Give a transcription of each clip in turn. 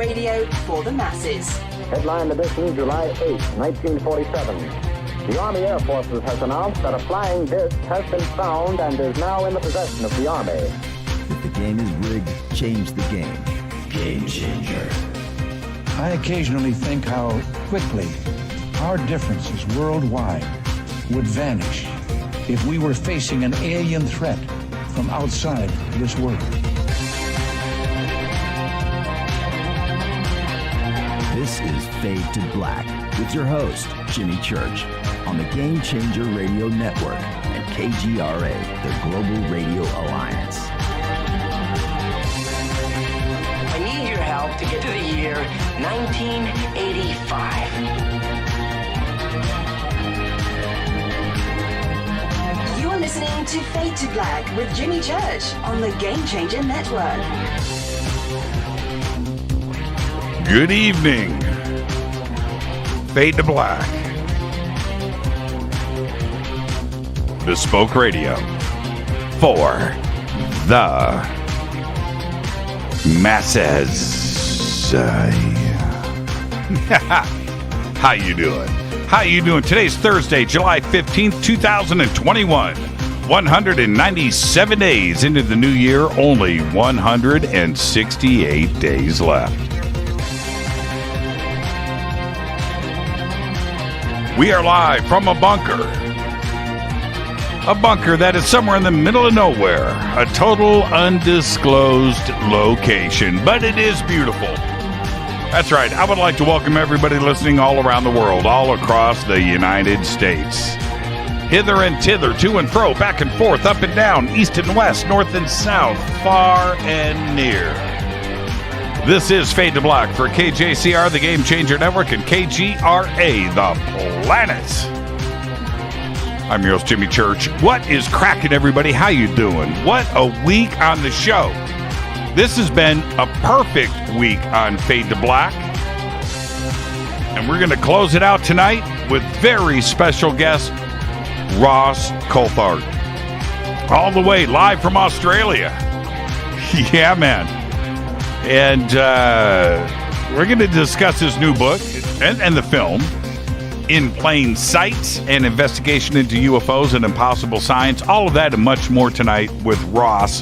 radio for the masses. Headline edition, July 8, 1947. The Army Air Forces has announced that a flying disc has been found and is now in the possession of the Army. If the game is rigged, change the game. Game changer. I occasionally think how quickly our differences worldwide would vanish if we were facing an alien threat from outside this world. This is Fade to Black with your host, Jimmy Church, on the Game Changer Radio Network and KGRA, the Global Radio Alliance. I need your help to get to the year 1985. You're listening to Fade to Black with Jimmy Church on the Game Changer Network. Good evening. Fade to Black. Bespoke Radio for the masses. How you doing? How you doing? Today's Thursday, July 15th, 2021. 197 days into the new year, only 168 days left. We are live from a bunker. A bunker that is somewhere in the middle of nowhere. A total undisclosed location, but it is beautiful. That's right. I would like to welcome everybody listening all around the world, all across the United States. Hither and thither, to and fro, back and forth, up and down, east and west, north and south, far and near. This is Fade to Black for KJCR, the Game Changer Network, and KGRA, the planet. I'm your host, Jimmy Church. What is cracking, everybody? How you doing? What a week on the show. This has been a perfect week on Fade to Black. And we're going to close it out tonight with very special guest, Ross Coulthart. All the way live from Australia. Yeah, man. And we're going to discuss his new book and the film, In Plain Sight, an investigation into UFOs and impossible science. All of that and much more tonight with Ross.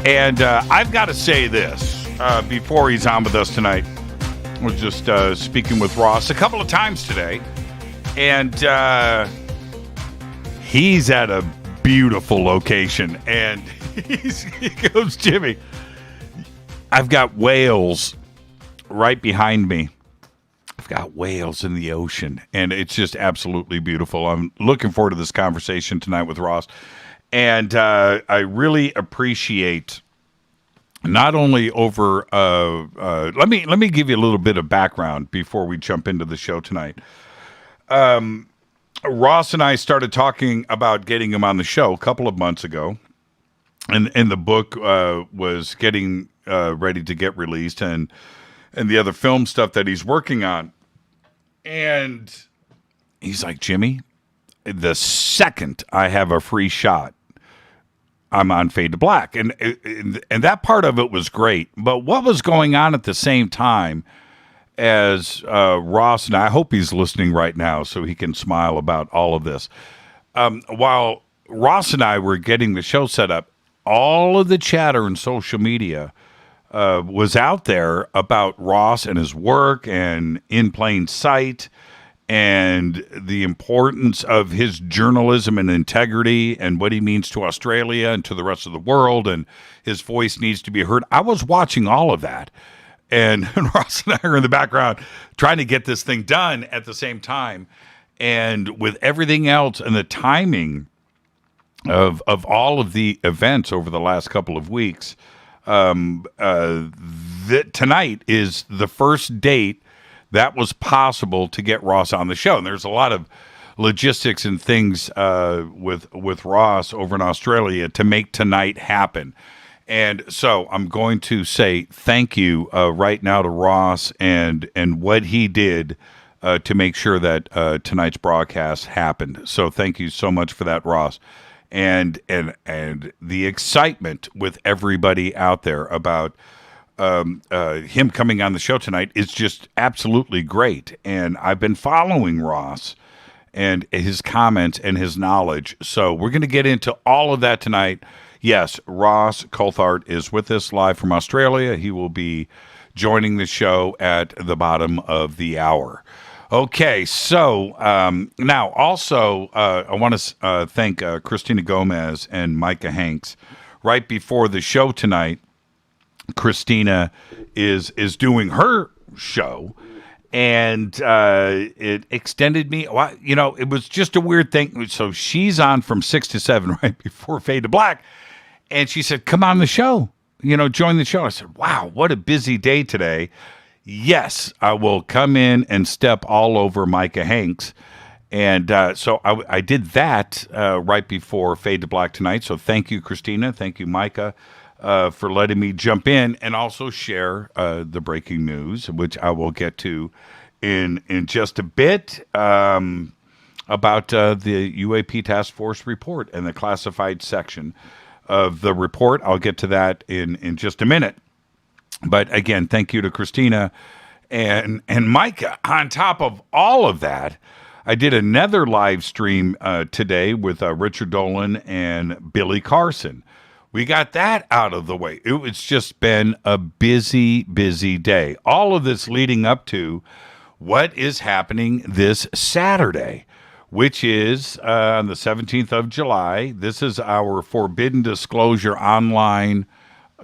And I've got to say this before he's on with us tonight. I was just speaking with Ross a couple of times today. And he's at a beautiful location. And he goes, Jimmy, I've got whales right behind me. I've got whales in the ocean, and it's just absolutely beautiful. I'm looking forward to this conversation tonight with Ross, and I really appreciate not only over. Let me give you a little bit of background before we jump into the show tonight. Ross and I started talking about getting him on the show a couple of months ago, and the book was getting ready to get released, and the other film stuff that he's working on. And he's like, Jimmy, the second I have a free shot, I'm on Fade to Black. And that part of it was great. But what was going on at the same time as Ross, and I hope he's listening right now so he can smile about all of this. While Ross and I were getting the show set up, all of the chatter in social media was out there about Ross and his work and In Plain Sight and the importance of his journalism and integrity and what he means to Australia and to the rest of the world, and his voice needs to be heard. I was watching all of that, and Ross and I are in the background trying to get this thing done at the same time. And with everything else and the timing of all of the events over the last couple of weeks, tonight is the first date that was possible to get Ross on the show. And there's a lot of logistics and things with Ross over in Australia to make tonight happen. And so I'm going to say thank you right now to Ross and what he did to make sure that tonight's broadcast happened. So thank you so much for that, Ross. And the excitement with everybody out there about him coming on the show tonight is just absolutely great. And I've been following Ross and his comments and his knowledge. So we're going to get into all of that tonight. Yes, Ross Coulthart is with us live from Australia. He will be joining the show at the bottom of the hour. Okay, so now also I want to thank Christina Gomez and Micah Hanks. Right before the show tonight, Christina is doing her show, and it extended me. You know, it was just a weird thing. So she's on from 6 to 7 right before Fade to Black, and she said, "Come on the show, you know, join the show." I said, "Wow, what a busy day today." Yes, I will come in and step all over Micah Hanks. And so I did that right before Fade to Black tonight. So thank you, Christina. Thank you, Micah, for letting me jump in and also share the breaking news, which I will get to in just a bit, about the UAP Task Force report and the classified section of the report. I'll get to that in just a minute. But again, thank you to Christina and Micah. On top of all of that, I did another live stream today with Richard Dolan and Billy Carson. We got that out of the way. It's just been a busy, busy day. All of this leading up to what is happening this Saturday, which is on the 17th of July. This is our Forbidden Disclosure online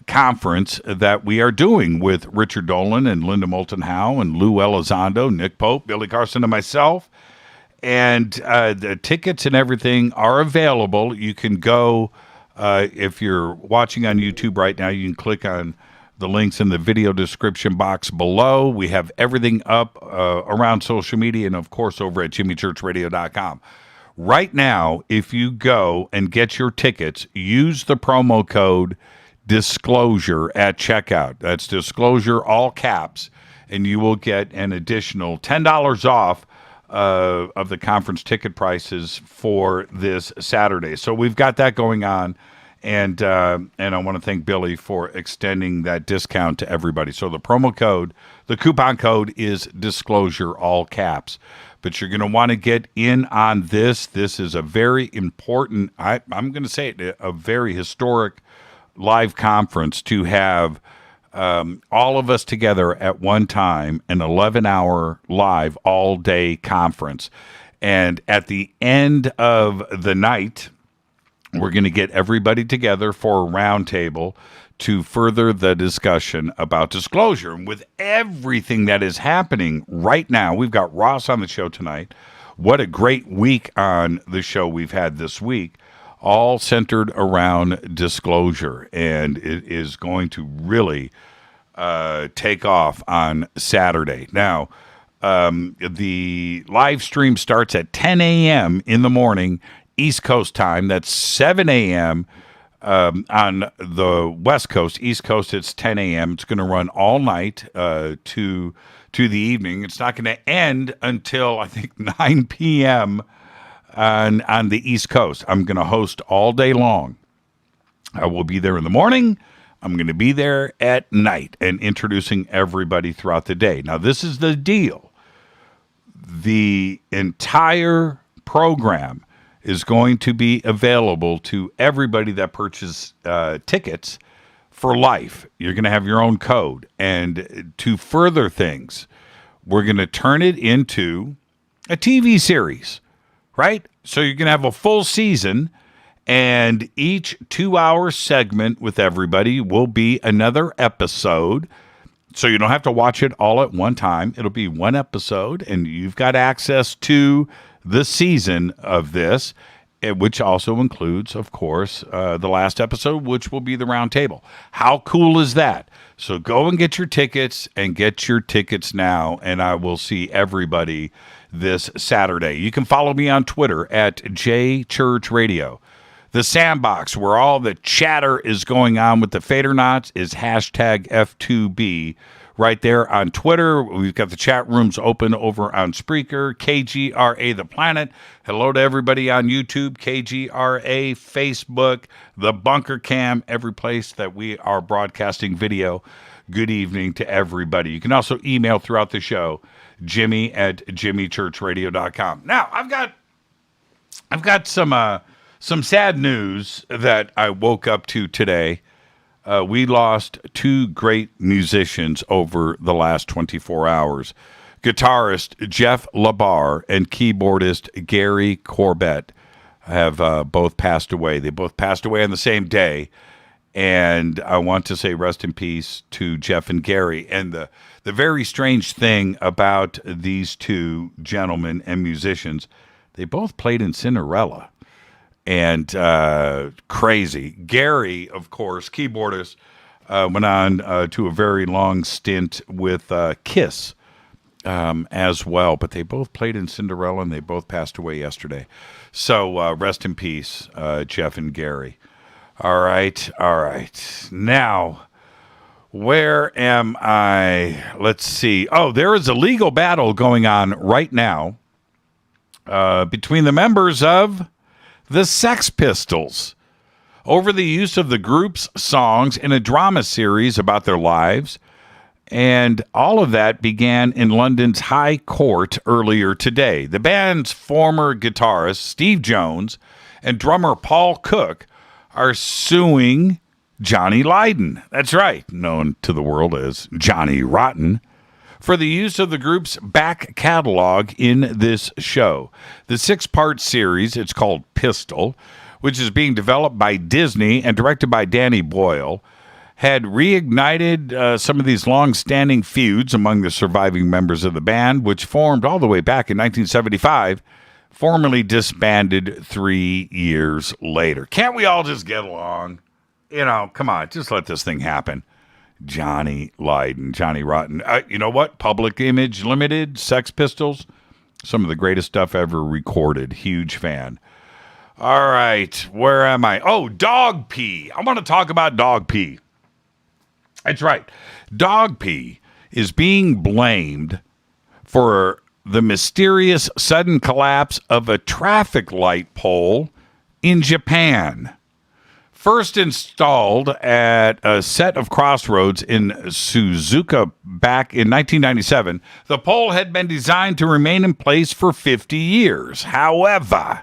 conference that we are doing with Richard Dolan and Linda Moulton Howe and Lou Elizondo, Nick Pope, Billy Carson, and myself. And the tickets and everything are available. You can go, if you're watching on YouTube right now, you can click on the links in the video description box below. We have everything up around social media and, of course, over at jimmychurchradio.com. Right now, if you go and get your tickets, use the promo code DISCLOSURE at checkout. That's DISCLOSURE, all caps, and you will get an additional $10 off of the conference ticket prices for this Saturday. So we've got that going on, and I want to thank Billy for extending that discount to everybody. So the promo code, the coupon code is DISCLOSURE, all caps. But you're going to want to get in on this. This is a very important, I'm going to say it, a very historic live conference to have all of us together at one time, an 11-hour live all-day conference. And at the end of the night, we're going to get everybody together for a roundtable to further the discussion about disclosure. And with everything that is happening right now, we've got Ross on the show tonight. What a great week on the show we've had this week, all centered around disclosure. And it is going to really take off on Saturday. Now, the live stream starts at 10 a.m. in the morning, East Coast time. That's 7 a.m. On the West Coast. East Coast, it's 10 a.m. It's going to run all night to the evening. It's not going to end until, I think, 9 p.m. on the East Coast. I'm going to host all day long. I will be there in the morning. I'm going to be there at night and introducing everybody throughout the day. Now, this is the deal. The entire program is going to be available to everybody that purchases tickets for life. You're going to have your own code. And to further things, we're going to turn it into a TV series, right? So you're going to have a full season, and each 2-hour segment with everybody will be another episode. So you don't have to watch it all at one time. It'll be one episode, and you've got access to the season of this, which also includes, of course, the last episode, which will be the round table. How cool is that? So go and get your tickets, and get your tickets now, and I will see everybody this Saturday. You can follow me on Twitter at JChurchRadio. The sandbox, where all the chatter is going on with the Fadernauts, is hashtag F2B. Right there on Twitter. We've got the chat rooms open over on Spreaker, KGRA The Planet. Hello to everybody on YouTube, KGRA, Facebook, the Bunker Cam, every place that we are broadcasting video. good evening to everybody. You can also email throughout the show, jimmy@jimmychurchradio.com. Now, I've got some sad news that I woke up to today. We lost two great musicians over the last 24 hours. Guitarist Jeff LaBar and keyboardist Gary Corbett have both passed away. They both passed away on the same day. And I want to say rest in peace to Jeff and Gary. And the very strange thing about these two gentlemen and musicians, they both played in Cinderella. And crazy. Gary, of course, keyboardist, went on to a very long stint with Kiss as well. But they both played in Cinderella, and they both passed away yesterday. So rest in peace, Jeff and Gary. All right. Now, where am I? Let's see. Oh, there is a legal battle going on right now between the members of the Sex Pistols over the use of the group's songs in a drama series about their lives. And all of that began in London's High Court earlier today. The band's former guitarist, Steve Jones, and drummer Paul Cook are suing Johnny Lydon. That's right, known to the world as Johnny Rotten, for the use of the group's back catalog in this show. The 6-part series, it's called Pistol, which is being developed by Disney and directed by Danny Boyle, had reignited some of these long-standing feuds among the surviving members of the band, which formed all the way back in 1975, formally disbanded 3 years later. Can't we all just get along? You know, come on, just let this thing happen. Johnny Lydon, Johnny Rotten. You know what? Public Image Limited, Sex Pistols, some of the greatest stuff ever recorded. Huge fan. All right, where am I? Oh, dog pee. I want to talk about dog pee. That's right. Dog pee is being blamed for the mysterious sudden collapse of a traffic light pole in Japan. First installed at a set of crossroads in Suzuka back in 1997, the pole had been designed to remain in place for 50 years. However,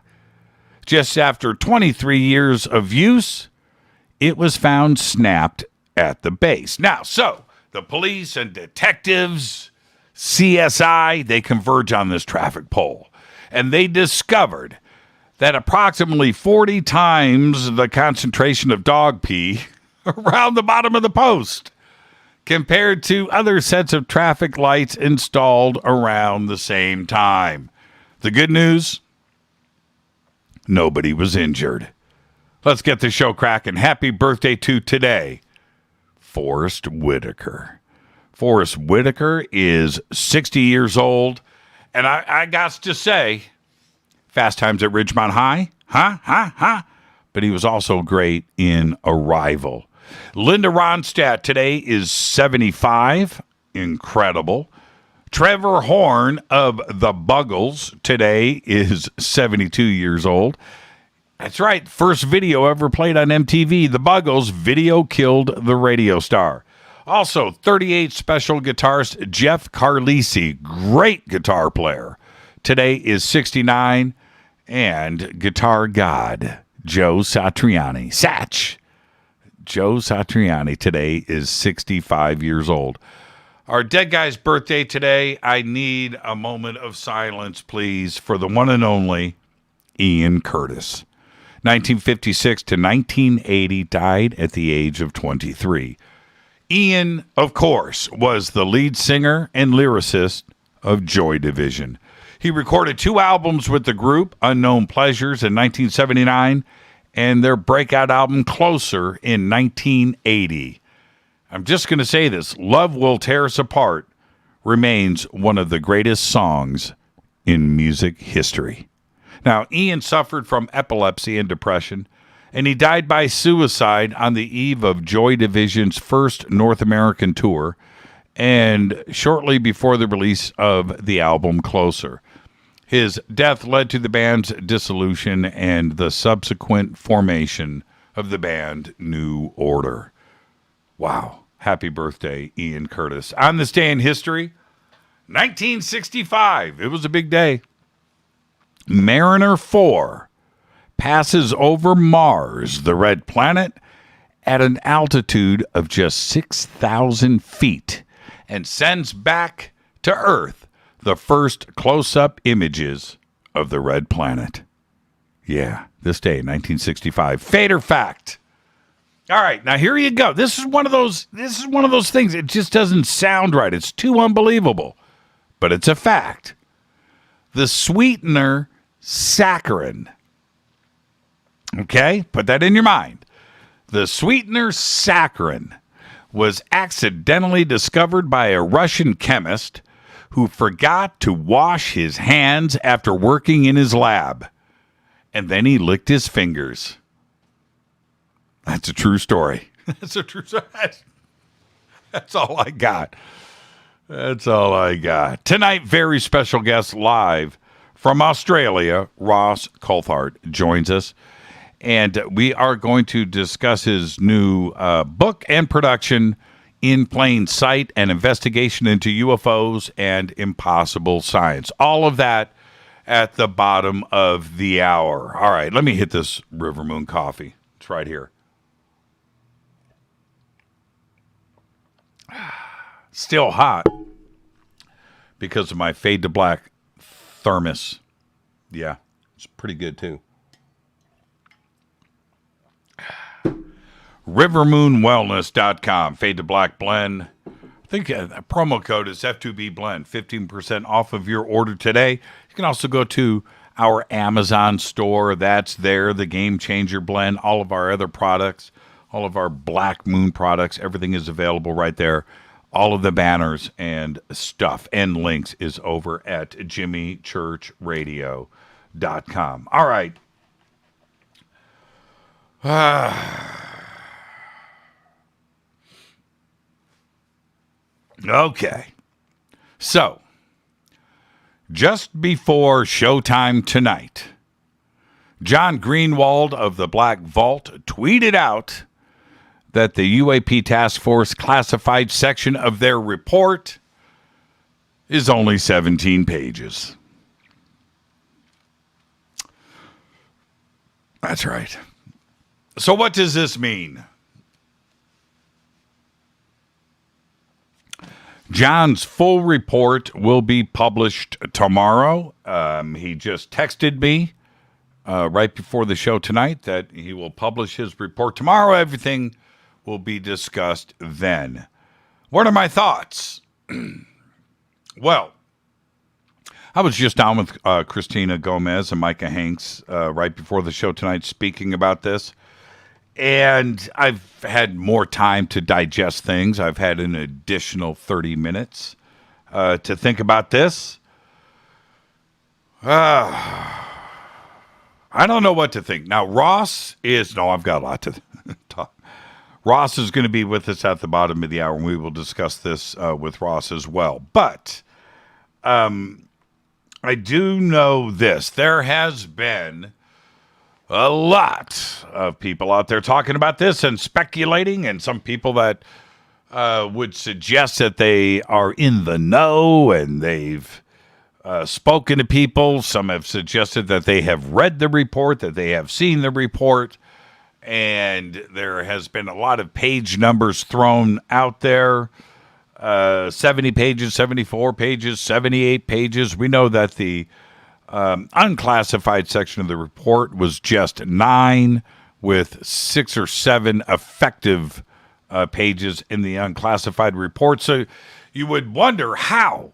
just after 23 years of use, it was found snapped at the base. Now, so the police and detectives, CSI, they converge on this traffic pole, and they discovered that approximately 40 times the concentration of dog pee around the bottom of the post compared to other sets of traffic lights installed around the same time. The good news? Nobody was injured. Let's get the show cracking. Happy birthday to today, Forrest Whitaker. Forrest Whitaker is 60 years old, and I got to say, Fast Times at Ridgemont High, but he was also great in Arrival. Linda Ronstadt today is 75, incredible. Trevor Horn of the Buggles today is 72 years old. That's right, first video ever played on MTV, The Buggles, Video Killed the Radio Star. Also, 38 special guitarist Jeff Carlisi, great guitar player, today is 69. And guitar god Joe Satriani, Joe Satriani today is 65 years old. Our dead guy's birthday today. I need a moment of silence, please, for the one and only Ian Curtis. 1956 to 1980, died at the age of 23. Ian, of course, was the lead singer and lyricist of Joy Division. He recorded 2 albums with the group, Unknown Pleasures in 1979 and their breakout album Closer in 1980. I'm just going to say this, Love Will Tear Us Apart remains one of the greatest songs in music history. Now, Ian suffered from epilepsy and depression, and he died by suicide on the eve of Joy Division's first North American tour and shortly before the release of the album Closer. His death led to the band's dissolution and the subsequent formation of the band New Order. Wow. Happy birthday, Ian Curtis. On this day in history, 1965. It was a big day. Mariner 4 passes over Mars, the red planet, at an altitude of just 6,000 feet and sends back to Earth the first close-up images of the red planet. Yeah, this day, 1965. Fate or fact? All right, now here you go. This is one of those things. It just doesn't sound right. It's too unbelievable. But it's a fact. The sweetener saccharin. Okay? Put that in your mind. The sweetener saccharin was accidentally discovered by a Russian chemist who forgot to wash his hands after working in his lab. And then he licked his fingers. That's a true story. That's a true story. That's all I got. That's all I got. Tonight, very special guest live from Australia, Ross Coulthart joins us. And we are going to discuss his new book and production, In Plain Sight, an investigation into UFOs and impossible science. All of that at the bottom of the hour. All right, let me hit this River Moon coffee. It's right here. Still hot because of my Fade to Black thermos. Yeah, it's pretty good too. RiverMoonWellness.com. Fade to Black blend. I think the promo code is F2B blend. 15% off of your order today. You can also go to our Amazon store. That's there. The Game Changer blend. All of our other products. All of our Black Moon products. Everything is available right there. All of the banners and stuff and links is over at jimmychurchradio.com. All right. Okay. So, just before showtime tonight, John Greenwald of the Black Vault tweeted out that the UAP Task Force classified section of their report is only 17 pages. That's right. So what does this mean? John's full report will be published tomorrow. He just texted me right before the show tonight that he will publish his report tomorrow. Everything will be discussed then. What are my thoughts? Well, I was just on with Christina Gomez and Micah Hanks right before the show tonight speaking about this. And I've had more time to digest things. I've had an additional 30 minutes to think about this. I don't know what to think. Now, Ross is... No, I've got a lot to talk. Ross is going to be with us at the bottom of the hour, and we will discuss this with Ross as well. But I do know this. There has been a lot of people out there talking about this and speculating, and some people that would suggest that they are in the know and they've spoken to people. Some have suggested that they have read the report, that they have seen the report, and there has been a lot of page numbers thrown out there. 70 pages, 74 pages, 78 pages. We know that the unclassified section of the report was just 9, with 6 or 7 effective pages in the unclassified report. So you would wonder, how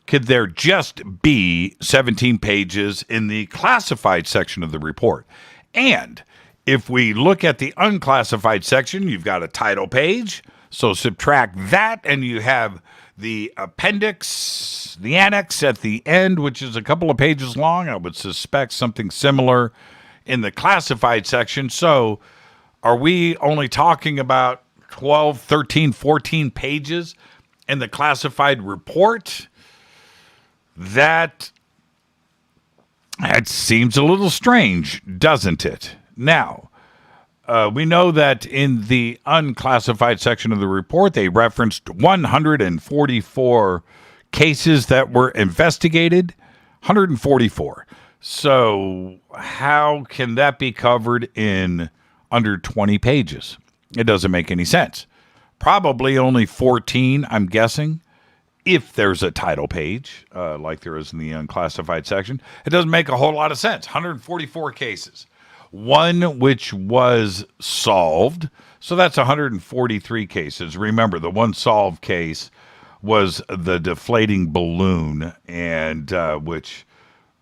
could there just be 17 pages in the classified section of the report? And if we look at the unclassified section, you've got a title page. So subtract that, and you have the appendix, the annex at the end, which is a couple of pages long. I would suspect something similar in the classified section. So are we only talking about 12, 13, 14 pages in the classified report? That seems a little strange, doesn't it? Now, We know that in the unclassified section of the report, they referenced 144 cases that were investigated. 144. So how can that be covered in under 20 pages? It doesn't make any sense. Probably only 14, I'm guessing, if there's a title page like there is in the unclassified section. It doesn't make a whole lot of sense. 144 cases. One which was solved. So that's 143 cases. Remember, the one solved case was the deflating balloon, and which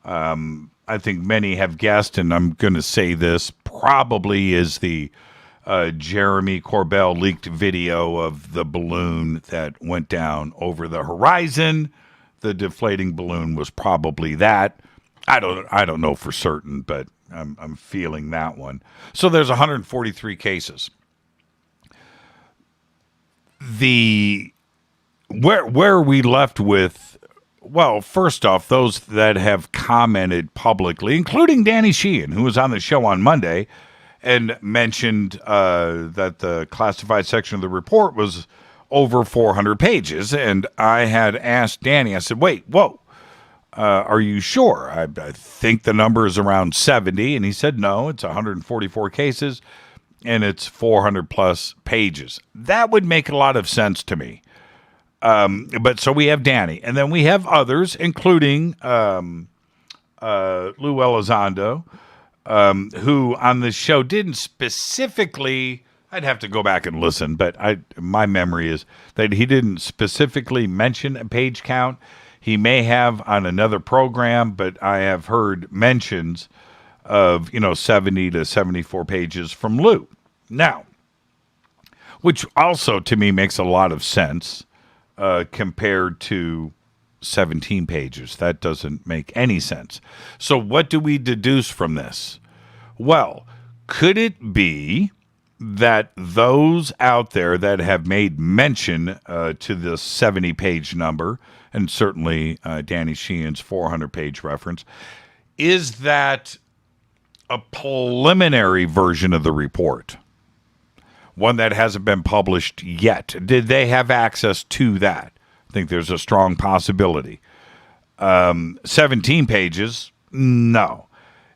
I think many have guessed, and I'm going to say this, probably is the Jeremy Corbell leaked video of the balloon that went down over the horizon. The deflating balloon was probably that. I don't know for certain, but I'm feeling that one. So there's 143 cases. Where are we left with? Well, first off, those that have commented publicly, including Danny Sheehan, who was on the show on Monday and mentioned that the classified section of the report was over 400 pages. And I had asked Danny, I said, wait, whoa, are you sure? I think the number is around 70. And he said, no, it's 144 cases and it's 400 plus pages. That would make a lot of sense to me. But so we have Danny, and then we have others, including Lou Elizondo, who on the show didn't specifically, I'd have to go back and listen, but my memory is that he didn't specifically mention a page count. He may have on another program, but I have heard mentions of, 70 to 74 pages from Lou. Now, which also to me makes a lot of sense. Compared to 17 pages. That doesn't make any sense. So what do we deduce from this? Well, could it be that those out there that have made mention to the 70-page number, and certainly Danny Sheehan's 400-page reference, is that a preliminary version of the report? One that hasn't been published yet. Did they have access to that? I think there's a strong possibility. 17 pages? No.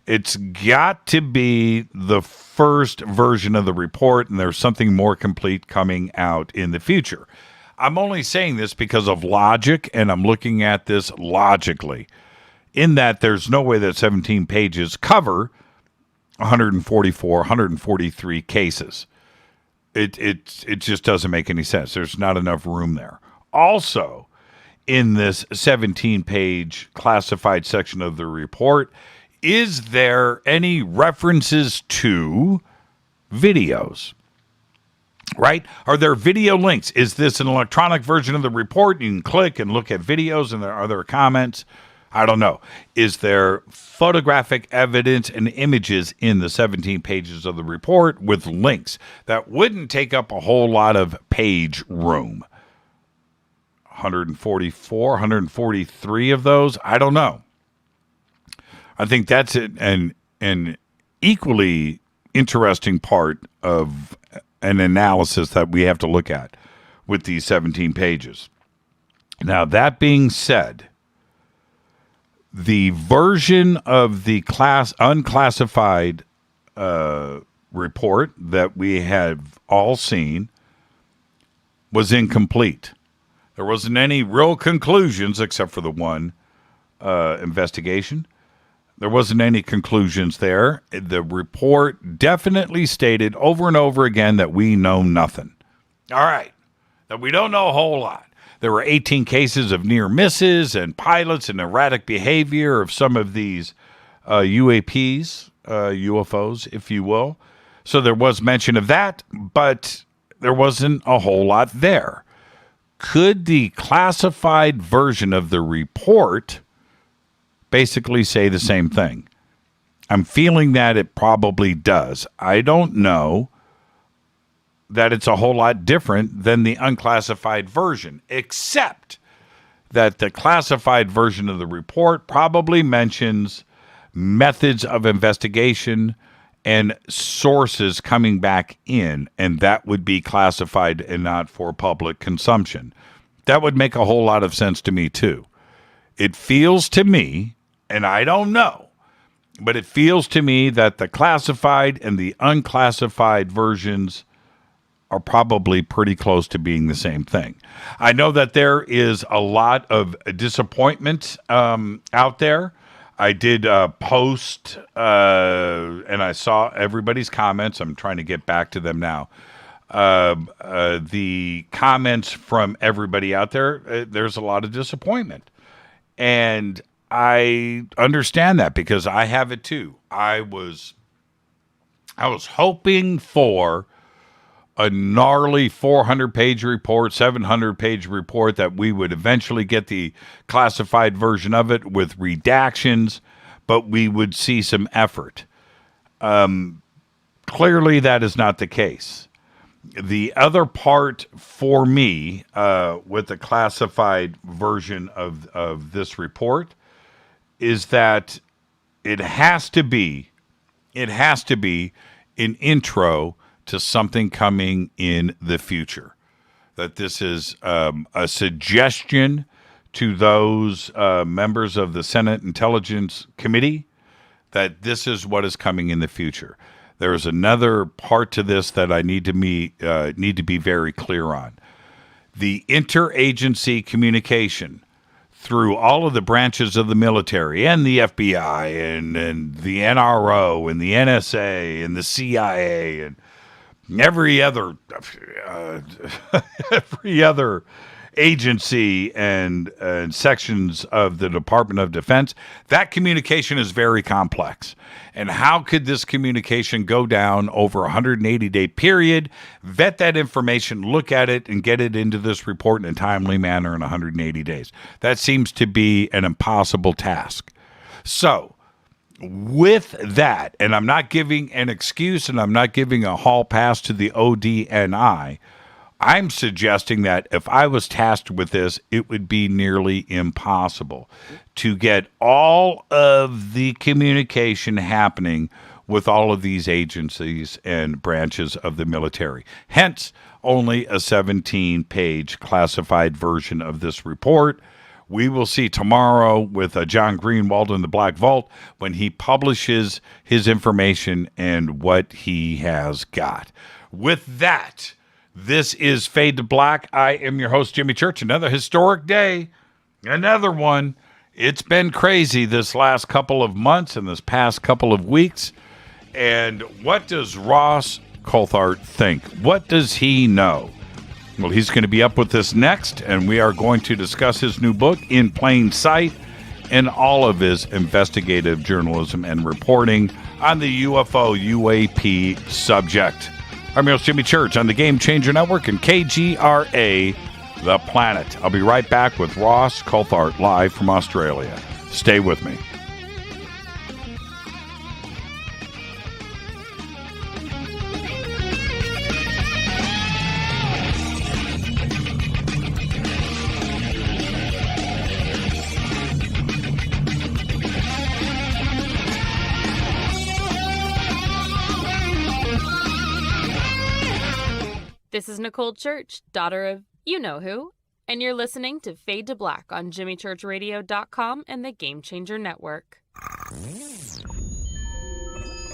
It's got to be the first version of the report, and there's something more complete coming out in the future. I'm only saying this because of logic, and I'm looking at this logically, in that there's no way that 17 pages cover 144, 143 cases. It just doesn't make any sense. There's not enough room there. Also, in this 17-page classified section of the report, is there any references to videos? Right? Are there video links? Is this an electronic version of the report? You can click and look at videos, and are there comments? I don't know. Is there photographic evidence and images in the 17 pages of the report with links that wouldn't take up a whole lot of page room? 144, 143 of those? I don't know. I think that's an equally interesting part of an analysis that we have to look at with these 17 pages. Now, that being said, the version of the unclassified report that we have all seen was incomplete. There wasn't any real conclusions except for the one investigation. There wasn't any conclusions there. The report definitely stated over and over again that we know nothing. All right. That we don't know a whole lot. There were 18 cases of near misses and pilots and erratic behavior of some of these UAPs, UFOs, if you will. So there was mention of that, but there wasn't a whole lot there. Could the classified version of the report basically say the same thing? I'm feeling that it probably does. I don't know that it's a whole lot different than the unclassified version, except that the classified version of the report probably mentions methods of investigation and sources coming back in, and that would be classified and not for public consumption. That would make a whole lot of sense to me, too. It feels to me, and I don't know, but it feels to me that the classified and the unclassified versions are probably pretty close to being the same thing. I know that there is a lot of disappointment out there. I did post, and I saw everybody's comments. I'm trying to get back to them now. The comments from everybody out there, there's a lot of disappointment. And I understand that because I have it too. I was hoping for a gnarly 400-page report, 700-page report, that we would eventually get the classified version of it with redactions, but we would see some effort. Clearly, that is not the case. The other part for me with the classified version of this report is that it has to be an intro to something coming in the future. That this is a suggestion to those members of the Senate Intelligence Committee that this is what is coming in the future. There is another part to this that I need to be very clear on. The interagency communication through all of the branches of the military and the FBI and the NRO and the NSA and the CIA and every other agency and sections of the Department of Defense, that communication is very complex. And how could this communication go down over a 180-day period, vet that information, look at it, and get it into this report in a timely manner in 180 days? That seems to be an impossible task. So, with that, and I'm not giving an excuse and I'm not giving a hall pass to the ODNI, I'm suggesting that if I was tasked with this, it would be nearly impossible to get all of the communication happening with all of these agencies and branches of the military. Hence, only a 17-page classified version of this report. We will see tomorrow with John Greenwald in the Black Vault when he publishes his information and what he has got. With that, this is Fade to Black. I am your host, Jimmy Church. Another historic day. Another one. It's been crazy this last couple of months and this past couple of weeks. And what does Ross Coulthart think? What does he know? Well, he's going to be up with this next, and we are going to discuss his new book, In Plain Sight, and all of his investigative journalism and reporting on the UFO UAP subject. I'm your host, Jimmy Church, on the Game Changer Network and KGRA, The Planet. I'll be right back with Ross Coulthart live from Australia. Stay with me. This is Nicole Church, daughter of you-know-who, and you're listening to Fade to Black on JimmyChurchRadio.com and the Game Changer Network.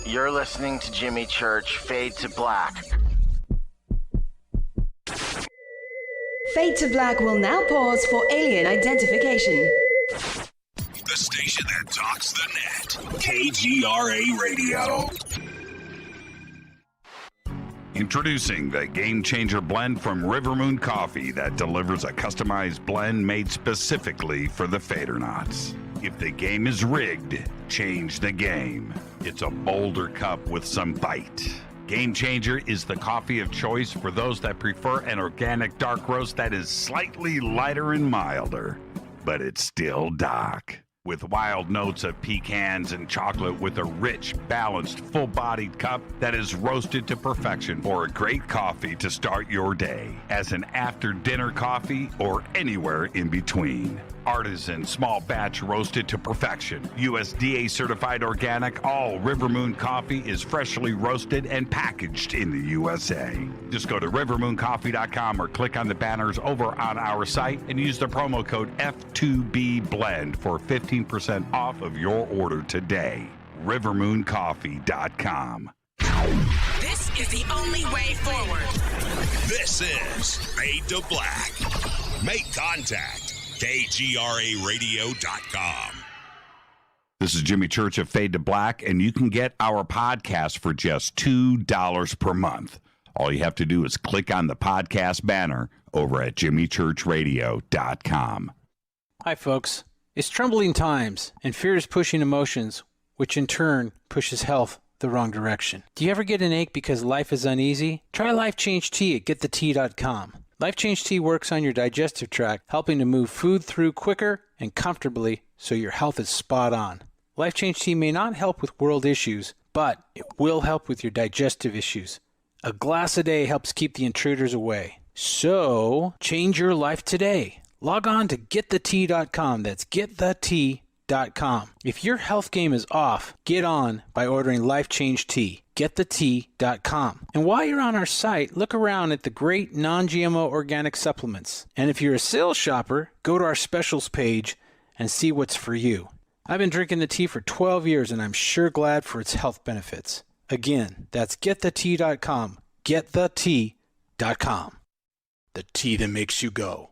You're listening to Jimmy Church, Fade to Black. Fade to Black will now pause for alien identification. The station that talks the net. KGRA Radio. Introducing the Game Changer blend from Rivermoon Coffee that delivers a customized blend made specifically for the Fadernauts. If the game is rigged, change the game. It's a bolder cup with some bite. Game Changer is the coffee of choice for those that prefer an organic dark roast that is slightly lighter and milder, but it's still dark. With wild notes of pecans and chocolate with a rich, balanced, full-bodied cup that is roasted to perfection for a great coffee to start your day, as an after-dinner coffee or anywhere in between. Artisan, small batch roasted to perfection. USDA certified organic, all River Moon coffee is freshly roasted and packaged in the USA. Just go to rivermooncoffee.com or click on the banners over on our site and use the promo code F2BBLEND for 15% off of your order today. rivermooncoffee.com. This is the only way forward. This is Fade to Black. Make contact. KGRAradio.com. This is Jimmy Church of Fade to Black, and you can get our podcast for just $2 per month. All you have to do is click on the podcast banner over at jimmychurchradio.com. Hi, folks. It's troubling times, and fear is pushing emotions, which in turn pushes health the wrong direction. Do you ever get an ache because life is uneasy? Try Life Change Tea at getthetea.com. Life Change Tea works on your digestive tract, helping to move food through quicker and comfortably so your health is spot on. Life Change Tea may not help with world issues, but it will help with your digestive issues. A glass a day helps keep the intruders away. So, change your life today. Log on to getthetea.com. That's getthetea.com. If your health game is off, get on by ordering Life Change Tea. Getthetea.com. And while you're on our site, look around at the great non-GMO organic supplements. And if you're a sales shopper, go to our specials page and see what's for you. I've been drinking the tea for 12 years and I'm sure glad for its health benefits. Again, that's getthetea.com. Getthetea.com. The tea that makes you go.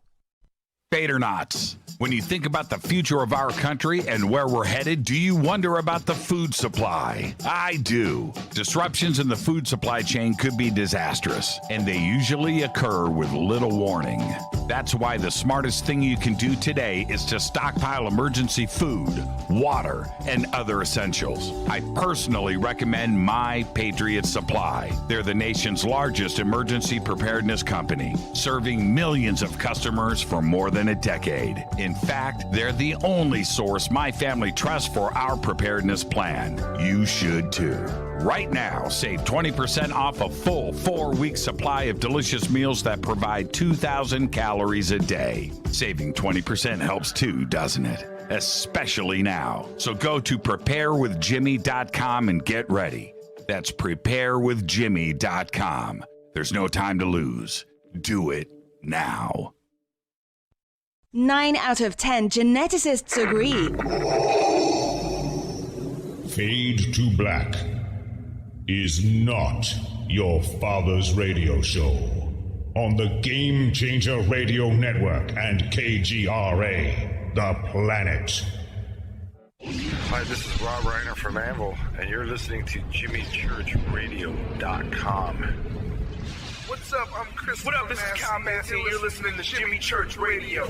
Fadernauts. When you think about the future of our country and where we're headed, do you wonder about the food supply? I do. Disruptions in the food supply chain could be disastrous, and they usually occur with little warning. That's why the smartest thing you can do today is to stockpile emergency food, water, and other essentials. I personally recommend My Patriot Supply. They're the nation's largest emergency preparedness company, serving millions of customers for more than a decade. In fact, they're the only source my family trusts for our preparedness plan. You should too. Right now, save 20% off a full 4-week supply of delicious meals that provide 2,000 calories a day. Saving 20% helps too, doesn't it? Especially now. So go to preparewithjimmy.com and get ready. That's preparewithjimmy.com. There's no time to lose. Do it now. 9 out of 10 geneticists agree. Fade to Black is not your father's radio show on the Game Changer Radio Network and KGRA, the planet. Hi, this is Rob Reiner from Anvil, and you're listening to JimmyChurchRadio.com. What's up? I'm Chris. What up? This is Kyle Massey, and you're listening to Jimmy Church Radio.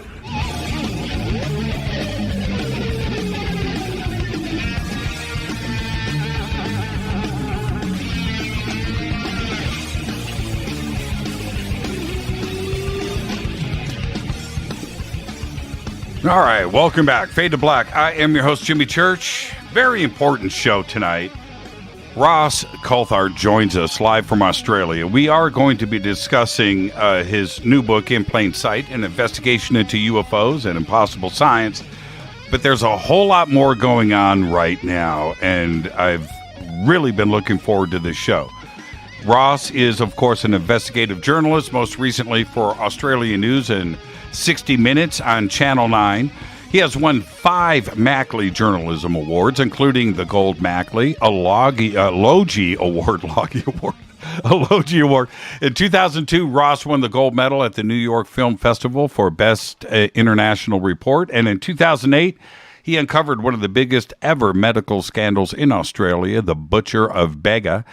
All right, welcome back. Fade to Black. I am your host, Jimmy Church. Very important show tonight. Ross Coulthart joins us live from Australia. We are going to be discussing his new book, In Plain Sight, an investigation into UFOs and impossible science. But there's a whole lot more going on right now, and I've really been looking forward to this show. Ross is, of course, an investigative journalist, most recently for Australian News and 60 Minutes on Channel 9. He has won 5 Mackley Journalism Awards, including the Gold Mackley, a Logie Award. A Logie Award. In 2002, Ross won the gold medal at the New York Film Festival for Best International Report. And in 2008, he uncovered one of the biggest ever medical scandals in Australia, the Butcher of Bega.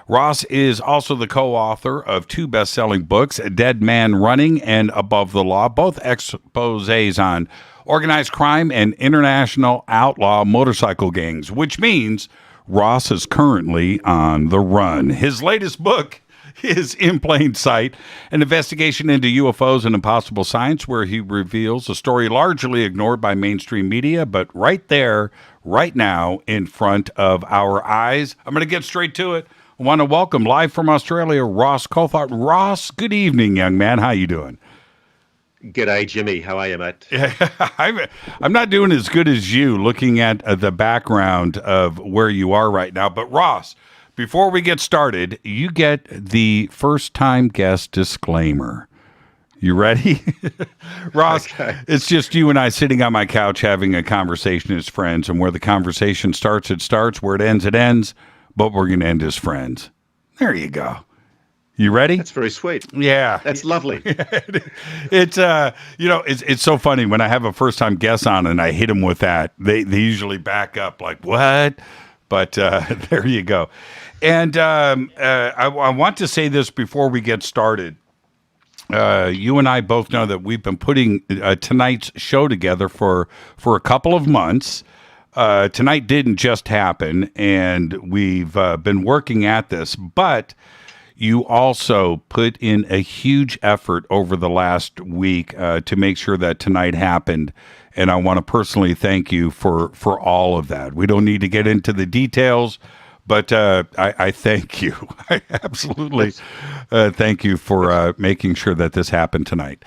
Ross is also the co-author of 2 best-selling books, Dead Man Running and Above the Law, both exposés on organized crime and international outlaw motorcycle gangs, which means Ross is currently on the run. His latest book is In Plain Sight, an investigation into UFOs and impossible science, where he reveals a story largely ignored by mainstream media, but right there, right now, in front of our eyes. I'm going to get straight to it. I want to welcome live from Australia, Ross Coulthart. Ross, good evening, young man. How you doing? G'day, Jimmy. How are you, mate? I'm not doing as good as you looking at the background of where you are right now. But Ross, before we get started, you get the first-time guest disclaimer. You ready? Ross, okay. It's just you and I sitting on my couch having a conversation as friends, and where the conversation starts, it starts. Where it ends, but we're going to end as friends. There you go. You ready? That's very sweet. Yeah. That's lovely. It's it's so funny when I have a first-time guest on and I hit them with that. They usually back up like, what? But there you go. And I want to say this before we get started. You and I both know that we've been putting tonight's show together for a couple of months. Tonight didn't just happen, and we've been working at this, but you also put in a huge effort over the last week to make sure that tonight happened, and I want to personally thank you for all of that. We don't need to get into the details, but I thank you. I absolutely thank you for making sure that this happened tonight.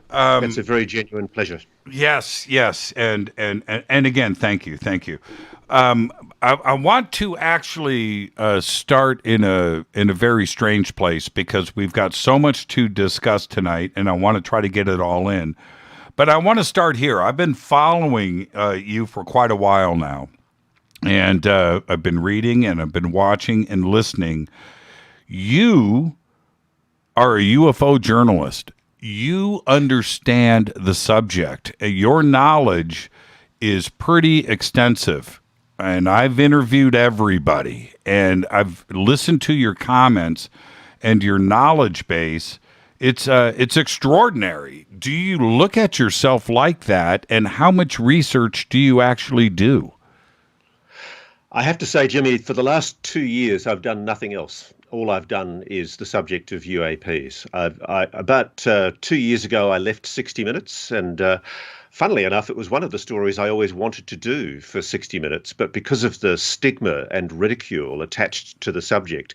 That's a very genuine pleasure. Yes, and again, thank you. I want to actually start in a very strange place because we've got so much to discuss tonight, and I want to try to get it all in. But I want to start here. I've been following you for quite a while now, and I've been reading and I've been watching and listening. You are a UFO journalist. You understand the subject. Your knowledge is pretty extensive. And I've interviewed everybody, and I've listened to your comments and your knowledge base. It's extraordinary. Do you look at yourself like that, and how much research do you actually do? I have to say, Jimmy, for the last 2 years, I've done nothing else. All I've done is the subject of UAPs. About 2 years ago, I left 60 Minutes, and funnily enough, it was one of the stories I always wanted to do for 60 Minutes, but because of the stigma and ridicule attached to the subject,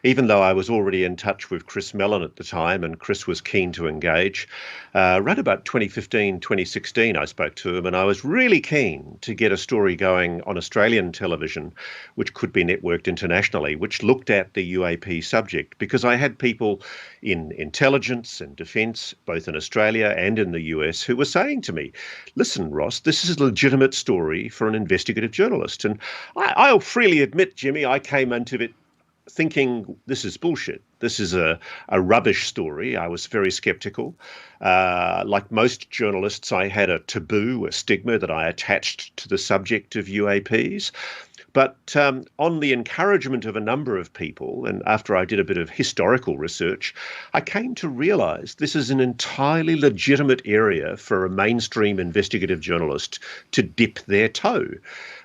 even though I was already in touch with Chris Mellon at the time, and Chris was keen to engage, around about 2015, 2016, I spoke to him, and I was really keen to get a story going on Australian television, which could be networked internationally, which looked at the UAP subject, because I had people in intelligence and defence, both in Australia and in the US, who were saying to me, listen, Ross, this is a legitimate story for an investigative journalist. And I'll freely admit, Jimmy, I came into it thinking this is bullshit. This is a rubbish story. I was very skeptical. Like most journalists, I had a taboo, a stigma that I attached to the subject of UAPs. But on the encouragement of a number of people, and after I did a bit of historical research, I came to realise this is an entirely legitimate area for a mainstream investigative journalist to dip their toe.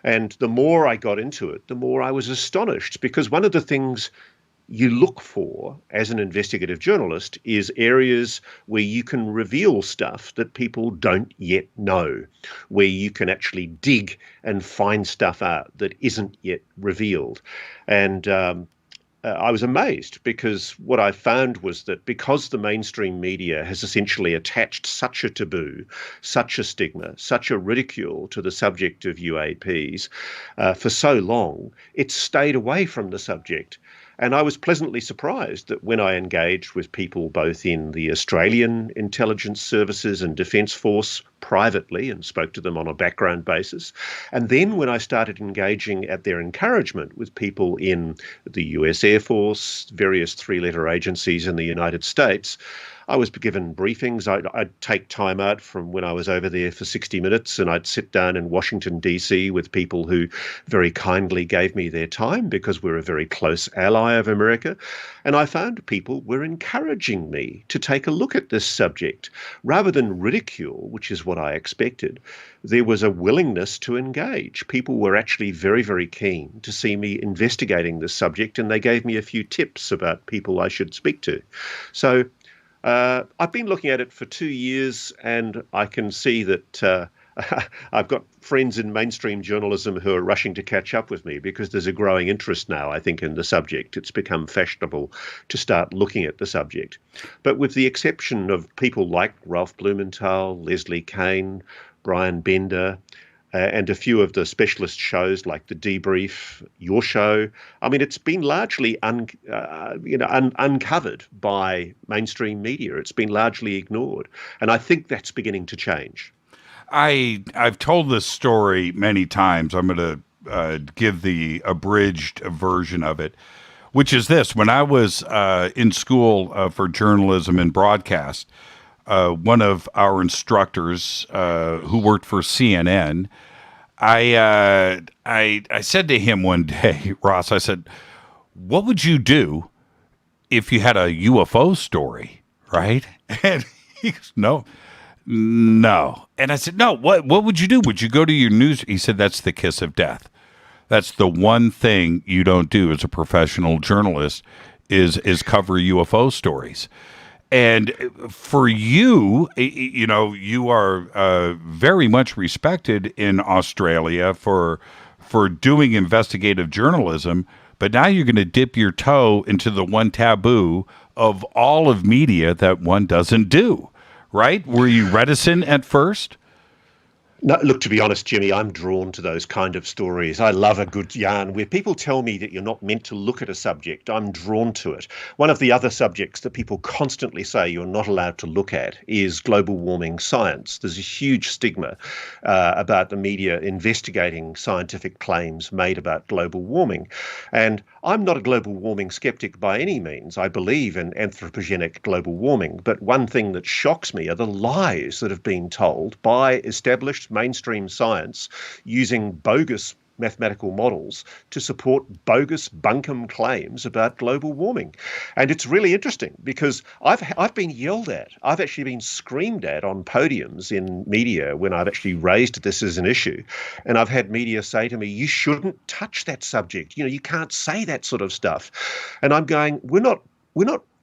And the more I got into it, the more I was astonished, because one of the things you look for as an investigative journalist is areas where you can reveal stuff that people don't yet know, where you can actually dig and find stuff out that isn't yet revealed. And I was amazed, because what I found was that because the mainstream media has essentially attached such a taboo, such a stigma, such a ridicule to the subject of UAPs for so long, it's stayed away from the subject. And I was pleasantly surprised that when I engaged with people both in the Australian Intelligence Services and Defence Force privately and spoke to them on a background basis, and then when I started engaging at their encouragement with people in the US Air Force, various three-letter agencies in the United States, I was given briefings. I'd take time out from when I was over there for 60 Minutes, and I'd sit down in Washington, D.C. with people who very kindly gave me their time, because we're a very close ally of America. And I found people were encouraging me to take a look at this subject. Rather than ridicule, which is what I expected, there was a willingness to engage. People were actually very, very keen to see me investigating this subject, and they gave me a few tips about people I should speak to. So I've been looking at it for 2 years, and I can see that I've got friends in mainstream journalism who are rushing to catch up with me because there's a growing interest now, I think, in the subject. It's become fashionable to start looking at the subject. But with the exception of people like Ralph Blumenthal, Leslie Kane, Brian Bender, and a few of the specialist shows like The Debrief, your show. I mean, it's been largely uncovered by mainstream media. It's been largely ignored. And I think that's beginning to change. I've told this story many times. I'm going to give the abridged version of it, which is this. When I was in school for journalism and broadcast, one of our instructors who worked for CNN, I said to him one day, Ross, I said, what would you do if you had a UFO story, right? And he goes, no. And I said, no, what would you do? Would you go to your news? He said, that's the kiss of death. That's the one thing you don't do as a professional journalist is cover UFO stories. And for you, you know, you are very much respected in Australia for doing investigative journalism, but now you're going to dip your toe into the one taboo of all of media that one doesn't do, right? Were you reticent at first? No, look, to be honest, Jimmy, I'm drawn to those kind of stories. I love a good yarn where people tell me that you're not meant to look at a subject. I'm drawn to it. One of the other subjects that people constantly say you're not allowed to look at is global warming science. There's a huge stigma about the media investigating scientific claims made about global warming. And I'm not a global warming skeptic by any means. I believe in anthropogenic global warming. But one thing that shocks me are the lies that have been told by established mainstream science using bogus mathematical models to support bogus bunkum claims about global warming. And it's really interesting because I've been yelled at. I've actually been screamed at on podiums in media when I've actually raised this as an issue. And I've had media say to me, you shouldn't touch that subject. You know, you can't say that sort of stuff. And I'm going, we're not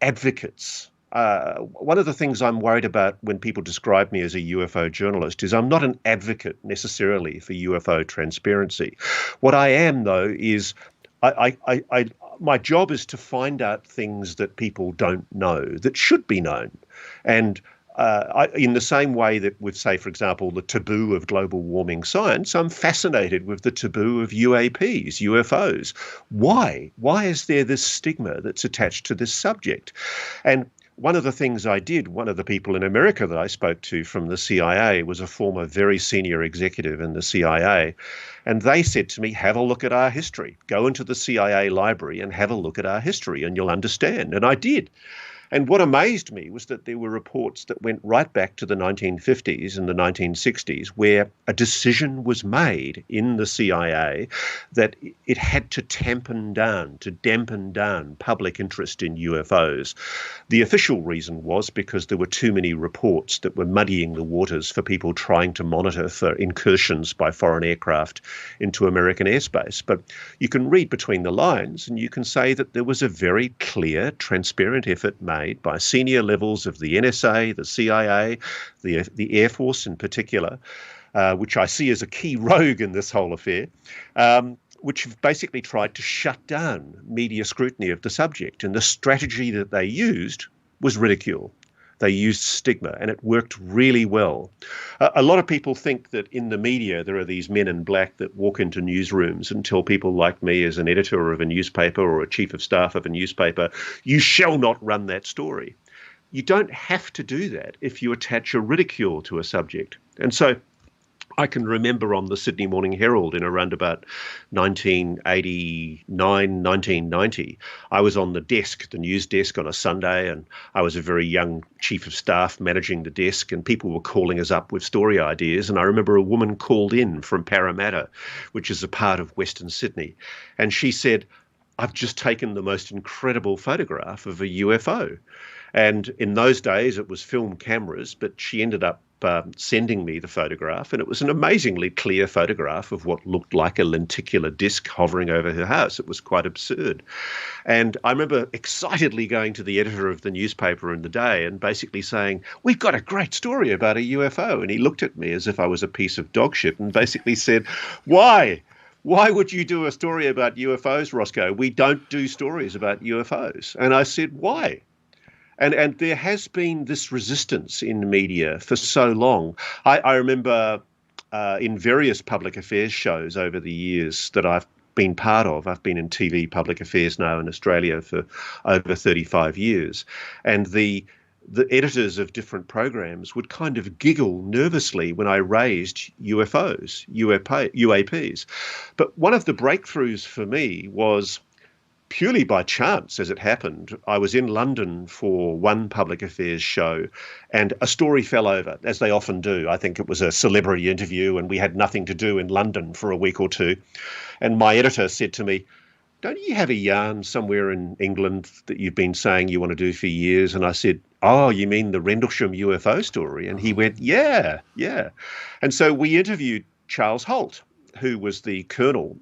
advocates. One of the things I'm worried about when people describe me as a UFO journalist is I'm not an advocate necessarily for UFO transparency. What I am, though, is my job is to find out things that people don't know that should be known. And in the same way that with, say, for example, the taboo of global warming science, I'm fascinated with the taboo of UAPs, UFOs. Why? Why is there this stigma that's attached to this subject? And one of the things I did, one of the people in America that I spoke to from the CIA was a former very senior executive in the CIA. And they said to me, have a look at our history. Go into the CIA library and have a look at our history and you'll understand. And I did. And what amazed me was that there were reports that went right back to the 1950s and the 1960s where a decision was made in the CIA that it had to dampen down public interest in UFOs. The official reason was because there were too many reports that were muddying the waters for people trying to monitor for incursions by foreign aircraft into American airspace. But you can read between the lines and you can say that there was a very clear, transparent effort made by senior levels of the NSA, the CIA, the Air Force in particular, which I see as a key rogue in this whole affair, which have basically tried to shut down media scrutiny of the subject. And the strategy that they used was ridicule. They used stigma, and it worked really well. A lot of people think that in the media there are these men in black that walk into newsrooms and tell people like me as an editor of a newspaper or a chief of staff of a newspaper, you shall not run that story. You don't have to do that if you attach a ridicule to a subject. And so I can remember on the Sydney Morning Herald in around about 1989, 1990, I was on the desk, the news desk on a Sunday, and I was a very young chief of staff managing the desk, and people were calling us up with story ideas. And I remember a woman called in from Parramatta, which is a part of Western Sydney, and she said, I've just taken the most incredible photograph of a UFO. And in those days, it was film cameras, but she ended up sending me the photograph, and it was an amazingly clear photograph of what looked like a lenticular disc hovering over her house. It was quite absurd. And I remember excitedly going to the editor of the newspaper in the day and basically saying, "We've got a great story about a UFO." And he looked at me as if I was a piece of dog shit and basically said, "Why? Why would you do a story about UFOs, Roscoe? We don't do stories about UFOs." And I said, "Why?" And there has been this resistance in media for so long. I remember in various public affairs shows over the years that I've been part of. I've been in TV public affairs now in Australia for over 35 years. And the editors of different programs would kind of giggle nervously when I raised UAPs. But one of the breakthroughs for me was, purely by chance, as it happened, I was in London for one public affairs show and a story fell over, as they often do. I think it was a celebrity interview and we had nothing to do in London for a week or two. And my editor said to me, "Don't you have a yarn somewhere in England that you've been saying you want to do for years?" And I said, "Oh, you mean the Rendlesham UFO story?" And he went, yeah. And so we interviewed Charles Holt, who was the colonel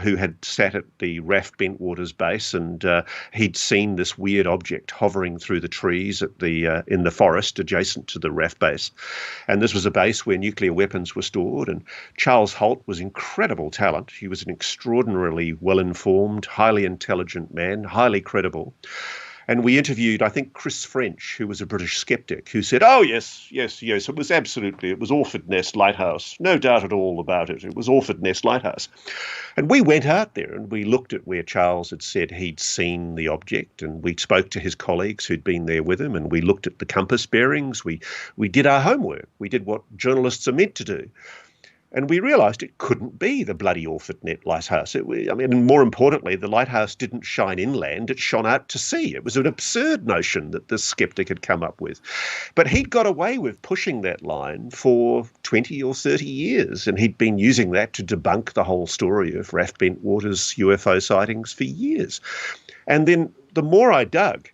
who had sat at the RAF Bentwaters base, and he'd seen this weird object hovering through the trees at in the forest adjacent to the RAF base. And this was a base where nuclear weapons were stored. And Charles Holt was incredible talent. He was an extraordinarily well-informed, highly intelligent man, highly credible. And we interviewed, I think, Chris French, who was a British skeptic, who said, "Oh, yes, it was Orford Nest Lighthouse. No doubt at all about it. It was Orford Nest Lighthouse." And we went out there and we looked at where Charles had said he'd seen the object, and we spoke to his colleagues who'd been there with him, and we looked at the compass bearings. We did our homework. We did what journalists are meant to do. And we realised it couldn't be the bloody Orford Nest Lighthouse. And more importantly, the lighthouse didn't shine inland, it shone out to sea. It was an absurd notion that this skeptic had come up with. But he'd got away with pushing that line for 20 or 30 years, and he'd been using that to debunk the whole story of RAF Bentwaters UFO sightings for years. And then the more I dug,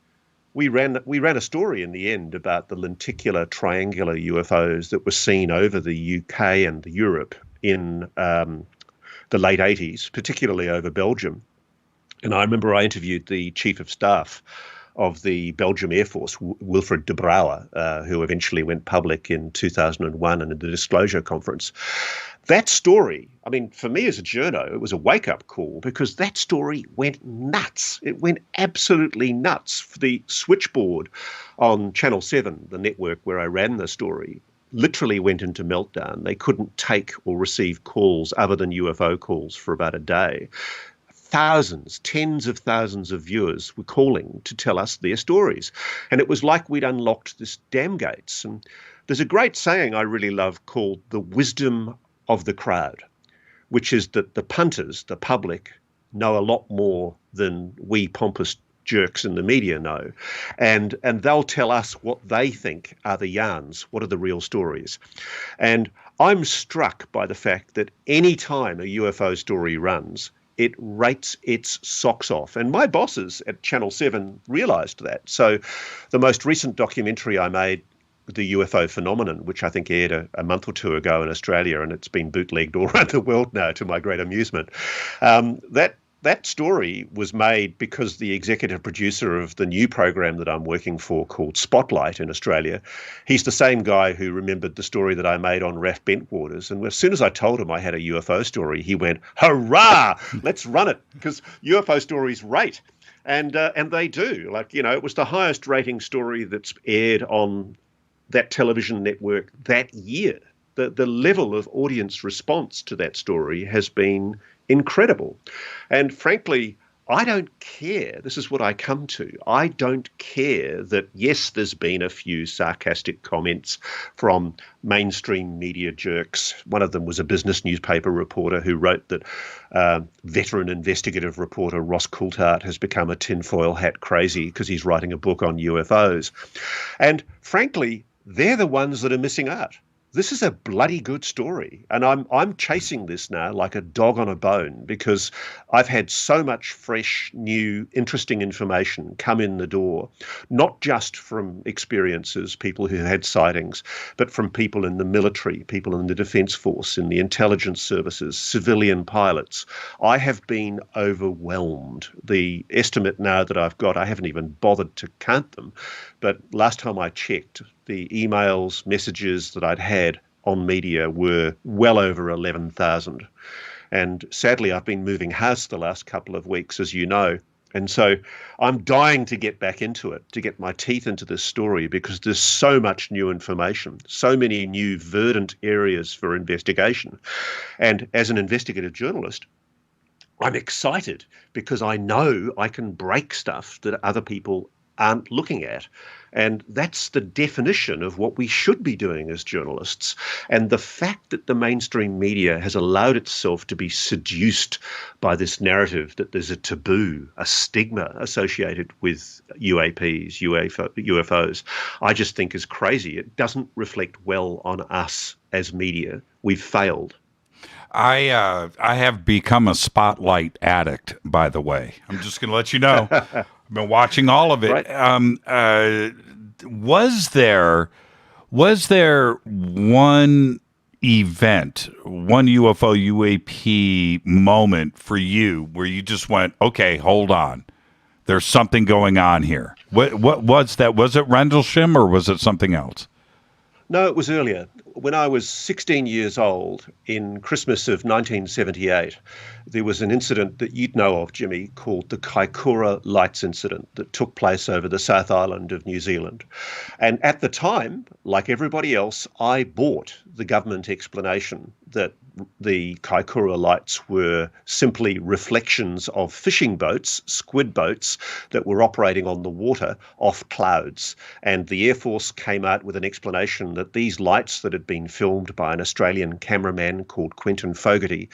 we ran a story in the end about the lenticular triangular UFOs that were seen over the UK and Europe in the late 80s, particularly over Belgium. And I remember I interviewed the Chief of Staff of the Belgium Air Force, Wilfred de Brouwer, who eventually went public in 2001 in the Disclosure Conference. That story, I mean, for me as a journo, it was a wake-up call because that story went nuts. It went absolutely nuts. The switchboard on Channel 7, the network where I ran the story, literally went into meltdown. They couldn't take or receive calls other than UFO calls for about a day. Thousands, tens of thousands of viewers were calling to tell us their stories. And it was like we'd unlocked this damn gates. And there's a great saying I really love called the wisdom of the crowd, which is that the punters, the public, know a lot more than we pompous jerks in the media know. And they'll tell us what they think are the yarns, what are the real stories. And I'm struck by the fact that any time a UFO story runs, it rates its socks off. And my bosses at Channel 7 realised that. So the most recent documentary I made, The UFO Phenomenon, which I think aired a month or two ago in Australia, and it's been bootlegged all around the world now to my great amusement. That story was made because the executive producer of the new program that I'm working for called Spotlight in Australia, he's the same guy who remembered the story that I made on RAF Bentwaters. And as soon as I told him I had a UFO story, he went, "Hurrah, let's run it," because UFO stories rate. And they do. Like, you know, it was the highest rating story that's aired on that television network that year. The level of audience response to that story has been incredible. And frankly, I don't care. This is what I come to. I don't care that, yes, there's been a few sarcastic comments from mainstream media jerks. One of them was a business newspaper reporter who wrote that veteran investigative reporter Ross Coulthart has become a tinfoil hat crazy because he's writing a book on UFOs. And frankly, they're the ones that are missing out. this is a bloody good story. And I'm chasing this now like a dog on a bone, because I've had so much fresh, new, interesting information come in the door, not just from experiences, people who had sightings, but from people in the military, people in the Defence Force, in the intelligence services, civilian pilots. I have been overwhelmed. The estimate now that I've got, I haven't even bothered to count them, but last time I checked, the emails, messages that I'd had on media were well over 11,000. And sadly, I've been moving house the last couple of weeks, as you know. And so I'm dying to get back into it, to get my teeth into this story, because there's so much new information, so many new verdant areas for investigation. And as an investigative journalist, I'm excited because I know I can break stuff that other people aren't looking at. And that's the definition of what we should be doing as journalists. And the fact that the mainstream media has allowed itself to be seduced by this narrative that there's a taboo, a stigma associated with UAPs, UFOs, I just think is crazy. It doesn't reflect well on us as media. We've failed. I have become a spotlight addict, by the way. I'm just going to let you know. I've been watching all of it. Right. Was there one event, one UFO UAP moment for you where you just went, okay, hold on, there's something going on here? What was that? Was it Rendlesham or was it something else? No, it was earlier. When I was 16 years old, in Christmas of 1978, there was an incident that you'd know of, Jimmy, called the Kaikoura Lights incident that took place over the South Island of New Zealand. And at the time, like everybody else, I bought the government explanation that the Kaikoura Lights were simply reflections of fishing boats, squid boats, that were operating on the water off clouds. And the Air Force came out with an explanation that these lights that had been filmed by an Australian cameraman called Quentin Fogarty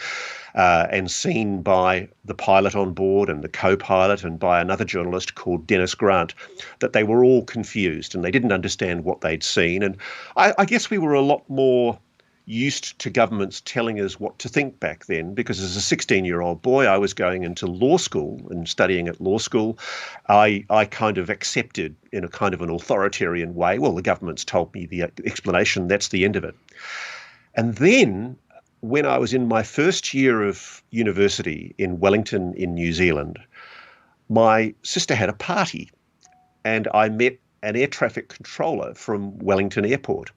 and seen by the pilot on board and the co-pilot and by another journalist called Dennis Grant, that they were all confused and they didn't understand what they'd seen. And I guess we were a lot more used to governments telling us what to think back then, because as a 16-year-old boy, I was going into law school and studying at law school. I kind of accepted in a kind of an authoritarian way, well, the government's told me the explanation, that's the end of it. And then when I was in my first year of university in Wellington in New Zealand, my sister had a party and I met an air traffic controller from Wellington Airport.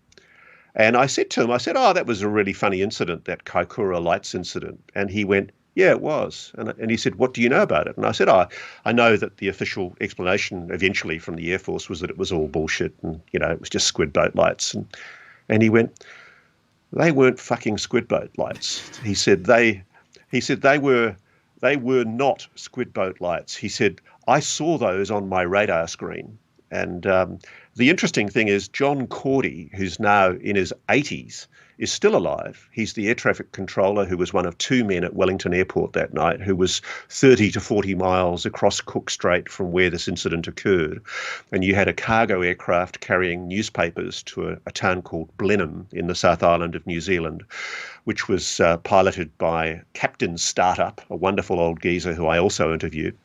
And I said to him, oh, that was a really funny incident, that Kaikoura Lights incident. And he went, yeah, it was. And he said, what do you know about it? And I said, I know that the official explanation eventually from the Air Force was that it was all bullshit and, it was just squid boat lights. And he went, they weren't fucking squid boat lights. He said, they were not squid boat lights. He said, I saw those on my radar screen. And the interesting thing is John Cordy, who's now in his 80s, is still alive. He's the air traffic controller who was one of two men at Wellington Airport that night, who was 30 to 40 miles across Cook Strait from where this incident occurred. And you had a cargo aircraft carrying newspapers to a town called Blenheim in the South Island of New Zealand, which was piloted by Captain Startup, a wonderful old geezer who I also interviewed.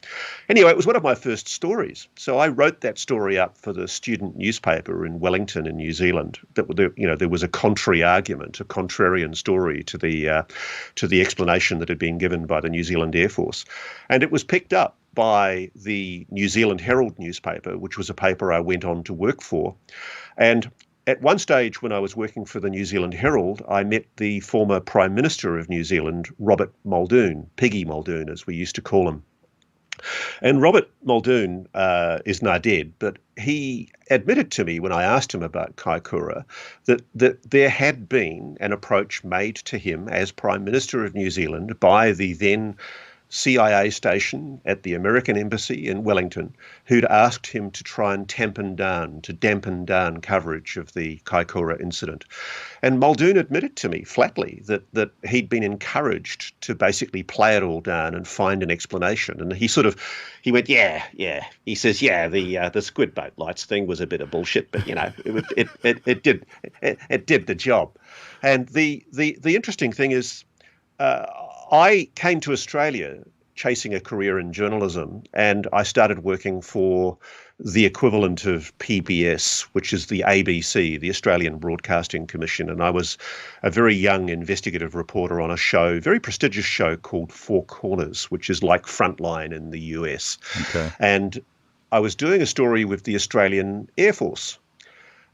Anyway, it was one of my first stories. So I wrote that story up for the student newspaper in Wellington in New Zealand. There was a contrary argument, a contrarian story to the explanation that had been given by the New Zealand Air Force. And it was picked up by the New Zealand Herald newspaper, which was a paper I went on to work for. And at one stage when I was working for the New Zealand Herald, I met the former Prime Minister of New Zealand, Robert Muldoon, Piggy Muldoon, as we used to call him. And Robert Muldoon is now dead, but he admitted to me when I asked him about Kaikoura that there had been an approach made to him as Prime Minister of New Zealand by the then CIA station at the American Embassy in Wellington who'd asked him to try and dampen down coverage of the Kaikoura incident. And Muldoon admitted to me flatly that he'd been encouraged to basically play it all down and find an explanation. And he went, yeah. He says, the squid boat lights thing was a bit of bullshit, but it did the job. And the interesting thing is, I came to Australia chasing a career in journalism, and I started working for the equivalent of PBS, which is the ABC, the Australian Broadcasting Commission. And I was a very young investigative reporter on a very prestigious show called Four Corners, which is like Frontline in the US. Okay. And I was doing a story with the Australian Air Force,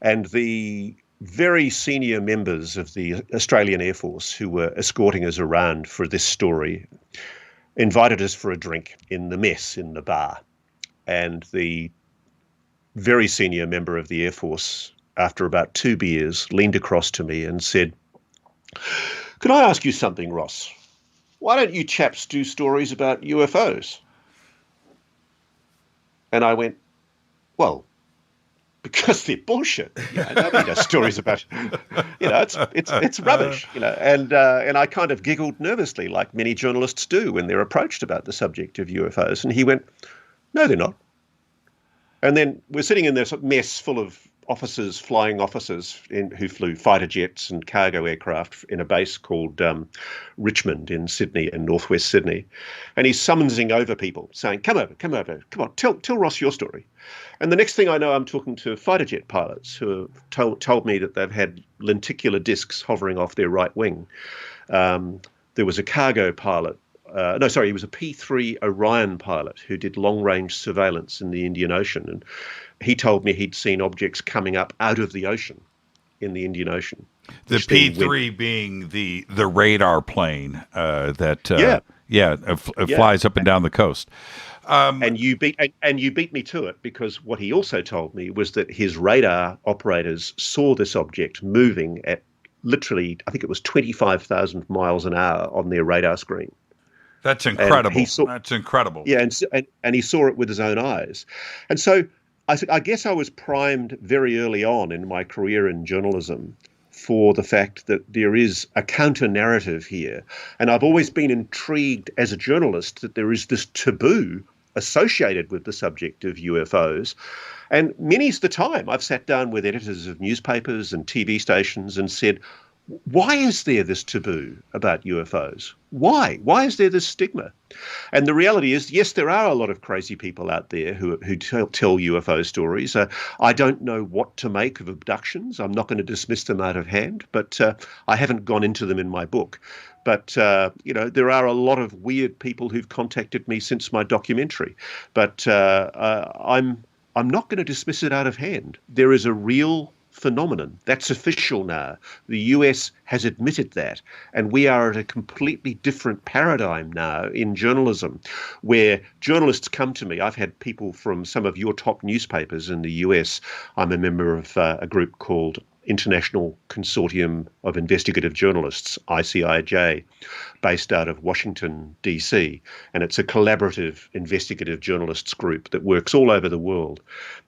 and the very senior members of the Australian Air Force who were escorting us around for this story invited us for a drink in the mess in the bar. And the very senior member of the Air Force, after about 2 beers, leaned across to me and said, "Can I ask you something, Ross? Why don't you chaps do stories about UFOs?" And I went, "Well, because they're bullshit. Nobody does stories about, it's rubbish, And I kind of giggled nervously, like many journalists do when they're approached about the subject of UFOs. And he went, "No, they're not." And then we're sitting in this mess full of flying officers who flew fighter jets and cargo aircraft in a base called Richmond in Sydney, in northwest Sydney. And he's summonsing over people, saying, come on, tell Ross your story. And the next thing I know, I'm talking to fighter jet pilots who have told me that they've had lenticular discs hovering off their right wing. There was a cargo pilot. He was a P-3 Orion pilot who did long-range surveillance in the Indian Ocean. And he told me he'd seen objects coming up out of the ocean in the Indian Ocean. The P-3 being the radar plane that flies up and down the coast. And you beat me to it, because what he also told me was that his radar operators saw this object moving at literally, I think it was 25,000 miles an hour on their radar screen. That's incredible. That's incredible. Yeah, and he saw it with his own eyes. And so I guess I was primed very early on in my career in journalism for the fact that there is a counter-narrative here. And I've always been intrigued as a journalist that there is this taboo associated with the subject of UFOs. And many's the time I've sat down with editors of newspapers and TV stations and said, why is there this taboo about UFOs? Why? Why is there this stigma? And the reality is, yes, there are a lot of crazy people out there who tell UFO stories. I don't know what to make of abductions. I'm not going to dismiss them out of hand, but I haven't gone into them in my book. But, there are a lot of weird people who've contacted me since my documentary. But I'm not going to dismiss it out of hand. There is a real phenomenon. That's official now. The US has admitted that. And we are at a completely different paradigm now in journalism, where journalists come to me. I've had people from some of your top newspapers in the US. I'm a member of a group called International Consortium of Investigative Journalists, ICIJ, based out of Washington, D.C. And it's a collaborative investigative journalists group that works all over the world.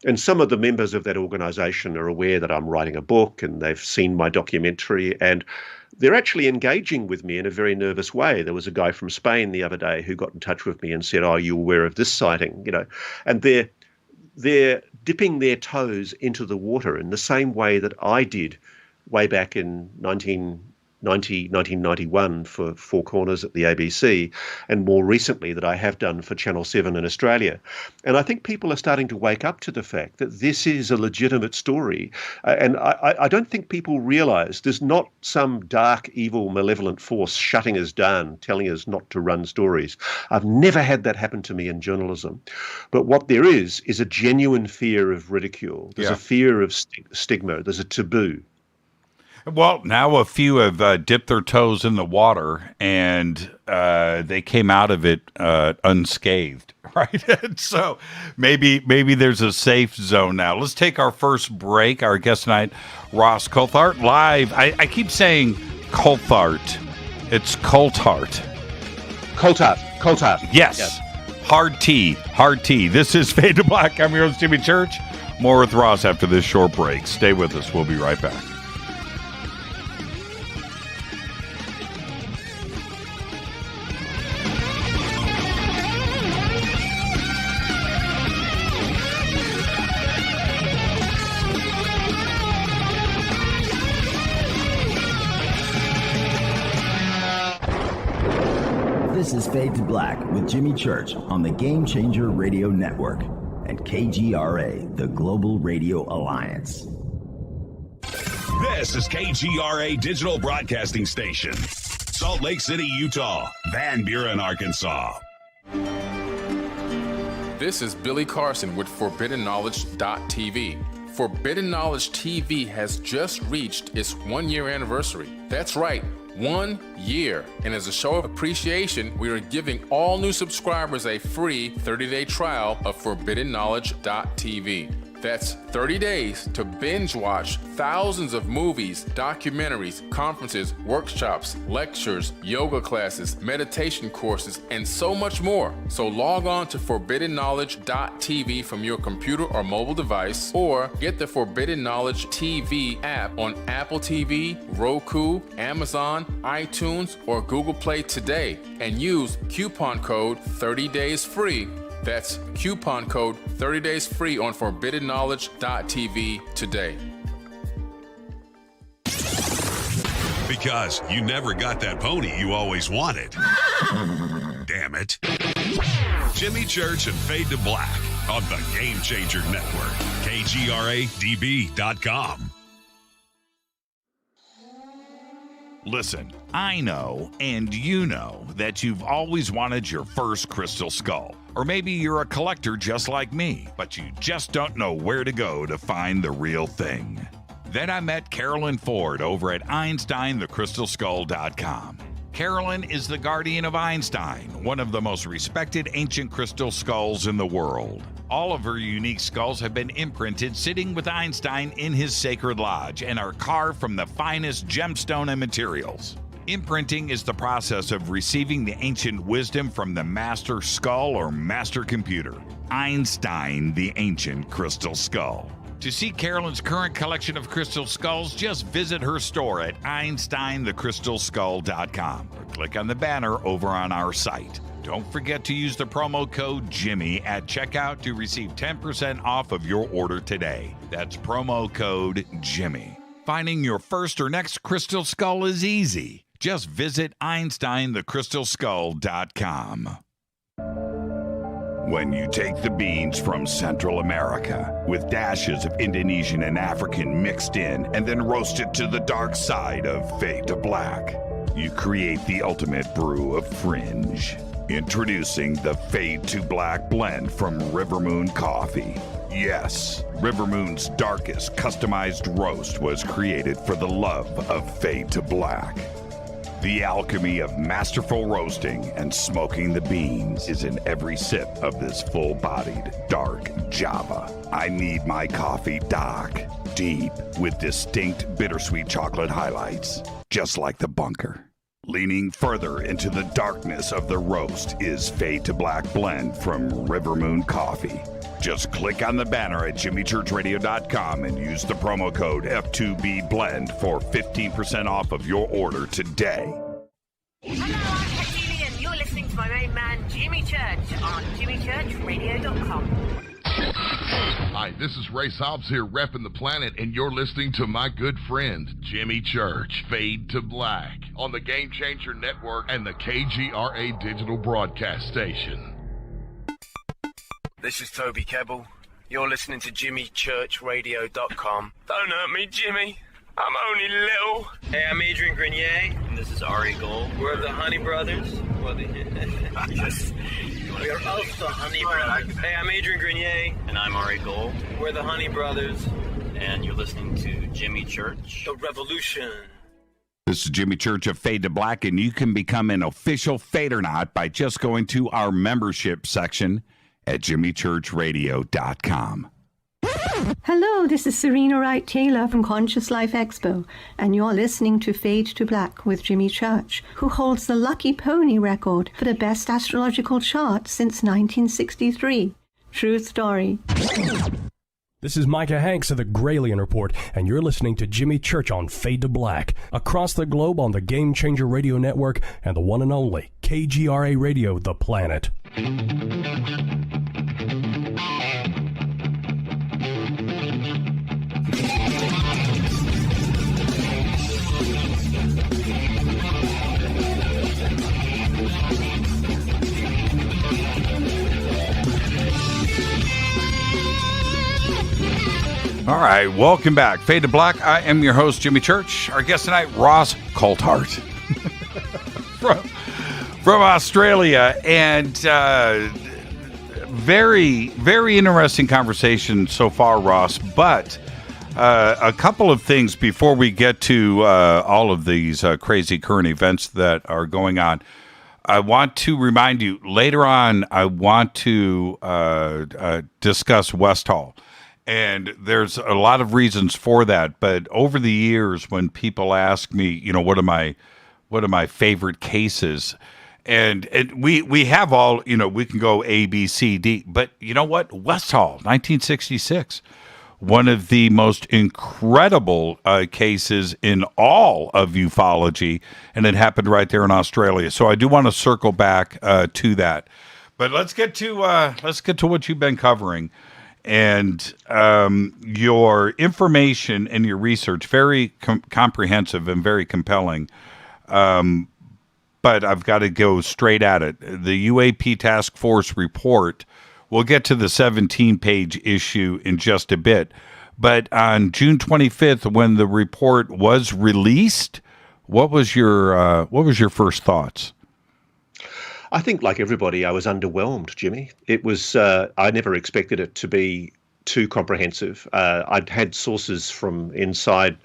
And some of the members of that organization are aware that I'm writing a book, and they've seen my documentary, and they're actually engaging with me in a very nervous way. There was a guy from Spain the other day who got in touch with me and said, "Are you aware of this sighting?" And they're dipping their toes into the water in the same way that I did way back in 1991 for Four Corners at the ABC, and more recently that I have done for Channel 7 in Australia. And I think people are starting to wake up to the fact that this is a legitimate story. And I don't think people realise there's not some dark, evil, malevolent force shutting us down, telling us not to run stories. I've never had that happen to me in journalism. But what there is a genuine fear of ridicule. There's a fear of stigma. There's a taboo. Well, now a few have dipped their toes in the water, and they came out of it unscathed, right? And so maybe there's a safe zone now. Let's take our first break. Our guest tonight, Ross Coulthart, live. I keep saying Coulthart. It's Coulthart. Coulthart. Coulthart. Yes. Hard T. This is Fade to Black. I'm your host, Jimmy Church. More with Ross after this short break. Stay with us. We'll be right back. This is Fade to Black with Jimmy Church on the Game Changer Radio Network and KGRA, the Global Radio Alliance. This is KGRA Digital Broadcasting Station, Salt Lake City, Utah, Van Buren, Arkansas. This is Billy Carson with ForbiddenKnowledge.tv. Forbidden Knowledge TV has just reached its 1-year anniversary. That's right. 1 year. And as a show of appreciation, we are giving all new subscribers a free 30-day trial of ForbiddenKnowledge.tv. That's 30 days to binge watch thousands of movies, documentaries, conferences, workshops, lectures, yoga classes, meditation courses, and so much more. So log on to ForbiddenKnowledge.tv from your computer or mobile device, or get the Forbidden Knowledge TV app on Apple TV, Roku, Amazon, iTunes, or Google Play today, and use coupon code 30daysfree. That's coupon code 30 days free on ForbiddenKnowledge.tv today. Because you never got that pony you always wanted. Damn it. Jimmy Church and Fade to Black on the Game Changer Network. KGRADB.com. Listen, I know, and you know, that you've always wanted your first crystal skull. Or maybe you're a collector just like me, but you just don't know where to go to find the real thing. Then I met Carolyn Ford over at EinsteinTheCrystalSkull.com. Carolyn is the guardian of Einstein, one of the most respected ancient crystal skulls in the world. All of her unique skulls have been imprinted sitting with Einstein in his sacred lodge and are carved from the finest gemstone and materials. Imprinting is the process of receiving the ancient wisdom from the master skull or master computer, Einstein, the ancient crystal skull. To see Carolyn's current collection of crystal skulls, just visit her store at EinsteinTheCrystalSkull.com or click on the banner over on our site. Don't forget to use the promo code Jimmy at checkout to receive 10% off of your order today. That's promo code Jimmy. Finding your first or next crystal skull is easy. Just visit EinsteinTheCrystalSkull.com. When you take the beans from Central America with dashes of Indonesian and African mixed in and then roast it to the dark side of Fade to Black, you create the ultimate brew of fringe. Introducing the Fade to Black blend from Rivermoon Coffee. Yes, Rivermoon's darkest customized roast was created for the love of Fade to Black. The alchemy of masterful roasting and smoking the beans is in every sip of this full-bodied, dark Java. I need my coffee dark, deep, with distinct bittersweet chocolate highlights, just like the bunker. Leaning further into the darkness of the roast is Fade to Black blend from Rivermoon Coffee. Just click on the banner at jimmychurchradio.com and use the promo code F2BBLEND for 15% off of your order today. Hello, I'm Katie and you're listening to my main man, Jimmy Church, on jimmychurchradio.com. Hi, this is Ray Hobbs here, repping the planet, and you're listening to my good friend, Jimmy Church, Fade to Black, on the Game Changer Network and the KGRA Digital Broadcast Station. This is Toby Kebbell. You're listening to JimmyChurchRadio.com. Don't hurt me, Jimmy. I'm only little. Hey, I'm Adrian Grenier. And this is Ari Gold. We're the Honey Brothers. We are of the Honey Brothers. Hey, I'm Adrian Grenier. And I'm Ari Gold. We're the Honey Brothers. And you're listening to Jimmy Church. The Revolution. This is Jimmy Church of Fade to Black, and you can become an official Fadernaut by just going to our membership section at jimmychurchradio.com. Hello, this is Serena Wright-Taylor from Conscious Life Expo, and you're listening to Fade to Black with Jimmy Church, who holds the Lucky Pony record for the best astrological chart since 1963. True story. This is Micah Hanks of the Gralien Report, and you're listening to Jimmy Church on Fade to Black, across the globe on the Game Changer Radio Network and the one and only KGRA Radio, The Planet. All right, welcome back. Fade to Black. I am your host, Jimmy Church. Our guest tonight, Ross Coulthart from Australia. And very, very interesting conversation so far, Ross. But a couple of things before we get to all of these crazy current events that are going on. I want to remind you, later on, I want to discuss Westall. And there's a lot of reasons for that. But over the years, when people ask me, you know, what are my favorite cases? And we have all, you know, we can go A, B, C, D. But you know what? Westall, 1966, one of the most incredible cases in all of ufology. And it happened right there in Australia. So I do want to circle back to that. But let's get to what you've been covering. And your information and your research, very comprehensive and very compelling. But I've got to go straight at it. The UAP Task Force report, we'll get to the 17-page issue in just a bit. But on June 25th, when the report was released, what was your first thoughts? I think, like everybody, I was underwhelmed, Jimmy. It was, I never expected it to be too comprehensive. I'd had sources from inside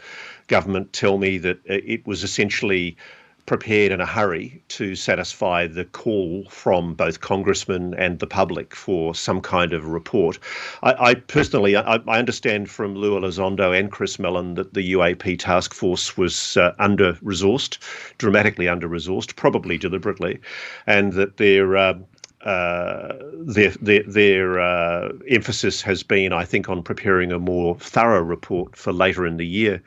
government tell me that it was essentially prepared in a hurry to satisfy the call from both congressmen and the public for some kind of report. I personally, I understand from Lou Elizondo and Chris Mellon that the UAP task force was under-resourced, dramatically under-resourced, probably deliberately, and that their emphasis has been, I think, on preparing a more thorough report for later in the year.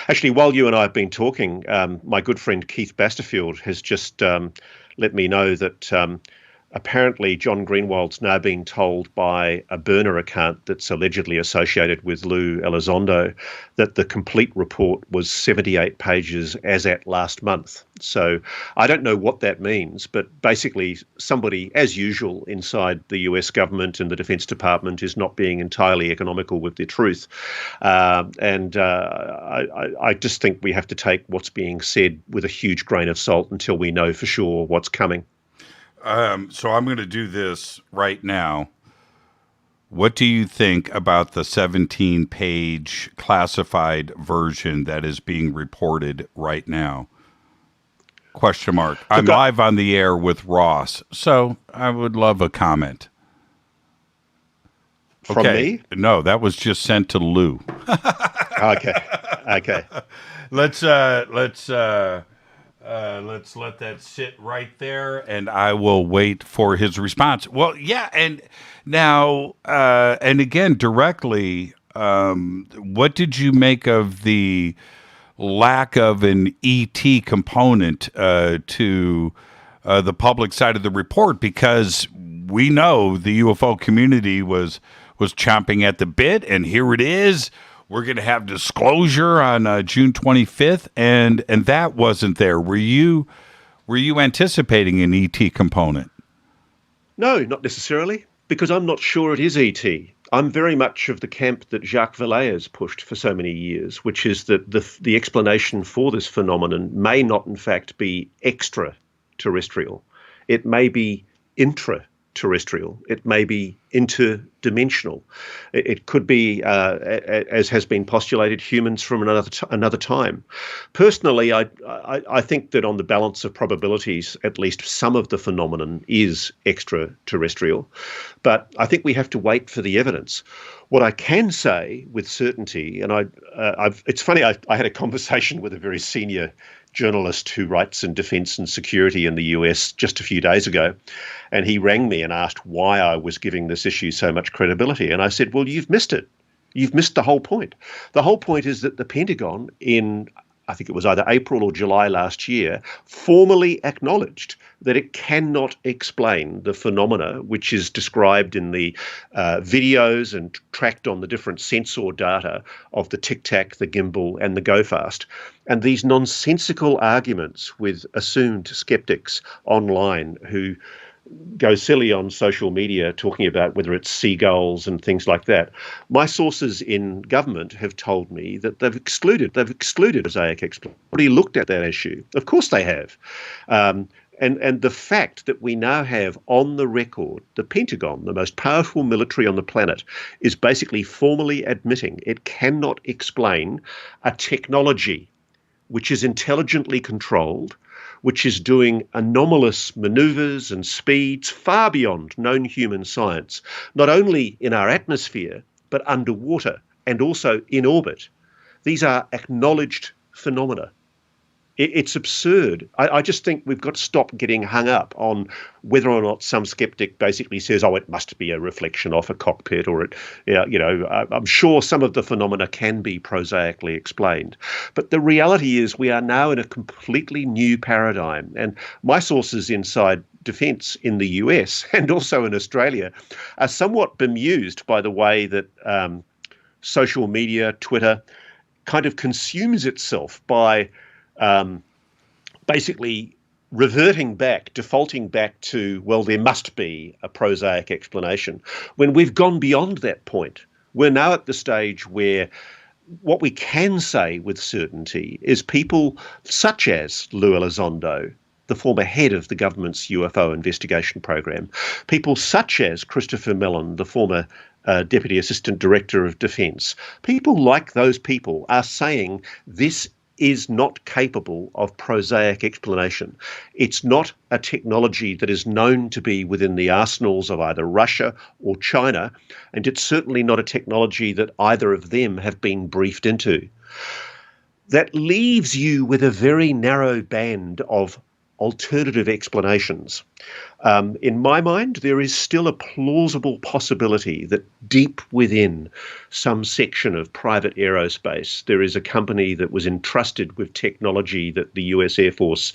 Actually, while you and I have been talking, my good friend Keith Basterfield has just let me know that apparently John Greenwald's now being told by a burner account that's allegedly associated with Lou Elizondo that the complete report was 78 pages as at last month. So I don't know what that means, but basically somebody, as usual, inside the US government and the Defense Department is not being entirely economical with their truth. I just think we have to take what's being said with a huge grain of salt until we know for sure what's coming. So I'm going to do this right now. What do you think about the 17-page classified version that is being reported right now? Question mark. I'm live on the air with Ross, so I would love a comment. From me? No, that was just sent to Lou. Okay. Let's let that sit right there, and I will wait for his response. Well, yeah, and now, and again, directly, what did you make of the lack of an ET component to the public side of the report? Because we know the UFO community was chomping at the bit, and here it is. We're going to have disclosure on June 25th, and that wasn't there. Were you anticipating an ET component? No, not necessarily, because I'm not sure it is ET. I'm very much of the camp that Jacques Vallée has pushed for so many years, which is that the explanation for this phenomenon may not, in fact, be extraterrestrial. It may be intraterrestrial. terrestrial. It may be interdimensional. It could be, as has been postulated, humans from another time. Personally, I think that on the balance of probabilities, at least some of the phenomenon is extraterrestrial. But I think we have to wait for the evidence. What I can say with certainty, and it's funny, I had a conversation with a very senior journalist who writes in defence and security in the US just a few days ago, and he rang me and asked why I was giving this issue so much credibility. And I said, well, you've missed it. You've missed the whole point. The whole point is that the Pentagon in, I think it was either April or July last year, formally acknowledged that it cannot explain the phenomena which is described in the videos and tracked on the different sensor data of the Tic Tac, the gimbal and the Go Fast. And these nonsensical arguments with assumed skeptics online who go silly on social media talking about whether it's seagulls and things like that. My sources in government have told me that they've excluded mosaic explanation. Already looked at that issue. Of course they have. And the fact that we now have on the record the Pentagon, the most powerful military on the planet, is basically formally admitting it cannot explain a technology which is intelligently controlled, which is doing anomalous maneuvers and speeds far beyond known human science, not only in our atmosphere, but underwater and also in orbit. These are acknowledged phenomena. It's absurd. I just think we've got to stop getting hung up on whether or not some skeptic basically says, oh, it must be a reflection off a cockpit, or I'm sure some of the phenomena can be prosaically explained. But the reality is we are now in a completely new paradigm. And my sources inside defence in the US and also in Australia are somewhat bemused by the way that social media, Twitter, kind of consumes itself by basically defaulting back to, well, there must be a prosaic explanation, when we've gone beyond that point. We're now at the stage where what we can say with certainty is people such as Lou Elizondo, the former head of the government's UFO investigation program, people such as Christopher Mellon, the former Deputy Assistant Director of Defence, people like those people are saying this is not capable of prosaic explanation. It's not a technology that is known to be within the arsenals of either Russia or China, and it's certainly not a technology that either of them have been briefed into. That leaves you with a very narrow band of alternative explanations. In my mind, there is still a plausible possibility that deep within some section of private aerospace, there is a company that was entrusted with technology that the US Air Force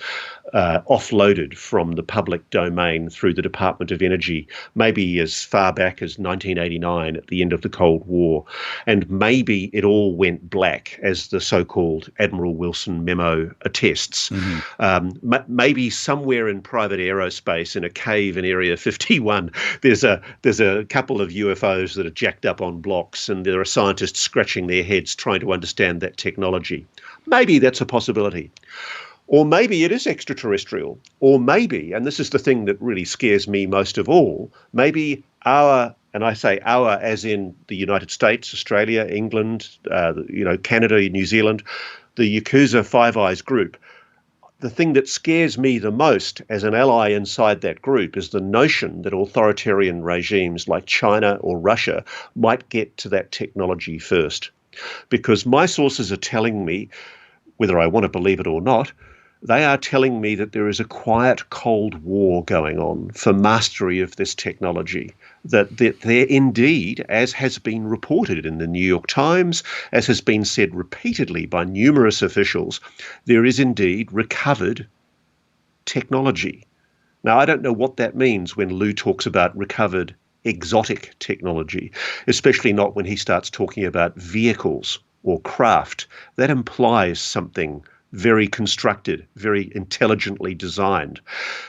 offloaded from the public domain through the Department of Energy, maybe as far back as 1989 at the end of the Cold War. And maybe it all went black, as the so-called Admiral Wilson memo attests. Mm-hmm. Maybe somewhere in private aerospace, in a cave in Area 51, there's a couple of UFOs that are jacked up on blocks, and there are scientists scratching their heads trying to understand that technology. Maybe that's a possibility. Or maybe it is extraterrestrial. Or maybe, and this is the thing that really scares me most of all, maybe our, and I say our as in the United States, Australia, England, Canada, New Zealand, the Yakuza Five Eyes group, the thing that scares me the most as an ally inside that group is the notion that authoritarian regimes like China or Russia might get to that technology first. Because my sources are telling me, whether I want to believe it or not, they are telling me that there is a quiet Cold War going on for mastery of this technology, that there indeed, as has been reported in the New York Times, as has been said repeatedly by numerous officials, there is indeed recovered technology. Now, I don't know what that means when Lou talks about recovered exotic technology, especially not when he starts talking about vehicles or craft. That implies something very constructed, very intelligently designed.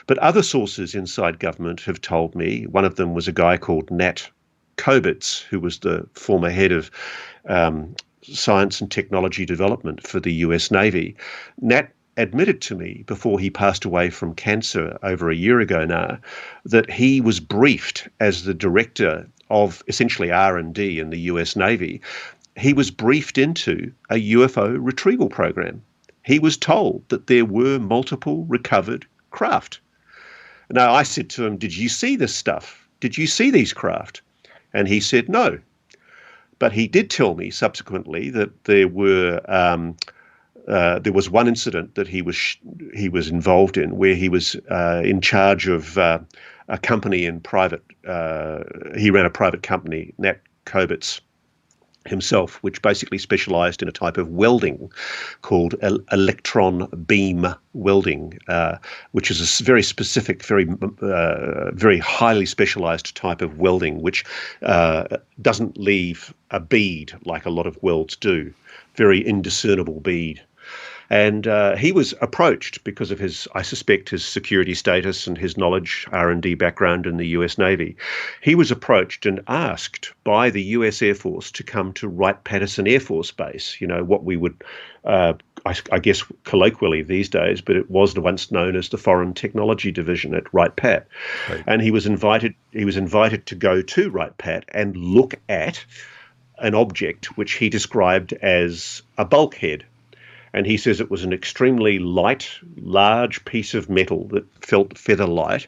But other sources inside government have told me, one of them was a guy called Nat Kobitz, who was the former head of science and technology development for the US Navy. Nat admitted to me before he passed away from cancer over a year ago now that he was briefed as the director of essentially R&D in the US Navy. He was briefed into a UFO retrieval program. He was told that there were multiple recovered craft. Now, I said to him, "Did you see this stuff? Did you see these craft?" And he said no. But he did tell me subsequently that there was one incident that he was involved in where he was in charge of a company in private. He ran a private company, Nat Kobitz himself, which basically specialized in a type of welding called electron beam welding, which is a very specific, very highly specialized type of welding, which doesn't leave a bead like a lot of welds do, very indiscernible bead. And he was approached because of I suspect, his security status and his knowledge, R&D background in the US Navy. He was approached and asked by the US Air Force to come to Wright-Patterson Air Force Base, what we would, I guess colloquially these days, but it was once known as the Foreign Technology Division at Wright-Pat. Right. And he was invited to go to Wright-Pat and look at an object which he described as a bulkhead. And he says it was an extremely light, large piece of metal that felt feather light,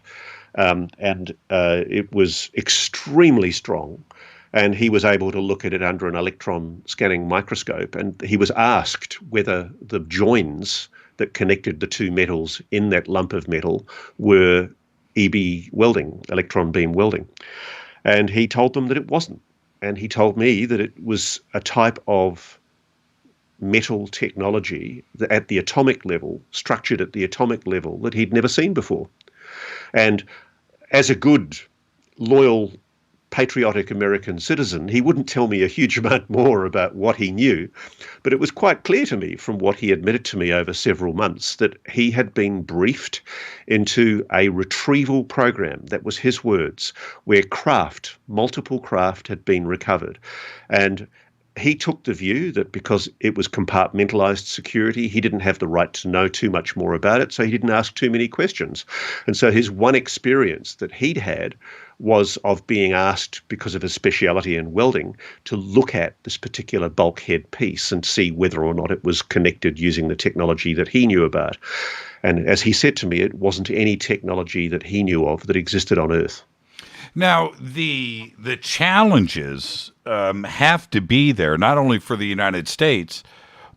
and it was extremely strong. And he was able to look at it under an electron scanning microscope. And he was asked whether the joins that connected the two metals in that lump of metal were EB welding, electron beam welding. And he told them that it wasn't. And he told me that it was a type of metal technology that at the atomic level, structured at the atomic level, that he'd never seen before. And as a good, loyal, patriotic American citizen, he wouldn't tell me a huge amount more about what he knew, but it was quite clear to me from what he admitted to me over several months that he had been briefed into a retrieval program, that was his words, where multiple craft had been recovered. And he took the view that because it was compartmentalized security, he didn't have the right to know too much more about it, so he didn't ask too many questions. And so his one experience that he'd had was of being asked, because of his speciality in welding, to look at this particular bulkhead piece and see whether or not it was connected using the technology that he knew about. And as he said to me, it wasn't any technology that he knew of that existed on Earth. Now, the challenges have to be there, not only for the United States,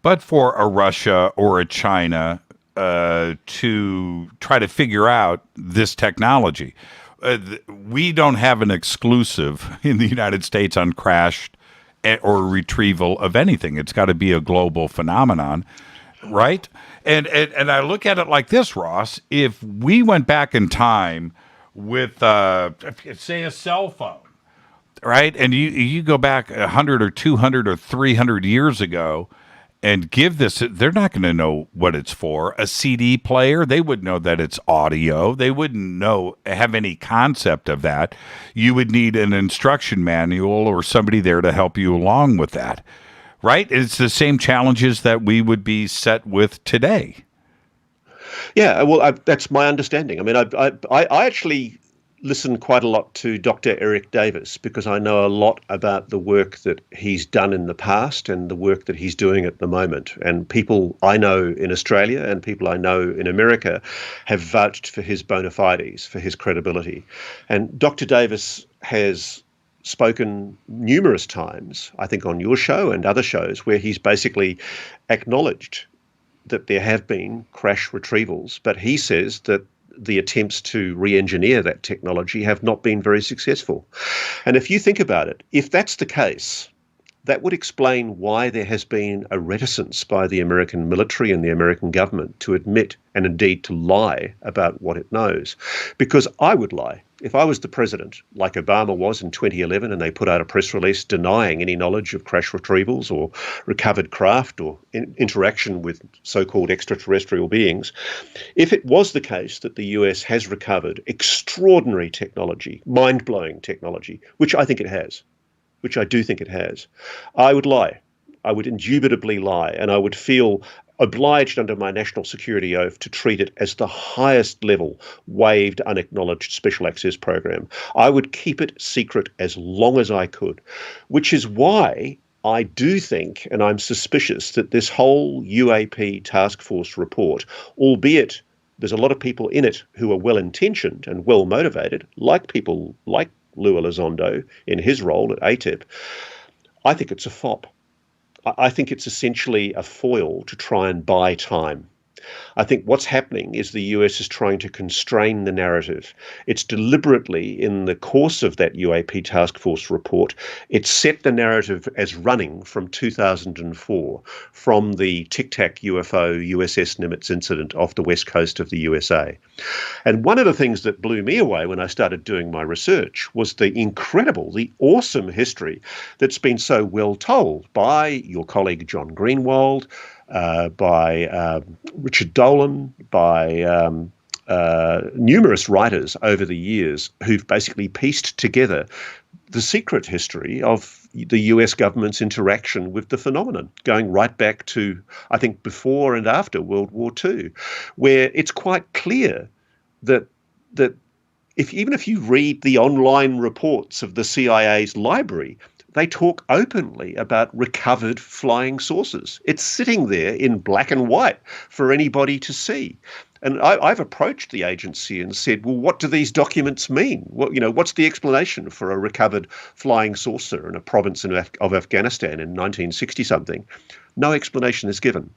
but for a Russia or a China to try to figure out this technology. We don't have an exclusive in the United States on crashed or retrieval of anything. It's got to be a global phenomenon, right? And I look at it like this, Ross. If we went back in time with, say, a cell phone, right? And you go back 100 or 200 or 300 years ago and give this, they're not going to know what it's for. A CD player, they wouldn't know that it's audio. They wouldn't have any concept of that. You would need an instruction manual or somebody there to help you along with that, right? It's the same challenges that we would be set with today. Yeah, well, that's my understanding. I mean, I actually listen quite a lot to Dr. Eric Davis because I know a lot about the work that he's done in the past and the work that he's doing at the moment. And people I know in Australia and people I know in America have vouched for his bona fides, for his credibility. And Dr. Davis has spoken numerous times, I think on your show and other shows, where he's basically acknowledged that there have been crash retrievals, but he says that the attempts to re-engineer that technology have not been very successful. And if you think about it, if that's the case, that would explain why there has been a reticence by the American military and the American government to admit and indeed to lie about what it knows. Because I would lie. If I was the president, like Obama was in 2011, and they put out a press release denying any knowledge of crash retrievals or recovered craft or interaction with so-called extraterrestrial beings, if it was the case that the US has recovered extraordinary technology, mind-blowing technology, which I think it has, which I do think it has, I would lie. I would indubitably lie, and I would feel obliged under my national security oath to treat it as the highest level waived, unacknowledged special access program. I would keep it secret as long as I could, which is why I do think, and I'm suspicious, that this whole UAP task force report, albeit there's a lot of people in it who are well-intentioned and well-motivated, like people like Lou Elizondo in his role at ATEP, I think it's a fop. I think it's essentially a foil to try and buy time. I think what's happening is the US is trying to constrain the narrative. It's deliberately, in the course of that UAP task force report, it's set the narrative as running from 2004, from the Tic Tac UFO USS Nimitz incident off the west coast of the USA. And one of the things that blew me away when I started doing my research was the incredible, the awesome history that's been so well told by your colleague John Greenwald, by Richard Dolan, by numerous writers over the years who've basically pieced together the secret history of the US government's interaction with the phenomenon, going right back to, I think, before and after World War II, where it's quite clear that even if you read the online reports of the CIA's library, they talk openly about recovered flying saucers. It's sitting there in black and white for anybody to see. And I've approached the agency and said, well, what do these documents mean? What's the explanation for a recovered flying saucer in a province of Afghanistan in 1960-something? No explanation is given.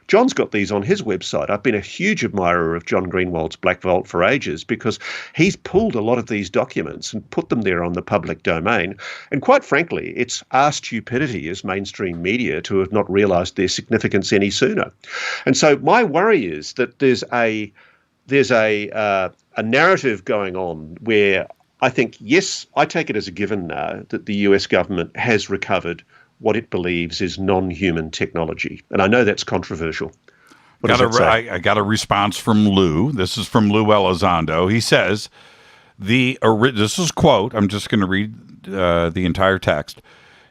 John's got these on his website. I've been a huge admirer of John Greenwald's Black Vault for ages because he's pulled a lot of these documents and put them there on the public domain. And quite frankly, it's our stupidity as mainstream media to have not realised their significance any sooner. And so my worry is that there's a narrative going on where I think, yes, I take it as a given now that the US government has recovered what it believes is non-human technology. And I know that's controversial. I got a response from Lou. This is from Lou Elizondo. He says, this is quote, I'm just going to read the entire text.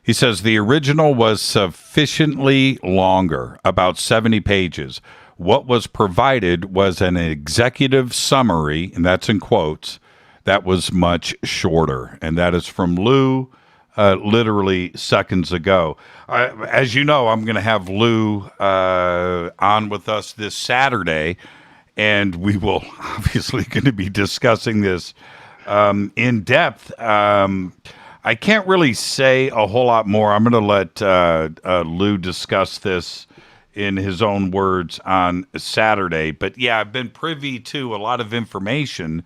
He says, the original was sufficiently longer, about 70 pages. What was provided was an executive summary, and that's in quotes, that was much shorter. And that is from Lou, literally seconds ago. As you know, I'm going to have Lou on with us this Saturday, and we will obviously going to be discussing this in depth. I can't really say a whole lot more. I'm going to let Lou discuss this in his own words on Saturday. But yeah, I've been privy to a lot of information,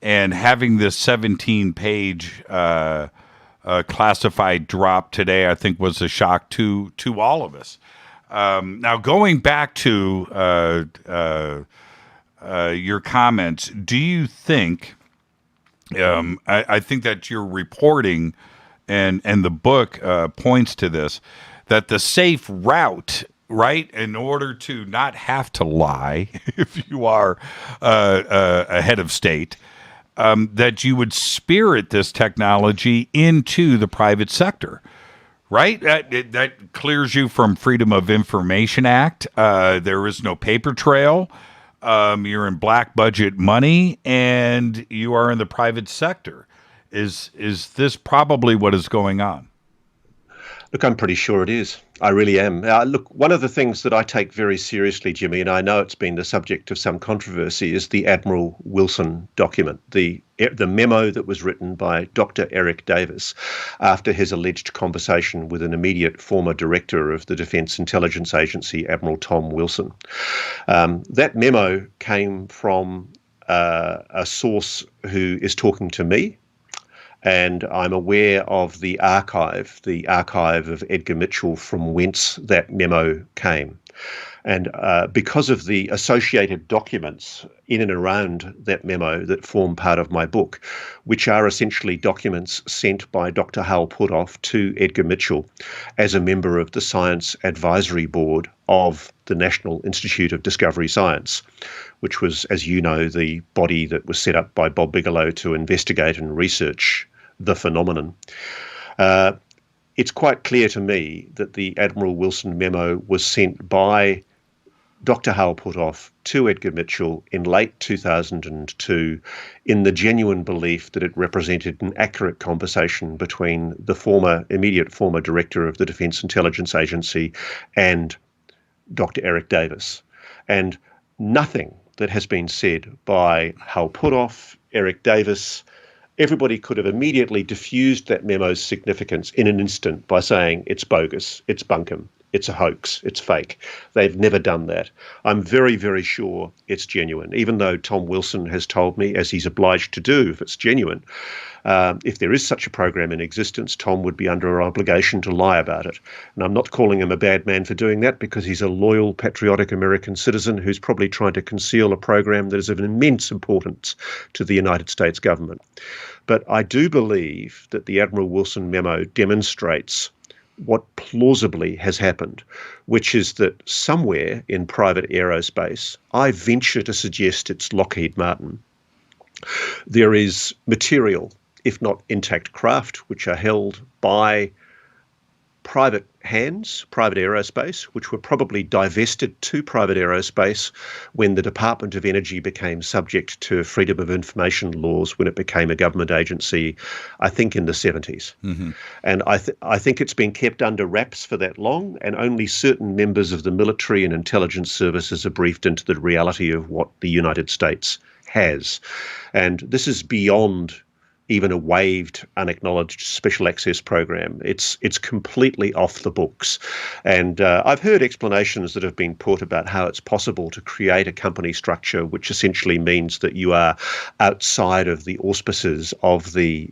and having this 17-page classified drop today, I think, was a shock to all of us. Now, going back to your comments, do you think, I think that your reporting and the book points to this, that the safe route, right, in order to not have to lie if you are a head of state, that you would spirit this technology into the private sector, right? That clears you from Freedom of Information Act. There is no paper trail. You're in black budget money, and you are in the private sector. Is this probably what is going on? Look, I'm pretty sure it is. I really am. Look, one of the things that I take very seriously, Jimmy, and I know it's been the subject of some controversy, is the Admiral Wilson document, the memo that was written by Dr. Eric Davis after his alleged conversation with an immediate former director of the Defence Intelligence Agency, Admiral Tom Wilson. That memo came from a source who is talking to me, and I'm aware of the archive of Edgar Mitchell from whence that memo came. And because of the associated documents in and around that memo that form part of my book, which are essentially documents sent by Dr. Hal Puthoff to Edgar Mitchell as a member of the Science Advisory Board of the National Institute of Discovery Science, which was, as you know, the body that was set up by Bob Bigelow to investigate and research the phenomenon. It's quite clear to me that the Admiral Wilson memo was sent by Dr. Hull put off to Edgar Mitchell in late 2002 in the genuine belief that it represented an accurate conversation between the immediate former director of the Defence Intelligence Agency and Dr. Eric Davis. And nothing that has been said by Hull Puthoff, Eric Davis, everybody could have immediately diffused that memo's significance in an instant by saying it's bogus, it's bunkum, it's a hoax, it's fake. They've never done that. I'm very, very sure it's genuine, even though Tom Wilson has told me, as he's obliged to do if it's genuine, if there is such a program in existence, Tom would be under an obligation to lie about it. And I'm not calling him a bad man for doing that, because he's a loyal, patriotic American citizen who's probably trying to conceal a program that is of immense importance to the United States government. But I do believe that the Admiral Wilson memo demonstrates what plausibly has happened, which is that somewhere in private aerospace, I venture to suggest it's Lockheed Martin, there is material, if not intact craft, which are held by private hands, private aerospace, which were probably divested to private aerospace when the Department of Energy became subject to freedom of information laws when it became a government agency, I think in the 70s. Mm-hmm. And I think it's been kept under wraps for that long, and only certain members of the military and intelligence services are briefed into the reality of what the United States has. And this is beyond even a waived, unacknowledged special access program. It's completely off the books. And I've heard explanations that have been put about how it's possible to create a company structure which essentially means that you are outside of the auspices of the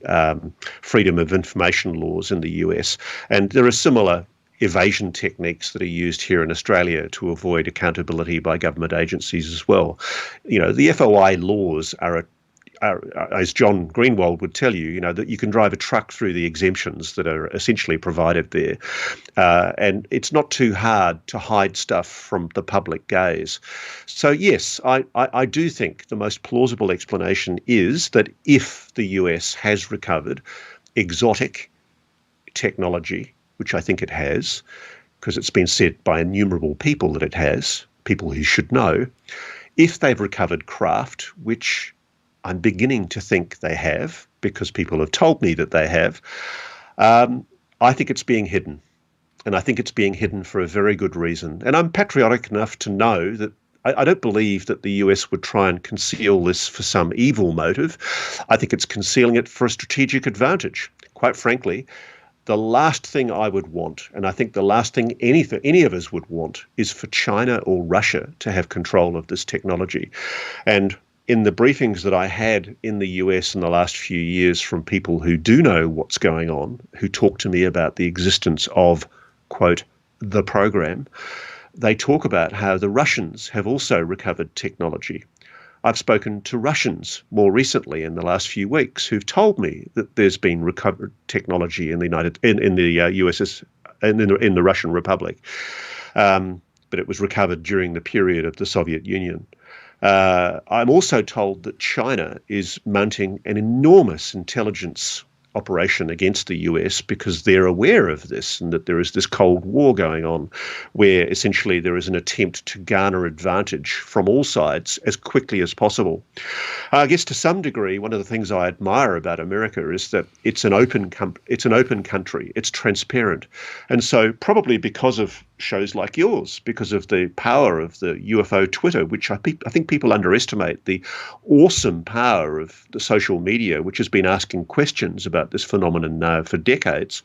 freedom of information laws in the US. And there are similar evasion techniques that are used here in Australia to avoid accountability by government agencies as well. You know, the FOI laws are as John Greenwald would tell you, that you can drive a truck through the exemptions that are essentially provided there. And it's not too hard to hide stuff from the public gaze. So yes, I do think the most plausible explanation is that if the US has recovered exotic technology, which I think it has, because it's been said by innumerable people that it has, people who should know, if they've recovered craft, which I'm beginning to think they have, because people have told me that they have, I think it's being hidden. And I think it's being hidden for a very good reason. And I'm patriotic enough to know that I don't believe that the US would try and conceal this for some evil motive. I think it's concealing it for a strategic advantage. Quite frankly, the last thing I would want, and I think the last thing any of us would want, is for China or Russia to have control of this technology. And in the briefings that I had in the US in the last few years from people who do know what's going on, who talk to me about the existence of, quote, the program, they talk about how the Russians have also recovered technology. I've spoken to Russians more recently in the last few weeks who've told me that there's been recovered technology in the USS in the Russian Republic, but it was recovered during the period of the Soviet Union. I'm also told that China is mounting an enormous intelligence operation against the US because they're aware of this and that there is this Cold War going on where essentially there is an attempt to garner advantage from all sides as quickly as possible. I guess to some degree, one of the things I admire about America is that it's an open country, it's transparent. And so probably because of shows like yours, because of the power of the UFO Twitter, which I think people underestimate the awesome power of the social media, which has been asking questions about this phenomenon now for decades.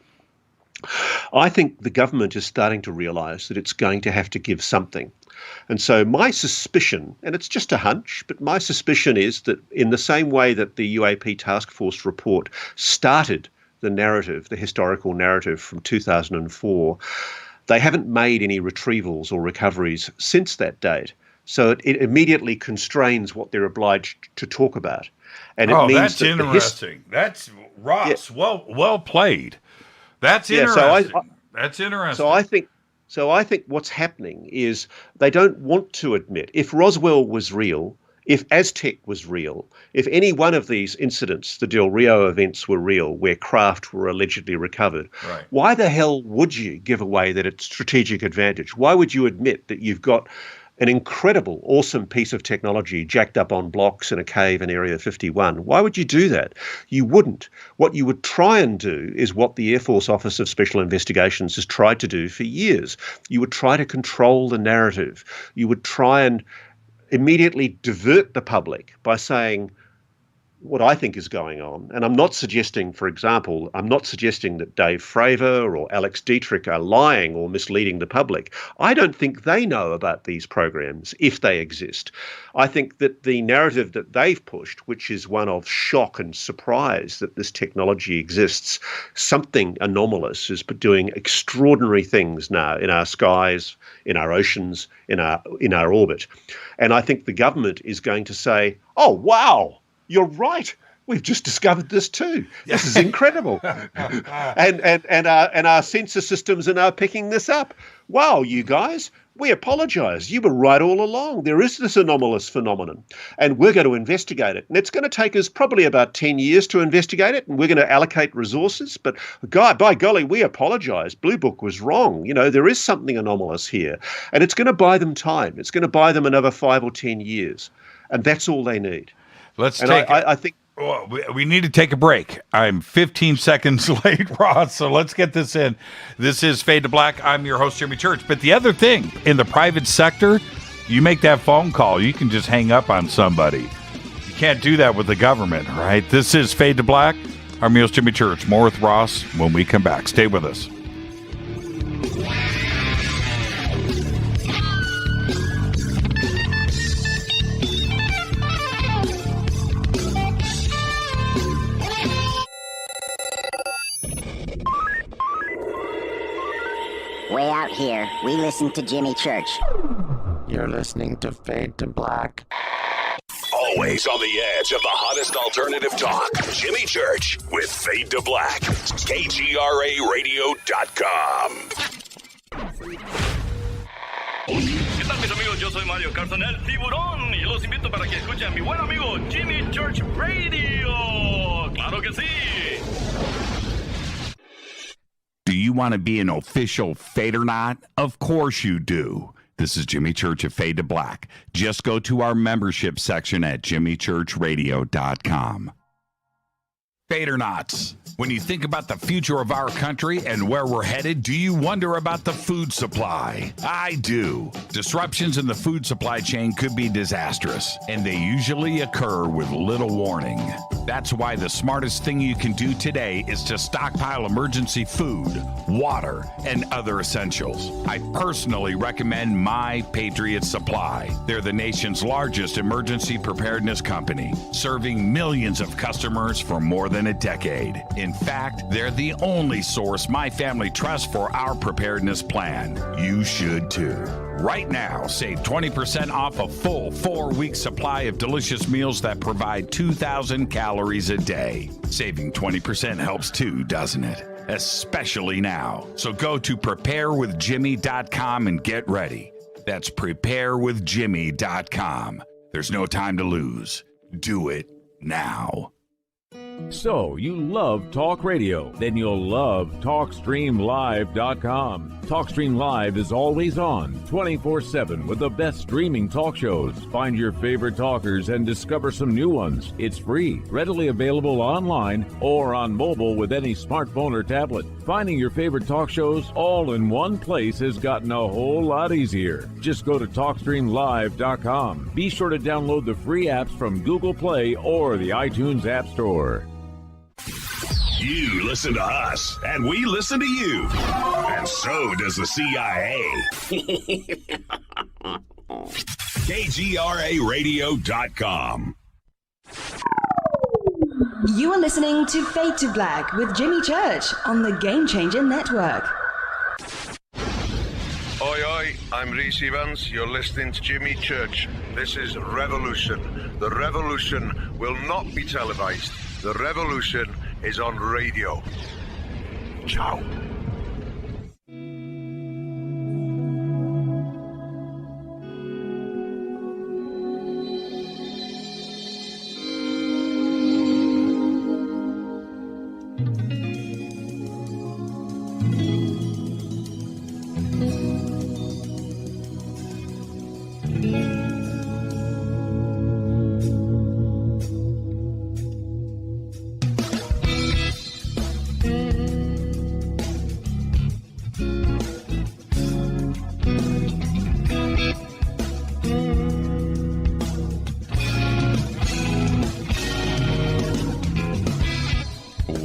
I think the government is starting to realise that it's going to have to give something. And so my suspicion, and it's just a hunch, but my suspicion is that in the same way that the UAP Task Force report started the narrative, the historical narrative from 2004, they haven't made any retrievals or recoveries since that date. So it immediately constrains what they're obliged to talk about. And it means that's interesting. That's Ross. Yeah. Well played. That's interesting. That's interesting. So I think what's happening is they don't want to admit if Roswell was real, if Aztec was real, if any one of these incidents, the Del Rio events, were real, where craft were allegedly recovered, right, why the hell would you give away that it's strategic advantage? Why would you admit that you've got an incredible, awesome piece of technology jacked up on blocks in a cave in Area 51. Why would you do that? You wouldn't. What you would try and do is what the Air Force Office of Special Investigations has tried to do for years. You would try to control the narrative. You would try and immediately divert the public by saying what I think is going on. And I'm not suggesting, for example, that Dave Fravor or Alex Dietrich are lying or misleading the public. I don't think they know about these programs, if they exist. I think that the narrative that they've pushed, which is one of shock and surprise that this technology exists, something anomalous is doing extraordinary things now in our skies, in our oceans, in our orbit. And I think the government is going to say, oh, wow, you're right. We've just discovered this too. This is incredible. and our sensor systems are now picking this up. Wow, you guys, we apologise. You were right all along. There is this anomalous phenomenon, and we're going to investigate it. And it's going to take us probably about 10 years to investigate it, and we're going to allocate resources. But by golly, we apologise. Blue Book was wrong. There is something anomalous here, and it's going to buy them time. It's going to buy them another 5 or 10 years, and that's all they need. I think we need to take a break. I'm 15 seconds late, Ross, so let's get this in. This is Fade to Black. I'm your host, Jimmy Church. But the other thing, in the private sector, you make that phone call, you can just hang up on somebody. You can't do that with the government, right? This is Fade to Black. I'm your host, Jimmy Church. More with Ross when we come back. Stay with us. Way out here, we listen to Jimmy Church. You're listening to Fade to Black. Always on the edge of the hottest alternative talk. Jimmy Church with Fade to Black. KGRARadio.com. ¿Qué tal, mis amigos? Yo soy Mario Carson, el tiburón, y los invito para que escuchen a mi buen amigo Jimmy Church Radio. ¡Claro que sí! Do you want to be an official Fader Not? Of course you do. This is Jimmy Church of Fade to Black. Just go to our membership section at jimmychurchradio.com. Fader Knots. When you think about the future of our country and where we're headed, do you wonder about the food supply? I do. Disruptions in the food supply chain could be disastrous, and they usually occur with little warning. That's why the smartest thing you can do today is to stockpile emergency food, water, and other essentials. I personally recommend My Patriot Supply. They're the nation's largest emergency preparedness company, serving millions of customers for more than a decade. In fact, they're the only source my family trusts for our preparedness plan. You should too. Right now, save 20% off a full 4-week supply of delicious meals that provide 2,000 calories a day. Saving 20% helps too, doesn't it? Especially now. So go to preparewithjimmy.com and get ready. That's preparewithjimmy.com. There's no time to lose. Do it now. So, you love talk radio? Then you'll love TalkStreamLive.com. TalkStream Live is always on, 24/7 with the best streaming talk shows. Find your favorite talkers and discover some new ones. It's free, readily available online or on mobile with any smartphone or tablet. Finding your favorite talk shows all in one place has gotten a whole lot easier. Just go to TalkStreamLive.com. Be sure to download the free apps from Google Play or the iTunes App Store. You listen to us, and we listen to you. And so does the CIA. KGRARadio.com. You are listening to Fade to Black with Jimmy Church on the Game Changer Network. Oi, oi, I'm Rhys Evans. You're listening to Jimmy Church. This is Revolution. The revolution will not be televised. The revolution is on radio. Ciao.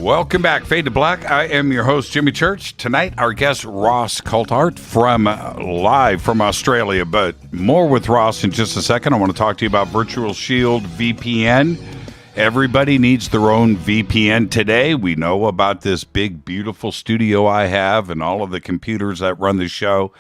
Welcome back, Fade to Black. I am your host, Jimmy Church. Tonight, our guest, Ross Coulthart, from live from Australia. But more with Ross in just a second. I want to talk to you about Virtual Shield VPN. Everybody needs their own VPN today. We know about this big, beautiful studio I have and all of the computers that run the show.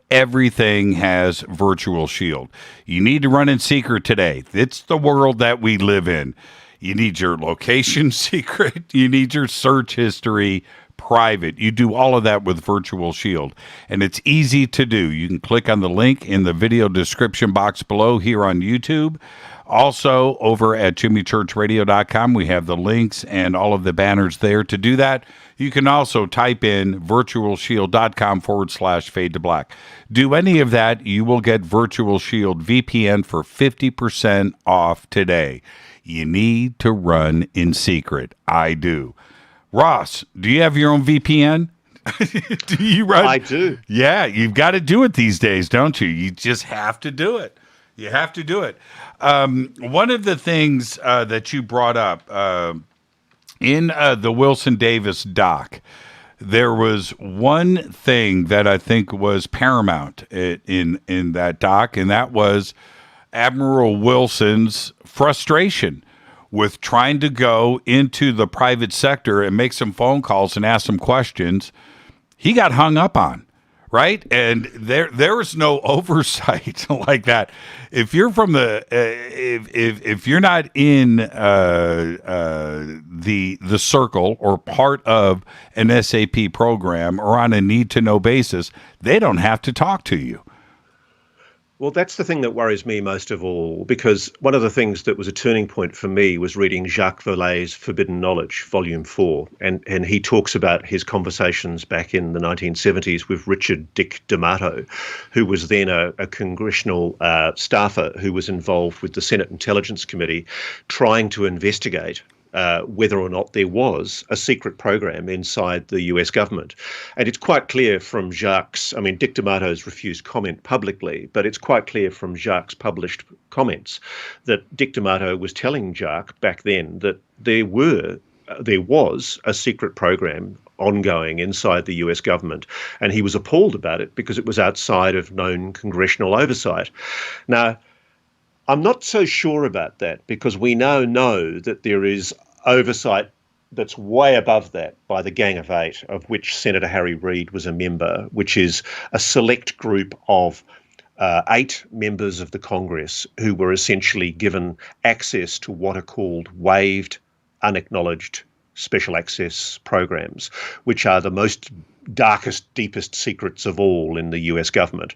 Everything has Virtual Shield. You need to run in secret today. It's the world that we live in. You need your location secret. You need your search history private. You do all of that with Virtual Shield. And it's easy to do. You can click on the link in the video description box below here on YouTube. Also, over at jimmychurchradio.com, we have the links and all of the banners there to do that. You can also type in virtualshield.com/fade to black. Do any of that, you will get Virtual Shield VPN for 50% off today. You need to run in secret. I do. Ross, do you have your own VPN? Do you run? I do. Yeah, you've got to do it these days, don't you? You just have to do it. You have to do it. One of the things that you brought up in the Wilson Davis doc, there was one thing that I think was paramount in that doc, and that was Admiral Wilson's frustration with trying to go into the private sector and make some phone calls and ask some questions. He got hung up on, right? And there is no oversight like that. If you're from the if you're not in the circle or part of an SAP program or on a need to know basis, they don't have to talk to you. Well, that's the thing that worries me most of all, because one of the things that was a turning point for me was reading Jacques Vallée's Forbidden Knowledge, Volume 4, and he talks about his conversations back in the 1970s with Richard Dick D'Amato, who was then a congressional staffer who was involved with the Senate Intelligence Committee trying to investigate whether or not there was a secret program inside the US government. And it's quite clear from Dick D'Amato's refused comment publicly, but it's quite clear from Jacques' published comments that Dick D'Amato was telling Jacques back then that there was a secret program ongoing inside the US government, and he was appalled about it because it was outside of known congressional oversight. Now, I'm not so sure about that, because we now know that there is oversight that's way above that by the Gang of Eight, of which Senator Harry Reid was a member, which is a select group of 8 members of the Congress who were essentially given access to what are called waived, unacknowledged special access programs, which are the most darkest, deepest secrets of all in the US government.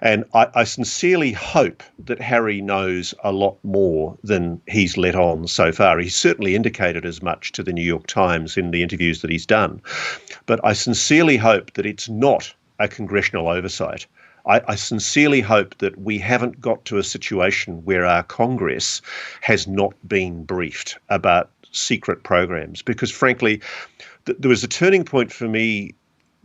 And I sincerely hope that Harry knows a lot more than he's let on so far. He's certainly indicated as much to the New York Times in the interviews that he's done. But I sincerely hope that it's not a congressional oversight. I sincerely hope that we haven't got to a situation where our Congress has not been briefed about secret programs, because frankly, there was a turning point for me,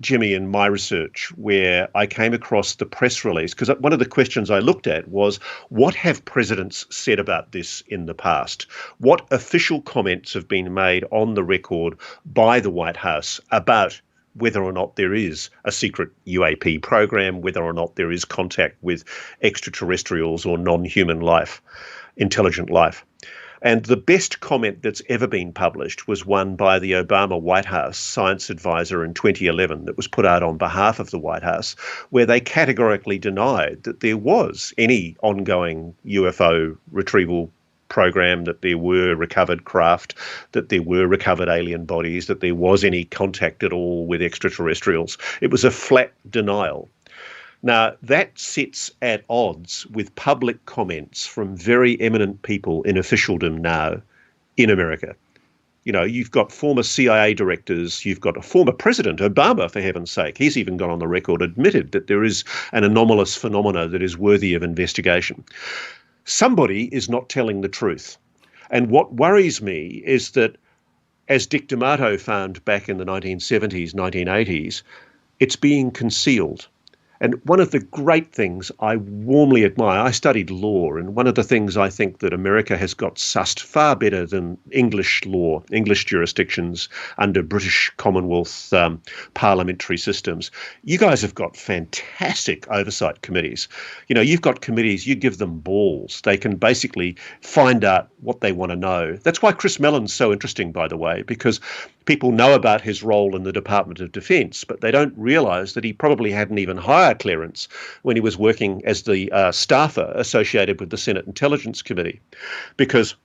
Jimmy, in my research where I came across the press release, because one of the questions I looked at was, what have presidents said about this in the past? What official comments have been made on the record by the White House about whether or not there is a secret UAP program, whether or not there is contact with extraterrestrials or non-human life, intelligent life? And the best comment that's ever been published was one by the Obama White House science advisor in 2011 that was put out on behalf of the White House, where they categorically denied that there was any ongoing UFO retrieval program, that there were recovered craft, that there were recovered alien bodies, that there was any contact at all with extraterrestrials. It was a flat denial. Now, that sits at odds with public comments from very eminent people in officialdom now in America. You know, you've got former CIA directors, you've got a former president, Obama, for heaven's sake. He's even gone on the record, admitted that there is an anomalous phenomena that is worthy of investigation. Somebody is not telling the truth. And what worries me is that, as Dick D'Amato found back in the 1970s, 1980s, it's being concealed. And one of the great things I warmly admire, I studied law, and one of the things I think that America has got sussed far better than English law, English jurisdictions under British Commonwealth parliamentary systems. You guys have got fantastic oversight committees. You know, you've got committees, you give them balls. They can basically find out what they want to know. That's why Chris Mellon's so interesting, by the way, because people know about his role in the Department of Defence, but they don't realise that he probably had an even higher clearance when he was working as the staffer associated with the Senate Intelligence Committee. Because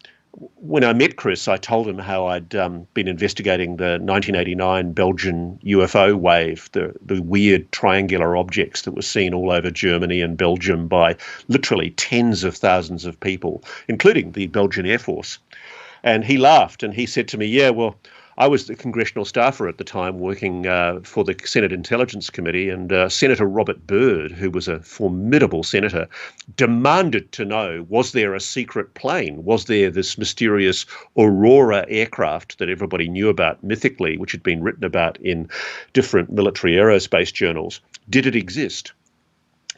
when I met Chris, I told him how I'd been investigating the 1989 Belgian UFO wave, the weird triangular objects that were seen all over Germany and Belgium by literally tens of thousands of people, including the Belgian Air Force. And he laughed and he said to me, yeah, well, I was the congressional staffer at the time working for the Senate Intelligence Committee, and Senator Robert Byrd, who was a formidable senator, demanded to know, was there a secret plane? Was there this mysterious Aurora aircraft that everybody knew about mythically, which had been written about in different military aerospace journals? Did it exist?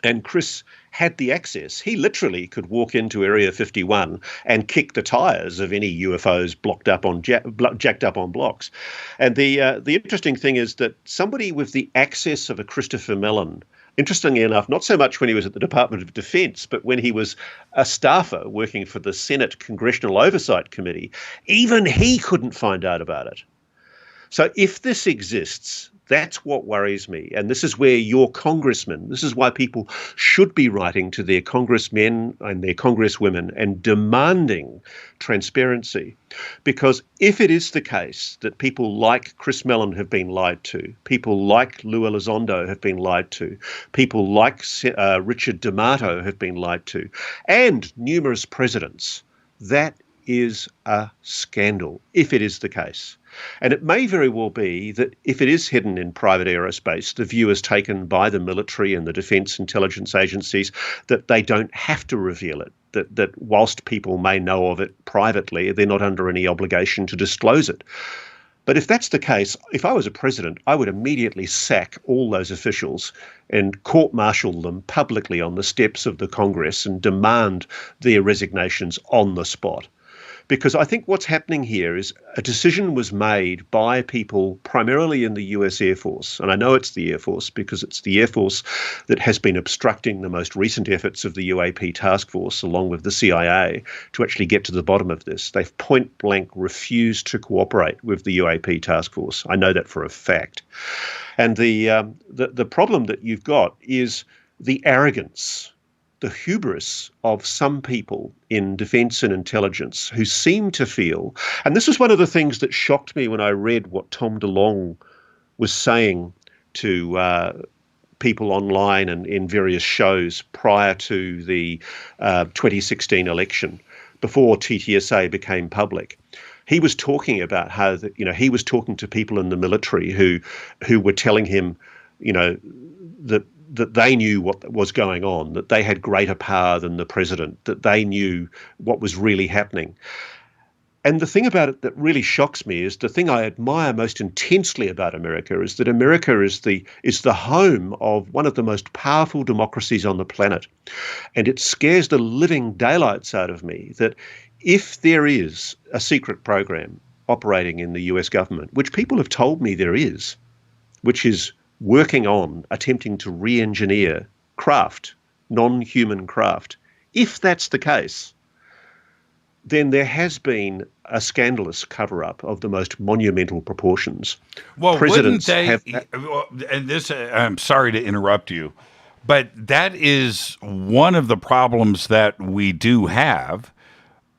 And Chris had the access. He literally could walk into Area 51 and kick the tires of any UFOs jacked up on blocks. And the interesting thing is that somebody with the access of a Christopher Mellon, interestingly enough, not so much when he was at the Department of Defense, but when he was a staffer working for the Senate Congressional Oversight Committee, even he couldn't find out about it. So if this exists, that's what worries me. And this is where your congressmen, this is why people should be writing to their congressmen and their congresswomen and demanding transparency. Because if it is the case that people like Chris Mellon have been lied to, people like Lou Elizondo have been lied to, people like Richard D'Amato have been lied to, and numerous presidents, that is a scandal, if it is the case. And it may very well be that if it is hidden in private aerospace, the view is taken by the military and the defence intelligence agencies that they don't have to reveal it, that whilst people may know of it privately, they're not under any obligation to disclose it. But if that's the case, if I was a president, I would immediately sack all those officials and court-martial them publicly on the steps of the Congress and demand their resignations on the spot. Because I think what's happening here is a decision was made by people primarily in the US Air Force. And I know it's the Air Force because it's the Air Force that has been obstructing the most recent efforts of the UAP task force, along with the CIA, to actually get to the bottom of this. They've point blank refused to cooperate with the UAP task force. I know that for a fact. And the problem that you've got is the arrogance, the hubris of some people in defence and intelligence who seem to feel, and this was one of the things that shocked me when I read what Tom DeLonge was saying to people online and in various shows prior to the 2016 election, before TTSA became public. He was talking about how he was talking to people in the military who were telling him, that they knew what was going on, that they had greater power than the president, that they knew what was really happening. And the thing about it that really shocks me is the thing I admire most intensely about America is that America is the home of one of the most powerful democracies on the planet. And it scares the living daylights out of me that if there is a secret program operating in the US government, which people have told me there is, which is working on attempting to re-engineer craft, non-human craft. If that's the case, then there has been a scandalous cover-up of the most monumental proportions. Well, presidents and this, I'm sorry to interrupt you, but that is one of the problems that we do have,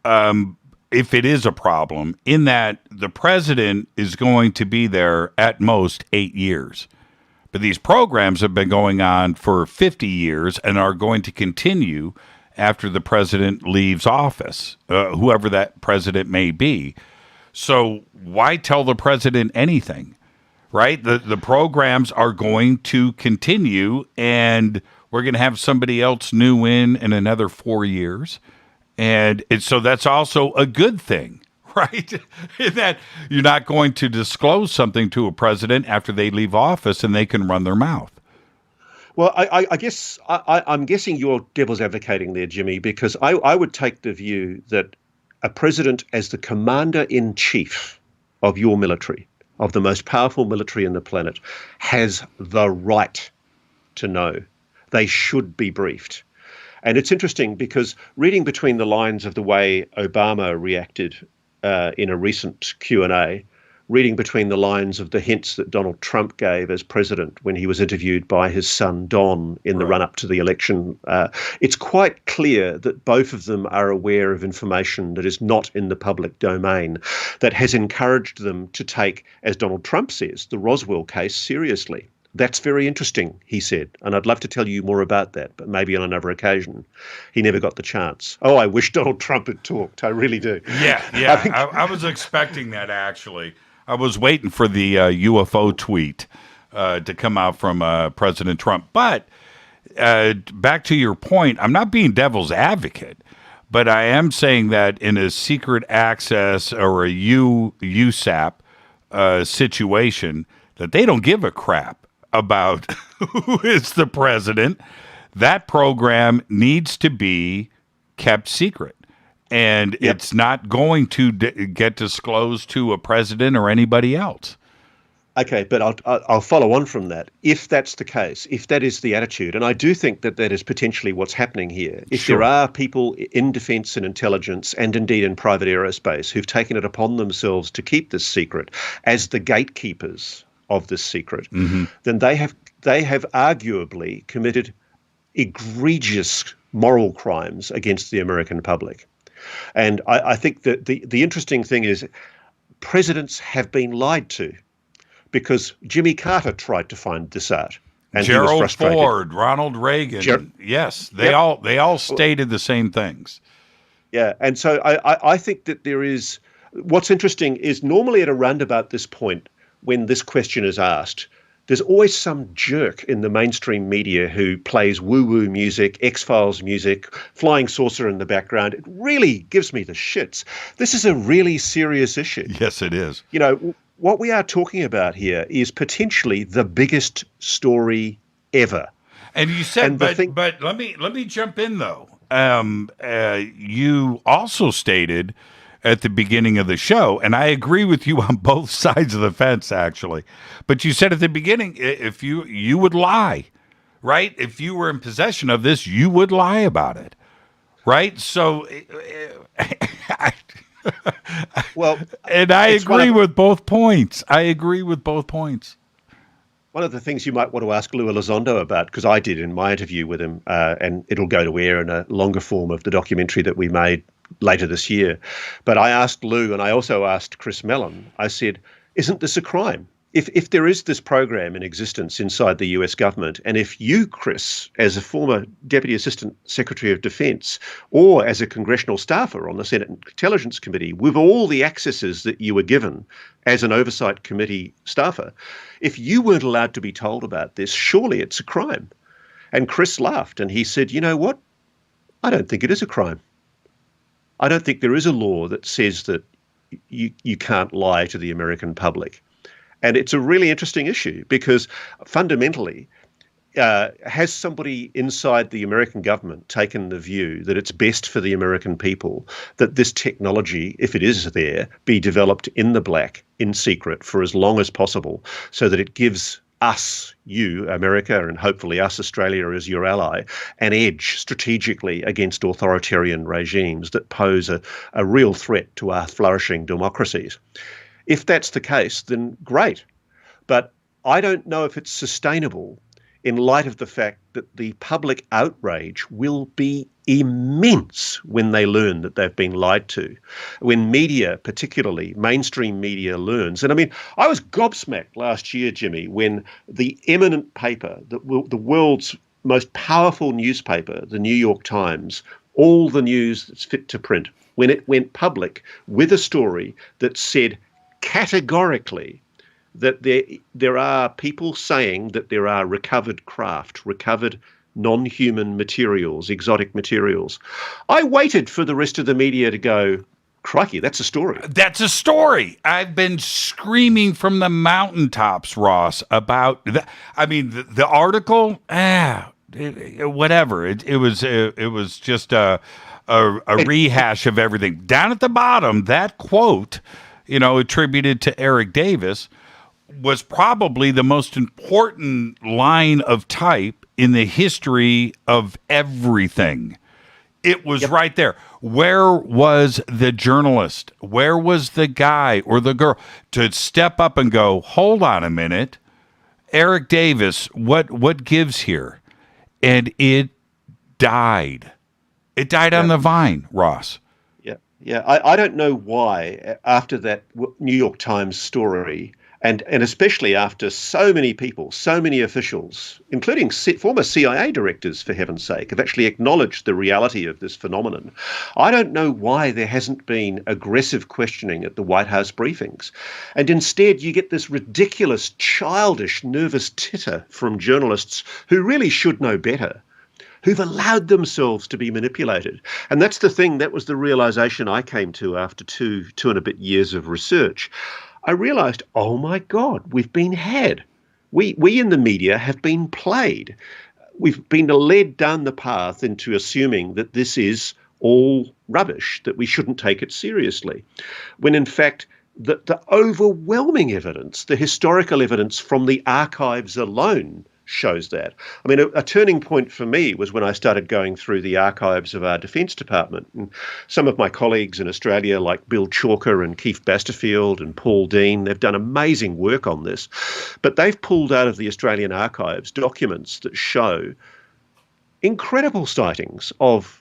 if it is a problem, in that the president is going to be there at most 8 years. But these programs have been going on for 50 years and are going to continue after the president leaves office, whoever that president may be. So why tell the president anything, right? The programs are going to continue, and we're going to have somebody else new in another 4 years. And so that's also a good thing. Right? In that you're not going to disclose something to a president after they leave office and they can run their mouth. Well, I guess I'm guessing you're devil's advocating there, Jimmy, because I would take the view that a president as the commander-in-chief of your military, of the most powerful military in the planet, has the right to know. They should be briefed. And it's interesting because reading between the lines of the way Obama reacted in a recent Q&A, reading between the lines of the hints that Donald Trump gave as president when he was interviewed by his son Don in the run-up to the election, it's quite clear that both of them are aware of information that is not in the public domain that has encouraged them to take, as Donald Trump says, the Roswell case seriously. That's very interesting, he said, and I'd love to tell you more about that, but maybe on another occasion. He never got the chance. Oh, I wish Donald Trump had talked. I really do. Yeah. I was expecting that, actually. I was waiting for the UFO tweet to come out from President Trump. But back to your point, I'm not being devil's advocate, but I am saying that in a secret access or a USAP situation, that they don't give a crap about who is the president. That program needs to be kept secret. And it's not going to get disclosed to a president or anybody else. Okay, but I'll follow on from that. If that's the case, if that is the attitude, and I do think that that is potentially what's happening here, if there are people in defence and intelligence and indeed in private aerospace who've taken it upon themselves to keep this secret as the gatekeepers of this secret, then they have arguably committed egregious moral crimes against the American public. And I think that the interesting thing is presidents have been lied to, because Jimmy Carter tried to find this out. And Gerald he was frustrated. Ford, Ronald Reagan. Yes, they all stated the same things. Yeah, and so I think that there is, what's interesting is normally at around about this point when this question is asked, there's always some jerk in the mainstream media who plays woo-woo music, X-Files music, flying saucer in the background. It really gives me the shits. This is a really serious issue. Yes, it is. You know, what we are talking about here is potentially the biggest story ever. And you said, but let me jump in though. You also stated at the beginning of the show, and I agree with you on both sides of the fence, actually. But you said at the beginning, if you would lie, right? If you were in possession of this, you would lie about it, right? So, well, and I agree with both points. One of the things you might want to ask Lou Elizondo about, because I did in my interview with him, and it'll go to air in a longer form of the documentary that we made later this year. But I asked Lou, and I also asked Chris Mellon, I said, isn't this a crime? If there is this program in existence inside the US government, and if you, Chris, as a former Deputy Assistant Secretary of Defense, or as a congressional staffer on the Senate Intelligence Committee, with all the accesses that you were given as an oversight committee staffer, if you weren't allowed to be told about this, surely it's a crime. And Chris laughed, and he said, you know what? I don't think it is a crime. I don't think there is a law that says that you can't lie to the American public. And it's a really interesting issue because fundamentally, has somebody inside the American government taken the view that it's best for the American people that this technology, if it is there, be developed in the black, in secret, for as long as possible, so that it gives us, you, America, and hopefully us, Australia, as your ally, an edge strategically against authoritarian regimes that pose a real threat to our flourishing democracies? If that's the case, then great. But I don't know if it's sustainable in light of the fact that the public outrage will be immense when they learn that they've been lied to. When media, particularly mainstream media, learns. And I mean, I was gobsmacked last year, Jimmy, when the eminent paper, the world's most powerful newspaper, the New York Times, all the news that's fit to print, when it went public with a story that said categorically that there are people saying that there are recovered craft, recovered non-human materials, exotic materials. I waited for the rest of the media to go, Crikey, that's a story. That's a story. I've been screaming from the mountaintops, Ross, about that. I mean, the article, whatever. It was just a rehash of everything. Down at the bottom, that quote, attributed to Eric Davis, was probably the most important line of type in the history of everything. It was right there. Where was the journalist? Where was the guy or the girl to step up and go, hold on a minute, Eric Davis, what gives here? And it died. It died on the vine, Ross. Yeah. I don't know why after that New York Times story, and especially after so many people, so many officials, including former CIA directors, for heaven's sake, have actually acknowledged the reality of this phenomenon. I don't know why there hasn't been aggressive questioning at the White House briefings. And instead, you get this ridiculous, childish, nervous titter from journalists who really should know better, who've allowed themselves to be manipulated. And that's the thing, that was the realization I came to after two and a bit years of research. I realized, oh my God, we've been had. We in the media have been played. We've been led down the path into assuming that this is all rubbish, that we shouldn't take it seriously. When in fact, the overwhelming evidence, the historical evidence from the archives alone shows that. I mean, a turning point for me was when I started going through the archives of our Defence Department. And some of my colleagues in Australia, like Bill Chalker and Keith Basterfield and Paul Dean, they've done amazing work on this. But they've pulled out of the Australian archives documents that show incredible sightings of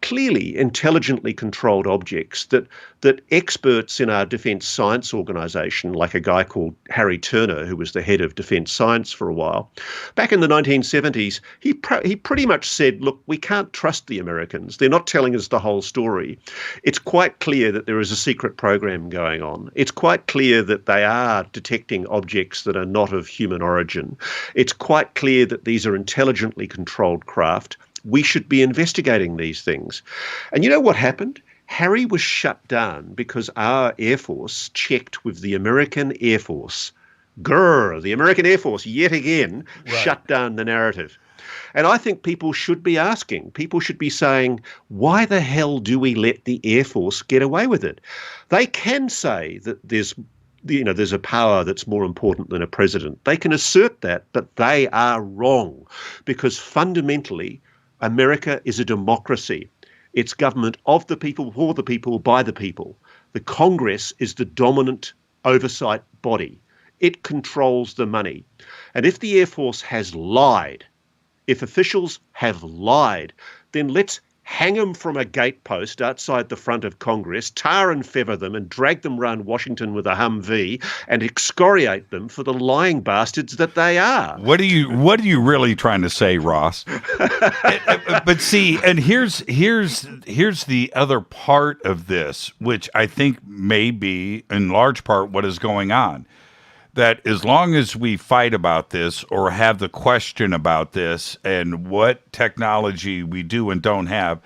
clearly intelligently controlled objects that experts in our defence science organisation, like a guy called Harry Turner, who was the head of defence science for a while, back in the 1970s, he pretty much said, look, we can't trust the Americans. They're not telling us the whole story. It's quite clear that there is a secret program going on. It's quite clear that they are detecting objects that are not of human origin. It's quite clear that these are intelligently controlled craft. We should be investigating these things. And you know what happened? Harry was shut down because our Air Force checked with the American Air Force. The American Air Force, yet again, shut down the narrative. And I think people should be asking, people should be saying, why the hell do we let the Air Force get away with it? They can say that there's a power that's more important than a president. They can assert that, but they are wrong because fundamentally, America is a democracy. It's government of the people, for the people, by the people. The Congress is the dominant oversight body. It controls the money. And if the Air Force has lied, if officials have lied, then let's hang them from a gatepost outside the front of Congress, tar and feather them and drag them round Washington with a Humvee and excoriate them for the lying bastards that they are. What are you really trying to say, Ross? But see, and here's the other part of this, which I think may be in large part what is going on. That as long as we fight about this or have the question about this and what technology we do and don't have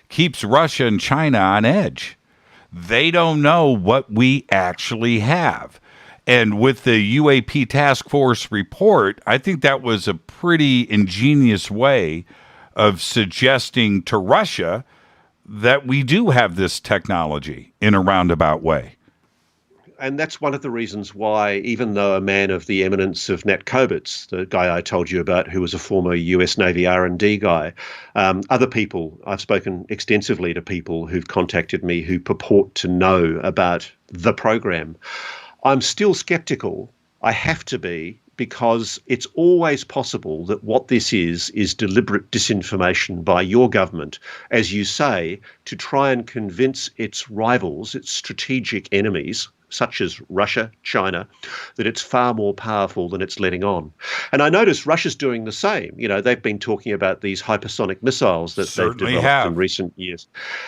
keeps Russia and China on edge. They don't know what we actually have. And with the UAP Task Force report, I think that was a pretty ingenious way of suggesting to Russia that we do have this technology in a roundabout way. And that's one of the reasons why, even though a man of the eminence of Nat Kobitz, the guy I told you about who was a former US Navy R&D guy, other people, I've spoken extensively to people who've contacted me who purport to know about the program. I'm still skeptical. I have to be, because it's always possible that what this is deliberate disinformation by your government, as you say, to try and convince its rivals, its strategic enemies, such as Russia, China, that it's far more powerful than it's letting on. And I notice Russia's doing the same. You know, they've been talking about these hypersonic missiles that they've developed in recent years.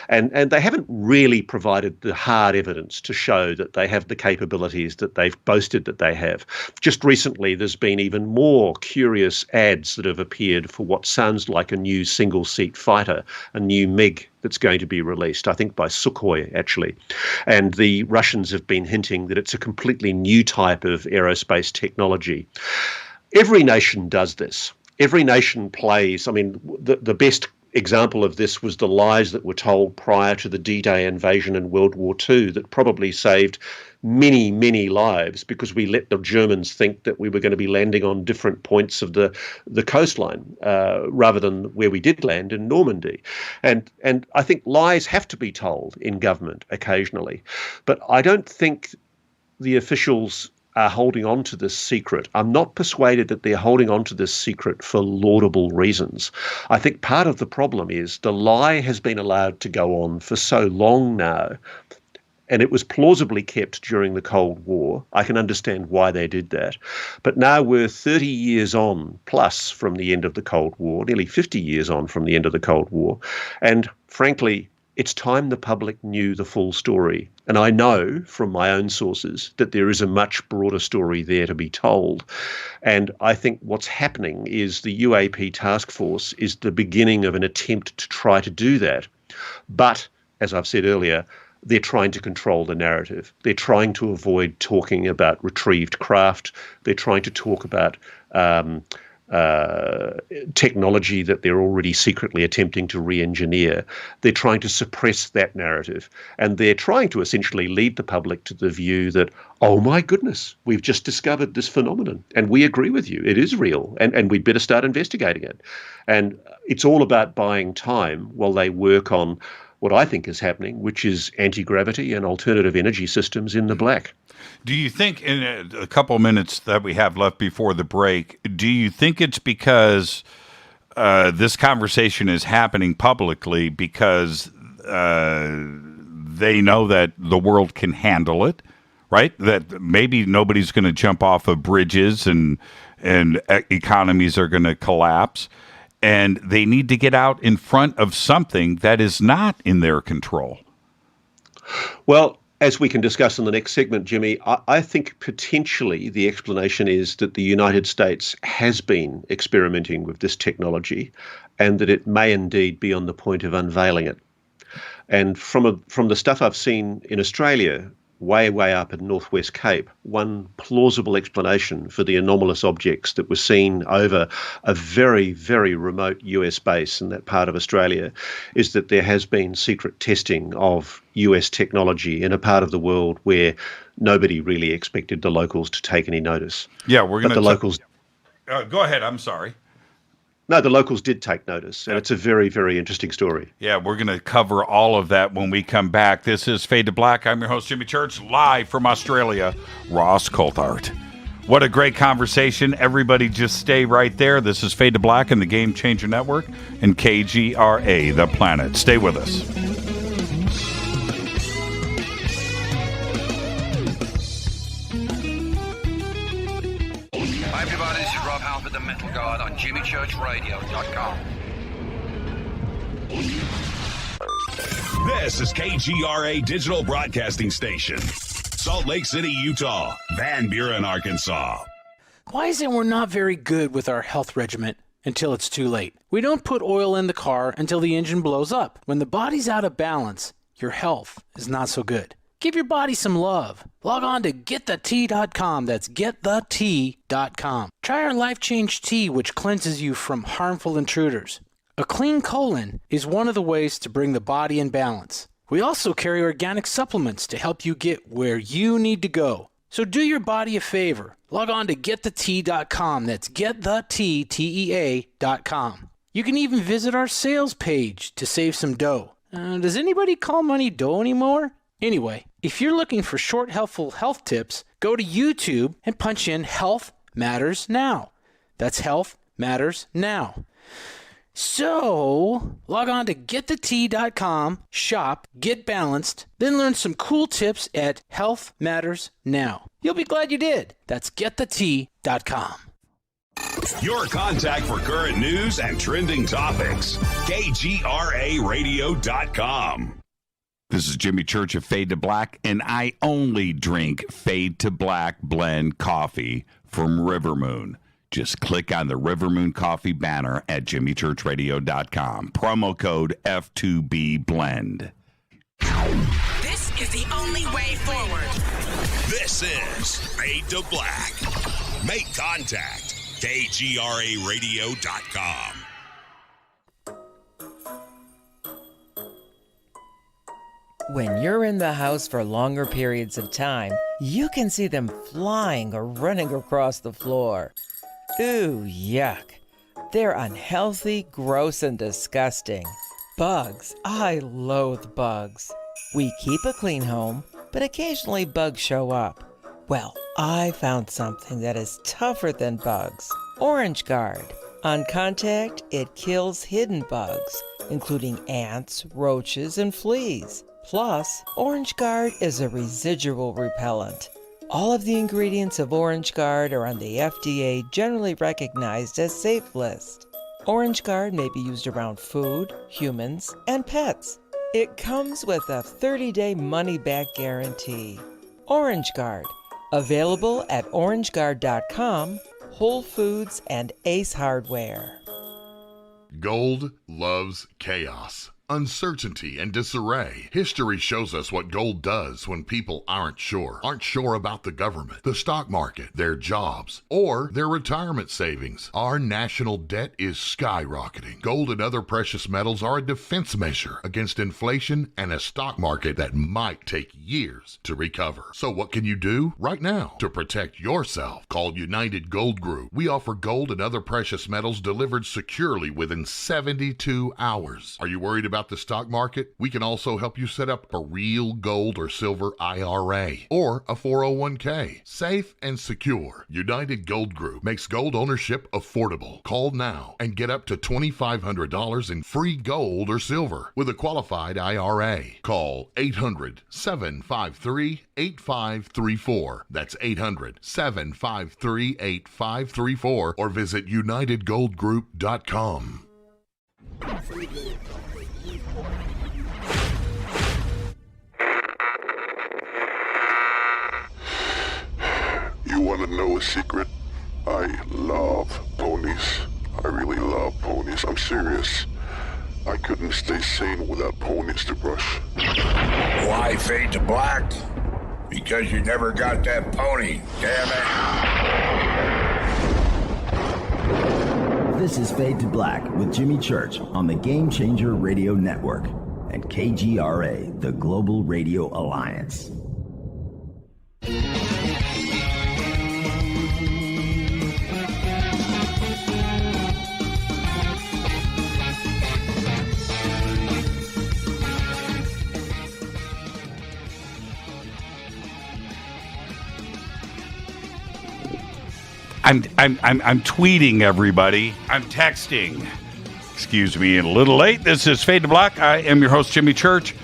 And they haven't really provided the hard evidence to show that they have the capabilities that they've boasted that they have. Just recently, there's been even more curious ads that have appeared for what sounds like a new single-seat fighter, a new MiG that's going to be released, I think by Sukhoi, actually. And the Russians have been hinting that it's a completely new type of aerospace technology. Every nation does this. Every nation plays. I mean, the best example of this was the lies that were told prior to the D-Day invasion in World War II that probably saved many, many lives because we let the Germans think that we were going to be landing on different points of the coastline rather than where we did land in Normandy. And I think lies have to be told in government occasionally. But I don't think the officials are holding on to this secret. I'm not persuaded that they're holding on to this secret for laudable reasons. I think part of the problem is the lie has been allowed to go on for so long now, and it was plausibly kept during the Cold War. I can understand why they did that. But now we're 30 years on plus from the end of the Cold War, nearly 50 years on from the end of the Cold War. And frankly, it's time the public knew the full story. And I know from my own sources that there is a much broader story there to be told. And I think what's happening is the UAP task force is the beginning of an attempt to try to do that. But, as I've said earlier, they're trying to control the narrative. They're trying to avoid talking about retrieved craft. They're trying to talk about technology that they're already secretly attempting to re-engineer. They're trying to suppress that narrative. And they're trying to essentially lead the public to the view that, oh my goodness, we've just discovered this phenomenon and we agree with you. It is real and we'd better start investigating it. And it's all about buying time while they work on what I think is happening, which is anti-gravity and alternative energy systems in the black. Do you think, in a couple of minutes that we have left before the break, do you think it's because this conversation is happening publicly because they know that the world can handle it, right? That maybe nobody's going to jump off of bridges and economies are going to collapse, and they need to get out in front of something that is not in their control? Well, as we can discuss in the next segment, Jimmy, I think potentially the explanation is that the United States has been experimenting with this technology and that it may indeed be on the point of unveiling it. And from the stuff I've seen in Australia, way up in Northwest Cape, one plausible explanation for the anomalous objects that were seen over a very, very remote US base in that part of Australia is that there has been secret testing of US technology in a part of the world where nobody really expected the locals to take any notice. Yeah, we're going to... the locals... go ahead, I'm sorry. No, the locals did take notice, and it's a very, very interesting story. Yeah, we're going to cover all of that when we come back. This is Fade to Black. I'm your host, Jimmy Church, live from Australia, Ross Coulthart. What a great conversation. Everybody just stay right there. This is Fade to Black and the Game Changer Network and KGRA, The Planet. Stay with us. The Metal Guard on JimmyChurchRadio.com. This is KGRA Digital Broadcasting Station, Salt Lake City, Utah, Van Buren, Arkansas. Why is it we're not very good with our health regimen until it's too late? We don't put oil in the car until the engine blows up. When the body's out of balance, your health is not so good. Give your body some love. Log on to GetTheT.com. That's GetTheT.com. Try our Life Change Tea, which cleanses you from harmful intruders. A clean colon is one of the ways to bring the body in balance. We also carry organic supplements to help you get where you need to go. So do your body a favor. Log on to GetTheT.com. That's GetTheT.com. You can even visit our sales page to save some dough. Does anybody call money dough anymore? Anyway, if you're looking for short, helpful health tips, go to YouTube and punch in Health Matters Now. That's Health Matters Now. So, log on to GetTheT.com, shop, get balanced, then learn some cool tips at Health Matters Now. You'll be glad you did. That's GetTheT.com. Your contact for current news and trending topics. KGRARadio.com. This is Jimmy Church of Fade to Black, and I only drink Fade to Black blend coffee from River Moon. Just click on the River Moon Coffee banner at jimmychurchradio.com. Promo code F2B Blend. This is the only way forward. This is Fade to Black. Make contact. KGRAradio.com. When you're in the house for longer periods of time, you can see them flying or running across the floor. Ooh, yuck. They're unhealthy, gross, and disgusting. Bugs. I loathe bugs. We keep a clean home, but occasionally bugs show up. Well, I found something that is tougher than bugs. Orange Guard. On contact, it kills hidden bugs, including ants, roaches, and fleas. Plus, Orange Guard is a residual repellent. All of the ingredients of Orange Guard are on the FDA generally recognized as safe list. Orange Guard may be used around food, humans, and pets. It comes with a 30-day money-back guarantee. Orange Guard, available at orangeguard.com, Whole Foods, and Ace Hardware. Gold loves chaos, uncertainty, and disarray. History shows us what gold does when people aren't sure about the government, the stock market, their jobs, or their retirement savings. Our national debt is skyrocketing. Gold and other precious metals are a defense measure against inflation and a stock market that might take years to recover. So what can you do right now to protect yourself? Call United Gold Group. We offer gold and other precious metals delivered securely within 72 hours. Are you worried about the stock market? We can also help you set up a real gold or silver IRA or a 401k. Safe and secure. United Gold Group makes gold ownership affordable. Call now and get up to $2,500 in free gold or silver with a qualified IRA. Call 800-753-8534. That's 800-753-8534 or visit unitedgoldgroup.com. You want to know a secret? I love ponies. I really love ponies. I'm serious. I couldn't stay sane without ponies to brush. Why fade to black? Because you never got that pony, damn it. This is Fade to Black with Jimmy Church on the Game Changer Radio Network and KGRA, the Global Radio Alliance. I'm tweeting, everybody. I'm texting. Excuse me, a little late. This is Fade to Black. I am your host, Jimmy Church.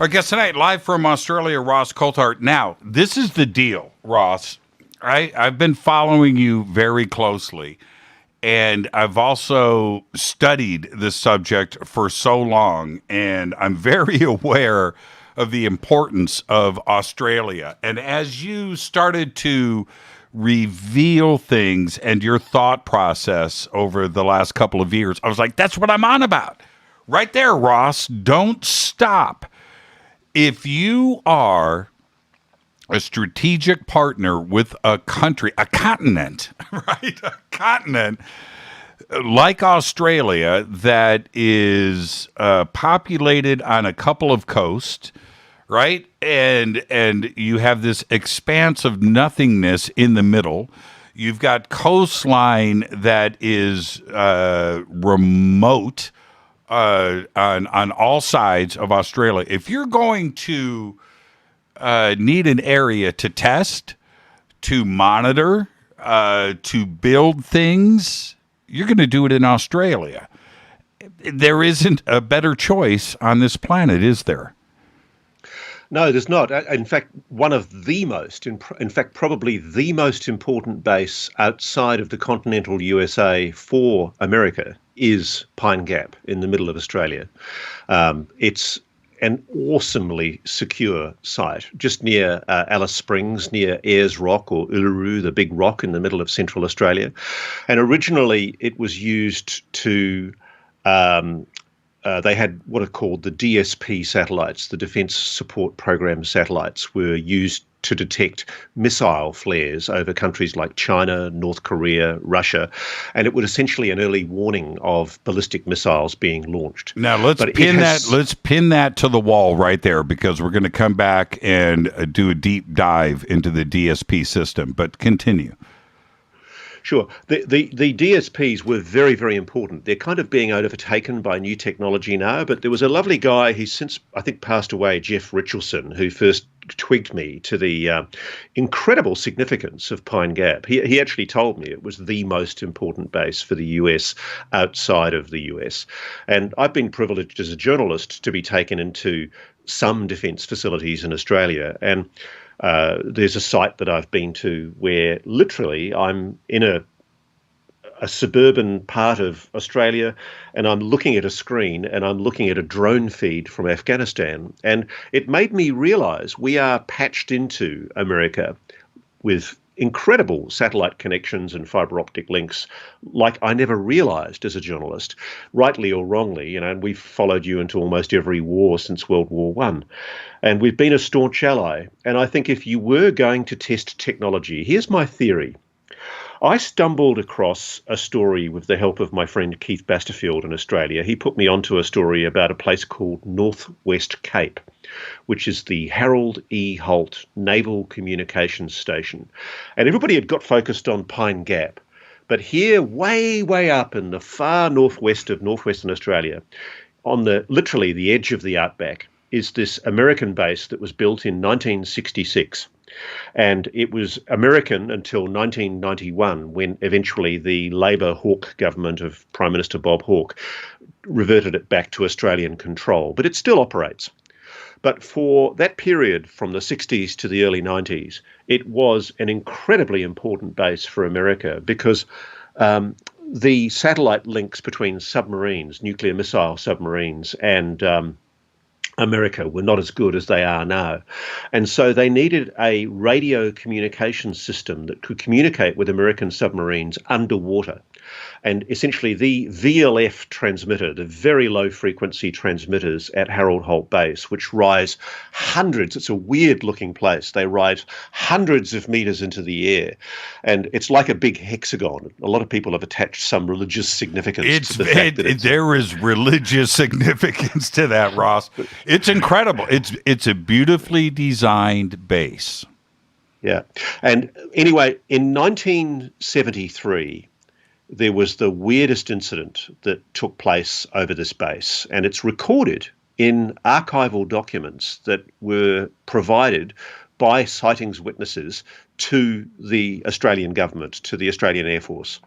Our guest tonight, live from Australia, Ross Coulthart. Now, this is the deal, Ross. I've been following you very closely, and I've also studied this subject for so long, and I'm very aware of the importance of Australia. And as you started to reveal things and your thought process over the last couple of years, I was like, that's what I'm on about. Right there, Ross. Don't stop. If you are a strategic partner with a country, a continent, right? A continent like Australia that is populated on a couple of coasts, right? And you have this expanse of nothingness in the middle. You've got coastline that is remote on all sides of Australia. If you're going to need an area to test, to monitor, to build things, you're going to do it in Australia. There isn't a better choice on this planet, is there? No, there's not. In fact, one of the most, in fact, probably the most important base outside of the continental USA for America is Pine Gap in the middle of Australia. It's an awesomely secure site just near Alice Springs, near Ayers Rock or Uluru, the big rock in the middle of Central Australia. And originally it was used to they had what are called the DSP satellites, the Defence Support Program satellites, were used to detect missile flares over countries like China, North Korea, Russia, and it was essentially an early warning of ballistic missiles being launched. Now let's pin that to the wall right there, because we're going to come back and do a deep dive into the DSP system. But continue. Sure. The DSPs were very, very important. They're kind of being overtaken by new technology now, but there was a lovely guy, he's since, I think, passed away, Jeff Richardson, who first twigged me to the incredible significance of Pine Gap. He actually told me it was the most important base for the US outside of the US. And I've been privileged as a journalist to be taken into some defence facilities in Australia, and there's a site that I've been to where literally I'm in a suburban part of Australia and I'm looking at a screen and I'm looking at a drone feed from Afghanistan. And it made me realise we are patched into America with incredible satellite connections and fibre optic links like I never realised as a journalist, rightly or wrongly, and we've followed you into almost every war since World War I. And we've been a staunch ally. And I think if you were going to test technology, here's my theory. I stumbled across a story with the help of my friend Keith Basterfield in Australia. He put me onto a story about a place called Northwest Cape, which is the Harold E. Holt Naval Communications Station. And everybody had got focused on Pine Gap. But here, way, way up in the far northwest of northwestern Australia, on literally the edge of the outback, is this American base that was built in 1966. And it was American until 1991, when eventually the Labor Hawke government of Prime Minister Bob Hawke reverted it back to Australian control. But it still operates. But for that period from the 60s to the early 90s, it was an incredibly important base for America because the satellite links between submarines, nuclear missile submarines, and America were not as good as they are now. And so they needed a radio communication system that could communicate with American submarines underwater. And essentially the VLF transmitter, the very low frequency transmitters at Harold Holt Base, which rise hundreds, it's a weird looking place, they rise hundreds of meters into the air. And it's like a big hexagon. A lot of people have attached some religious significance to the fact that there is religious significance to that, Ross. It's incredible. It's a beautifully designed base. Yeah. And anyway, in 1973, there was the weirdest incident that took place over this base, and it's recorded in archival documents that were provided by sightings witnesses to the Australian government, to the Australian Air Force.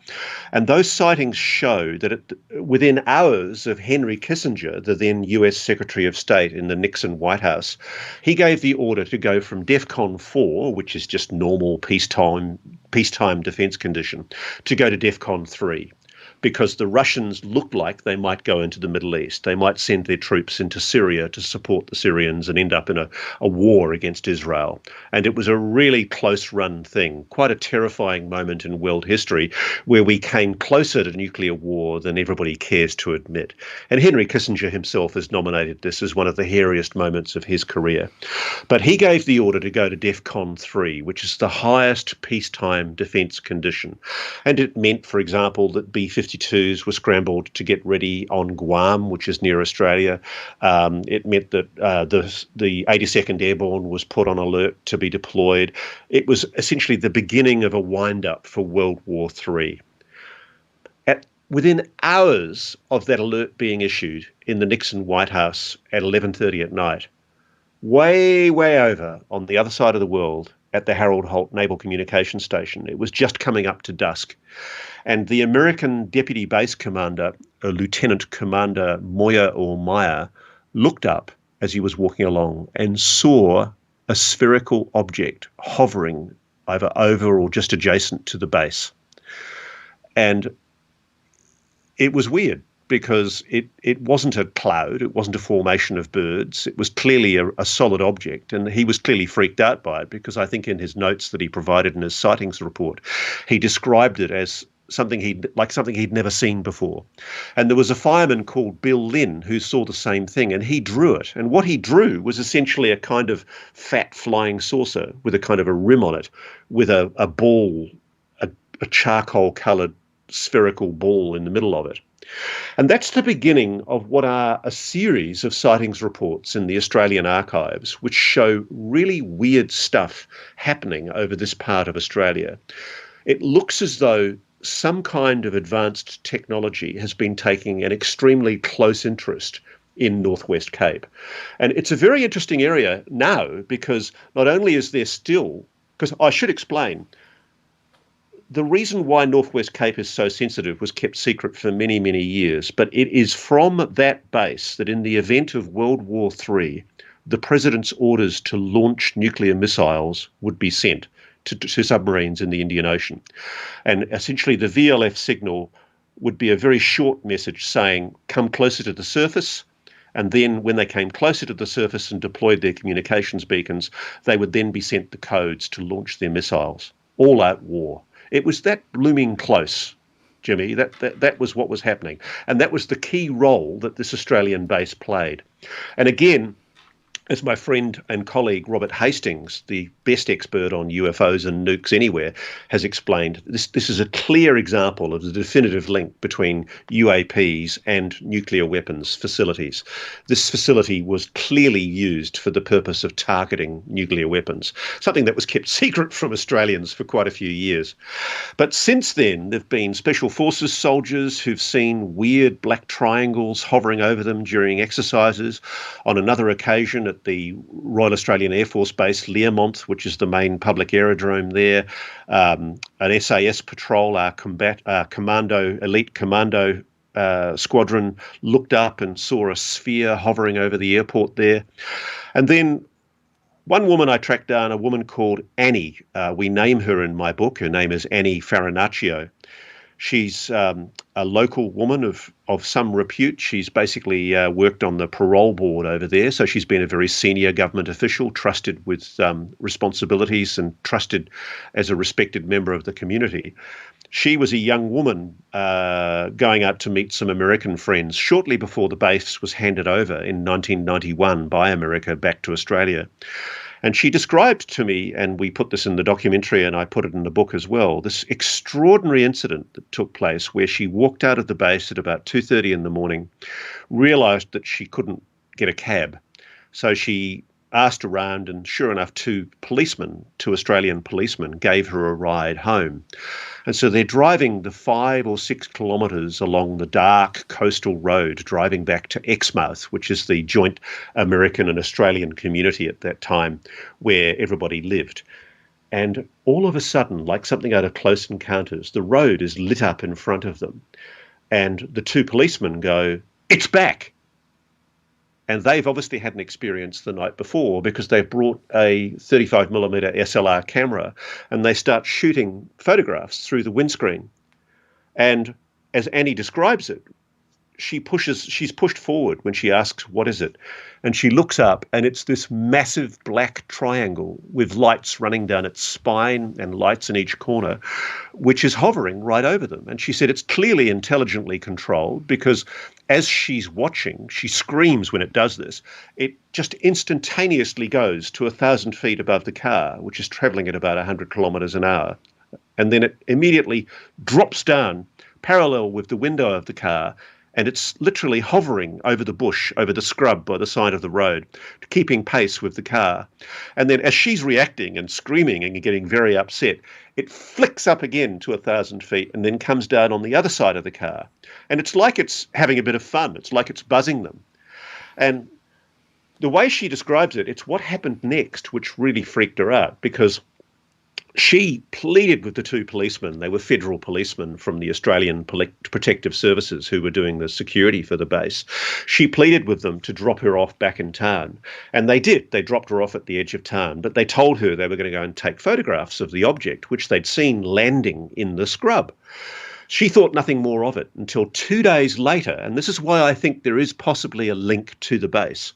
And those sightings show that within hours of Henry Kissinger, the then US Secretary of State in the Nixon White House, he gave the order to go from DEFCON 4, which is just normal peacetime defense condition, to go to DEFCON 3. Because the Russians looked like they might go into the Middle East. They might send their troops into Syria to support the Syrians and end up in a war against Israel. And it was a really close-run thing, quite a terrifying moment in world history where we came closer to nuclear war than everybody cares to admit. And Henry Kissinger himself has nominated this as one of the hairiest moments of his career. But he gave the order to go to DEFCON 3, which is the highest peacetime defence condition. And it meant, for example, that B-52s were scrambled to get ready on Guam, which is near Australia. It meant that the 82nd Airborne was put on alert to be deployed. It was essentially the beginning of a wind-up for World War III. Within hours of that alert being issued in the Nixon White House at 11:30 at night, way, way over on the other side of the world at the Harold Holt Naval Communications Station, it was just coming up to dusk. And the American Deputy Base Commander, Lieutenant Commander Moyer or Meyer, looked up as he was walking along and saw a spherical object hovering either over or just adjacent to the base. And it was weird because it wasn't a cloud, it wasn't a formation of birds, it was clearly a solid object, and he was clearly freaked out by it because I think in his notes that he provided in his sightings report, he described it as something he'd never seen before. And there was a fireman called Bill Lynn who saw the same thing, and he drew it. And what he drew was essentially a kind of fat flying saucer with a kind of a rim on it, with a ball, a charcoal-coloured spherical ball in the middle of it. And that's the beginning of what are a series of sightings reports in the Australian archives, which show really weird stuff happening over this part of Australia. It looks as though some kind of advanced technology has been taking an extremely close interest in Northwest Cape. And it's a very interesting area now because not only is there still, because I should explain, the reason why Northwest Cape is so sensitive was kept secret for many, many years, but it is from that base that in the event of World War III, the President's orders to launch nuclear missiles would be sent to submarines in the Indian Ocean. And essentially the VLF signal would be a very short message saying, come closer to the surface. And then when they came closer to the surface and deployed their communications beacons, they would then be sent the codes to launch their missiles. All out war. It was that blooming close, Jimmy. That was what was happening. And that was the key role that this Australian base played. And again, as my friend and colleague Robert Hastings, the best expert on UFOs and nukes anywhere, has explained, this is a clear example of the definitive link between UAPs and nuclear weapons facilities. This facility was clearly used for the purpose of targeting nuclear weapons, something that was kept secret from Australians for quite a few years. But since then, there have been Special Forces soldiers who've seen weird black triangles hovering over them during exercises. On another occasion, at the Royal Australian Air Force Base, Learmont, which is the main public aerodrome there. An SAS patrol, our elite commando squadron, looked up and saw a sphere hovering over the airport there. And then one woman I tracked down, a woman called Annie. We name her in my book. Her name is Annie Farinaccio. She's a local woman of some repute. She's basically worked on the parole board over there. So she's been a very senior government official, trusted with responsibilities and trusted as a respected member of the community. She was a young woman going out to meet some American friends shortly before the base was handed over in 1991 by America back to Australia. And she described to me, and we put this in the documentary and I put it in the book as well, this extraordinary incident that took place where she walked out of the base at about 2:30 in the morning, realised that she couldn't get a cab. So she asked around, and sure enough, two Australian policemen gave her a ride home. And so they're driving the 5 or 6 kilometres along the dark coastal road, driving back to Exmouth, which is the joint American and Australian community at that time where everybody lived. And all of a sudden, like something out of Close Encounters, the road is lit up in front of them. And the two policemen go, "It's back." And they've obviously had an experience the night before because they've brought a 35mm SLR camera and they start shooting photographs through the windscreen. And as Annie describes it, she's pushed forward when she asks, "What is it?" And she looks up and it's this massive black triangle with lights running down its spine and lights in each corner, which is hovering right over them. And she said it's clearly intelligently controlled because as she's watching, she screams when it does this. It just instantaneously goes to 1,000 feet above the car, which is traveling at about 100 kilometers an hour. And then it immediately drops down parallel with the window of the car. And it's literally hovering over the bush, over the scrub by the side of the road, keeping pace with the car. And then as she's reacting and screaming and getting very upset, it flicks up again to 1,000 feet and then comes down on the other side of the car. And it's like it's having a bit of fun. It's like it's buzzing them. And the way she describes it, it's what happened next, which really freaked her out because she pleaded with the two policemen. They were federal policemen from the Australian Protective Services who were doing the security for the base. She pleaded with them to drop her off back in town. And they did. They dropped her off at the edge of town. But they told her they were going to go and take photographs of the object, which they'd seen landing in the scrub. She thought nothing more of it until 2 days later, and this is why I think there is possibly a link to the base.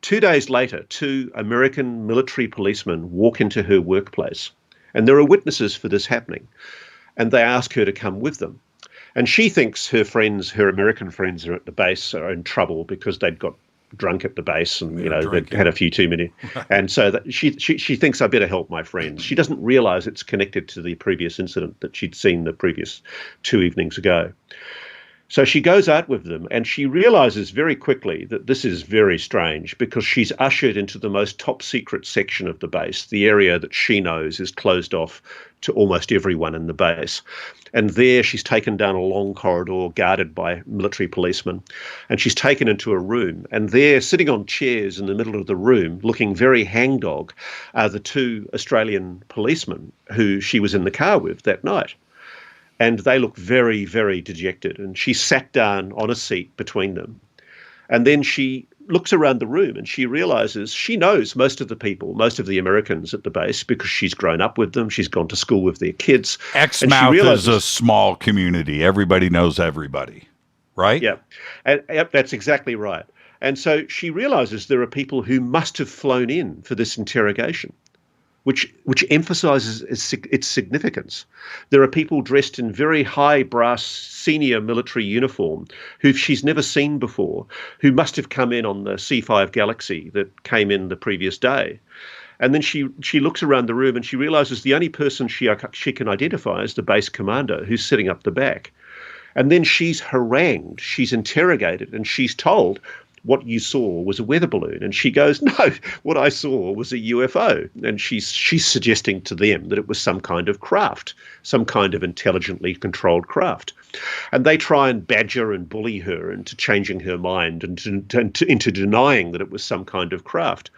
2 days later, 2 American military policemen walk into her workplace, and there are witnesses for this happening, and they ask her to come with them. And she thinks her friends, her American friends are at the base, are in trouble because they'd got drunk at the base and, they'd had a few too many. And so that she thinks, I better help my friends. She doesn't realize it's connected to the previous incident that she'd seen the previous 2 evenings ago. So she goes out with them, and she realizes very quickly that this is very strange because she's ushered into the most top secret section of the base, the area that she knows is closed off to almost everyone in the base. And there she's taken down a long corridor guarded by military policemen, and she's taken into a room. And there, sitting on chairs in the middle of the room, looking very hangdog, are the 2 Australian policemen who she was in the car with that night. And they look very, very dejected. And she sat down on a seat between them. And then she looks around the room and she realizes she knows most of the people, most of the Americans at the base, because she's grown up with them. She's gone to school with their kids. Exmouth is a small community. Everybody knows everybody, right? Yeah, and that's exactly right. And so she realizes there are people who must have flown in for this interrogation, which emphasizes its significance. There are people dressed in very high brass senior military uniform who she's never seen before, who must have come in on the C5 Galaxy that came in the previous day. And then she looks around the room and she realizes the only person she can identify is the base commander who's sitting up the back. And then she's harangued, she's interrogated, and she's told, what you saw was a weather balloon. And she goes, no, what I saw was a UFO. And she's suggesting to them that it was some kind of craft, some kind of intelligently controlled craft. And they try and badger and bully her into changing her mind and into denying that it was some kind of craft.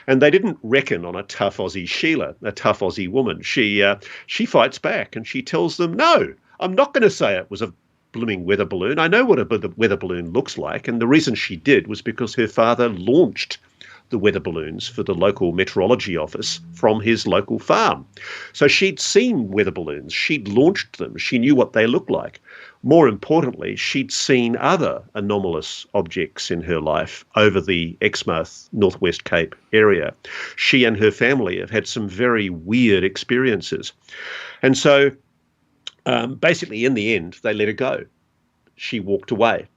And they didn't reckon on a tough Aussie Sheila, a tough Aussie woman. She fights back and she tells them, no, I'm not going to say it was a blooming weather balloon. I know what a weather balloon looks like, and the reason she did was because her father launched the weather balloons for the local meteorology office from his local farm. So she'd seen weather balloons, she'd launched them, she knew what they looked like. More importantly, she'd seen other anomalous objects in her life over the Exmouth, Northwest Cape area. She and her family have had some very weird experiences. And so basically, in the end, they let her go. She walked away.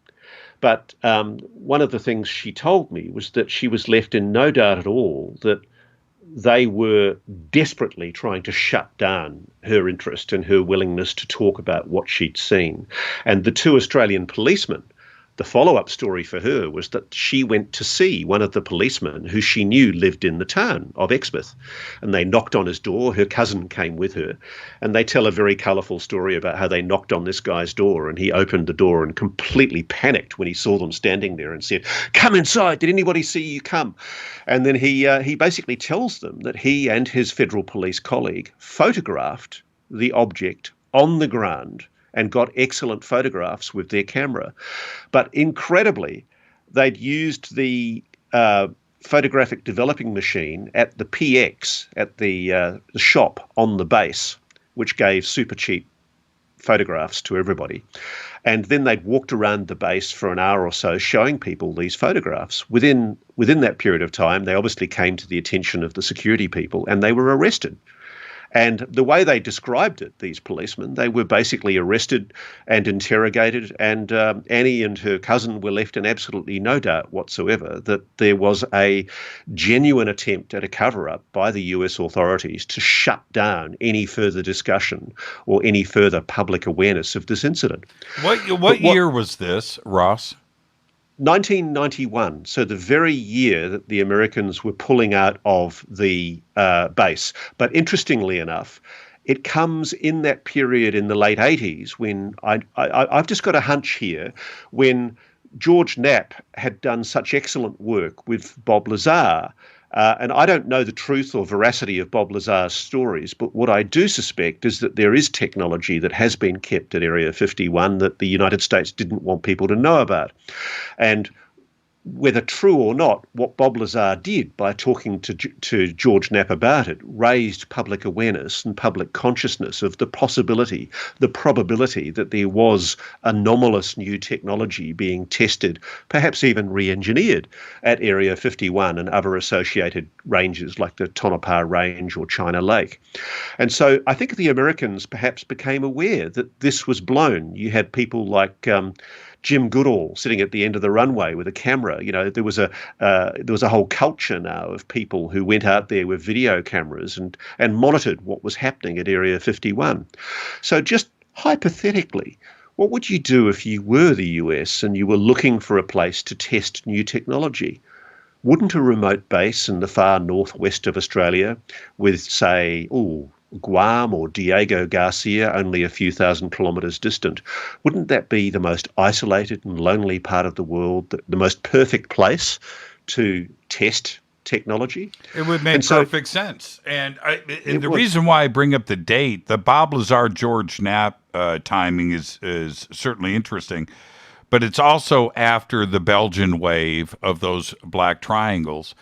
But one of the things she told me was that she was left in no doubt at all that they were desperately trying to shut down her interest and her willingness to talk about what she'd seen. And the 2 Australian policemen, the follow-up story for her was that she went to see one of the policemen who she knew lived in the town of Exmouth. And they knocked on his door. Her cousin came with her. And they tell a very colourful story about how they knocked on this guy's door and he opened the door and completely panicked when he saw them standing there and said, come inside. Did anybody see you come? And then he basically tells them that he and his federal police colleague photographed the object on the ground and got excellent photographs with their camera. But incredibly, they'd used the photographic developing machine at the PX, at the shop on the base, which gave super cheap photographs to everybody. And then they'd walked around the base for an hour or so showing people these photographs. Within that period of time, they obviously came to the attention of the security people and they were arrested. And the way they described it, these policemen, they were basically arrested and interrogated, and Annie and her cousin were left in absolutely no doubt whatsoever that there was a genuine attempt at a cover-up by the US authorities to shut down any further discussion or any further public awareness of this incident. What year was this, Ross? 1991, so the very year that the Americans were pulling out of the base. But interestingly enough, it comes in that period in the late 80s when I've just got a hunch here, when George Knapp had done such excellent work with Bob Lazar. And I don't know the truth or veracity of Bob Lazar's stories, but what I do suspect is that there is technology that has been kept at Area 51 that the United States didn't want people to know about. And whether true or not, what Bob Lazar did by talking to George Knapp about it raised public awareness and public consciousness of the possibility, the probability that there was anomalous new technology being tested, perhaps even re-engineered at Area 51 and other associated ranges like the Tonopah Range or China Lake. And so I think the Americans perhaps became aware that this was blown. You had people like Jim Goodall sitting at the end of the runway with a camera. You know, there was a whole culture now of people who went out there with video cameras and monitored what was happening at Area 51. So just hypothetically, what would you do if you were the US and you were looking for a place to test new technology? Wouldn't a remote base in the far northwest of Australia with, say, Guam or Diego Garcia, only a few thousand kilometres distant, wouldn't that be the most isolated and lonely part of the world, the most perfect place to test technology? It would make perfect sense. And the reason why I bring up the date, the Bob Lazar, George Knapp timing is certainly interesting, but it's also after the Belgian wave of those black triangles.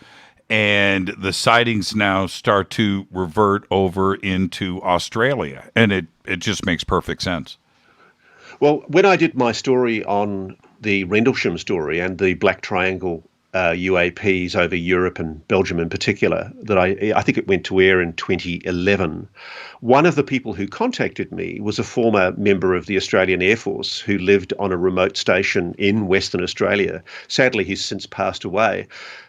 And the sightings now start to revert over into Australia. And it just makes perfect sense. Well, when I did my story on the Rendlesham story and the Black Triangle UAPs over Europe and Belgium in particular, that I think it went to air in 2011, one of the people who contacted me was a former member of the Australian Air Force who lived on a remote station in Western Australia. Sadly, he's since passed away.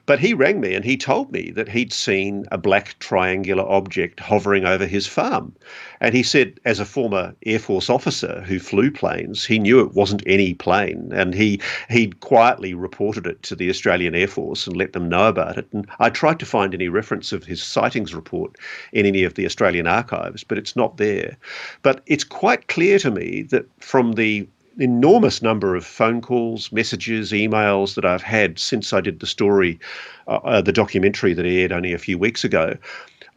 But he rang me and he told me that he'd seen a black triangular object hovering over his farm. And he said, as a former Air Force officer who flew planes, he knew it wasn't any plane. And he'd quietly reported it to the Australian Air Force and let them know about it. And I tried to find any reference of his sightings report in any of the Australian archives, but it's not there. But it's quite clear to me that from the enormous number of phone calls, messages, emails that I've had since I did the story, the documentary that aired only a few weeks ago,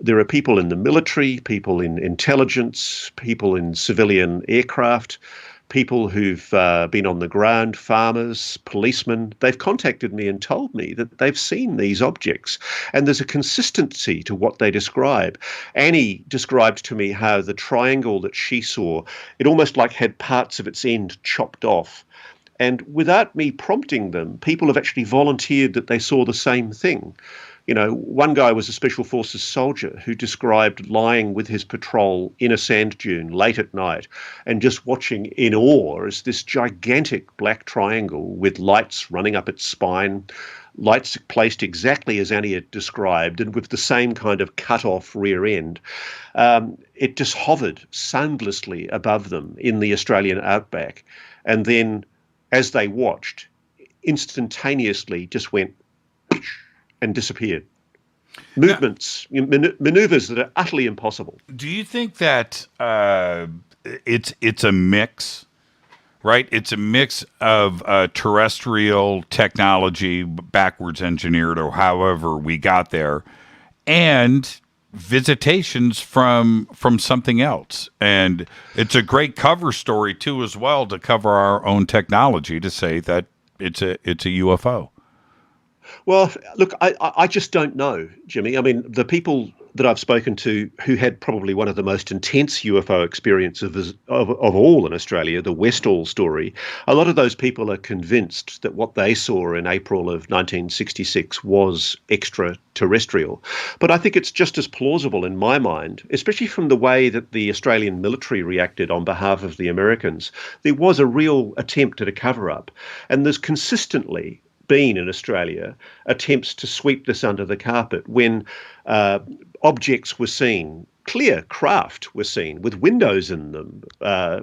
there are people in the military, people in intelligence, people in civilian aircraft, people who've been on the ground, farmers, policemen. They've contacted me and told me that they've seen these objects. And there's a consistency to what they describe. Annie described to me how the triangle that she saw, it almost like had parts of its end chopped off. And without me prompting them, people have actually volunteered that they saw the same thing. You know, one guy was a Special Forces soldier who described lying with his patrol in a sand dune late at night and just watching in awe as this gigantic black triangle with lights running up its spine, lights placed exactly as Annie had described and with the same kind of cut-off rear end. It just hovered soundlessly above them in the Australian outback. And then, as they watched, instantaneously just went and disappeared. Movements, maneuvers that are utterly impossible. Do you think that it's a mix, right? It's a mix of terrestrial technology, backwards engineered, or however we got there, and visitations from something else. And it's a great cover story too, as well, to cover our own technology, to say that it's a UFO. Well, look, I just don't know, Jimmy. I mean, the people that I've spoken to who had probably one of the most intense UFO experiences of all in Australia, the Westall story, a lot of those people are convinced that what they saw in April of 1966 was extraterrestrial. But I think it's just as plausible in my mind, especially from the way that the Australian military reacted on behalf of the Americans. There was a real attempt at a cover-up, and there's consistently been in Australia attempts to sweep this under the carpet when objects were seen, clear craft were seen with windows in them,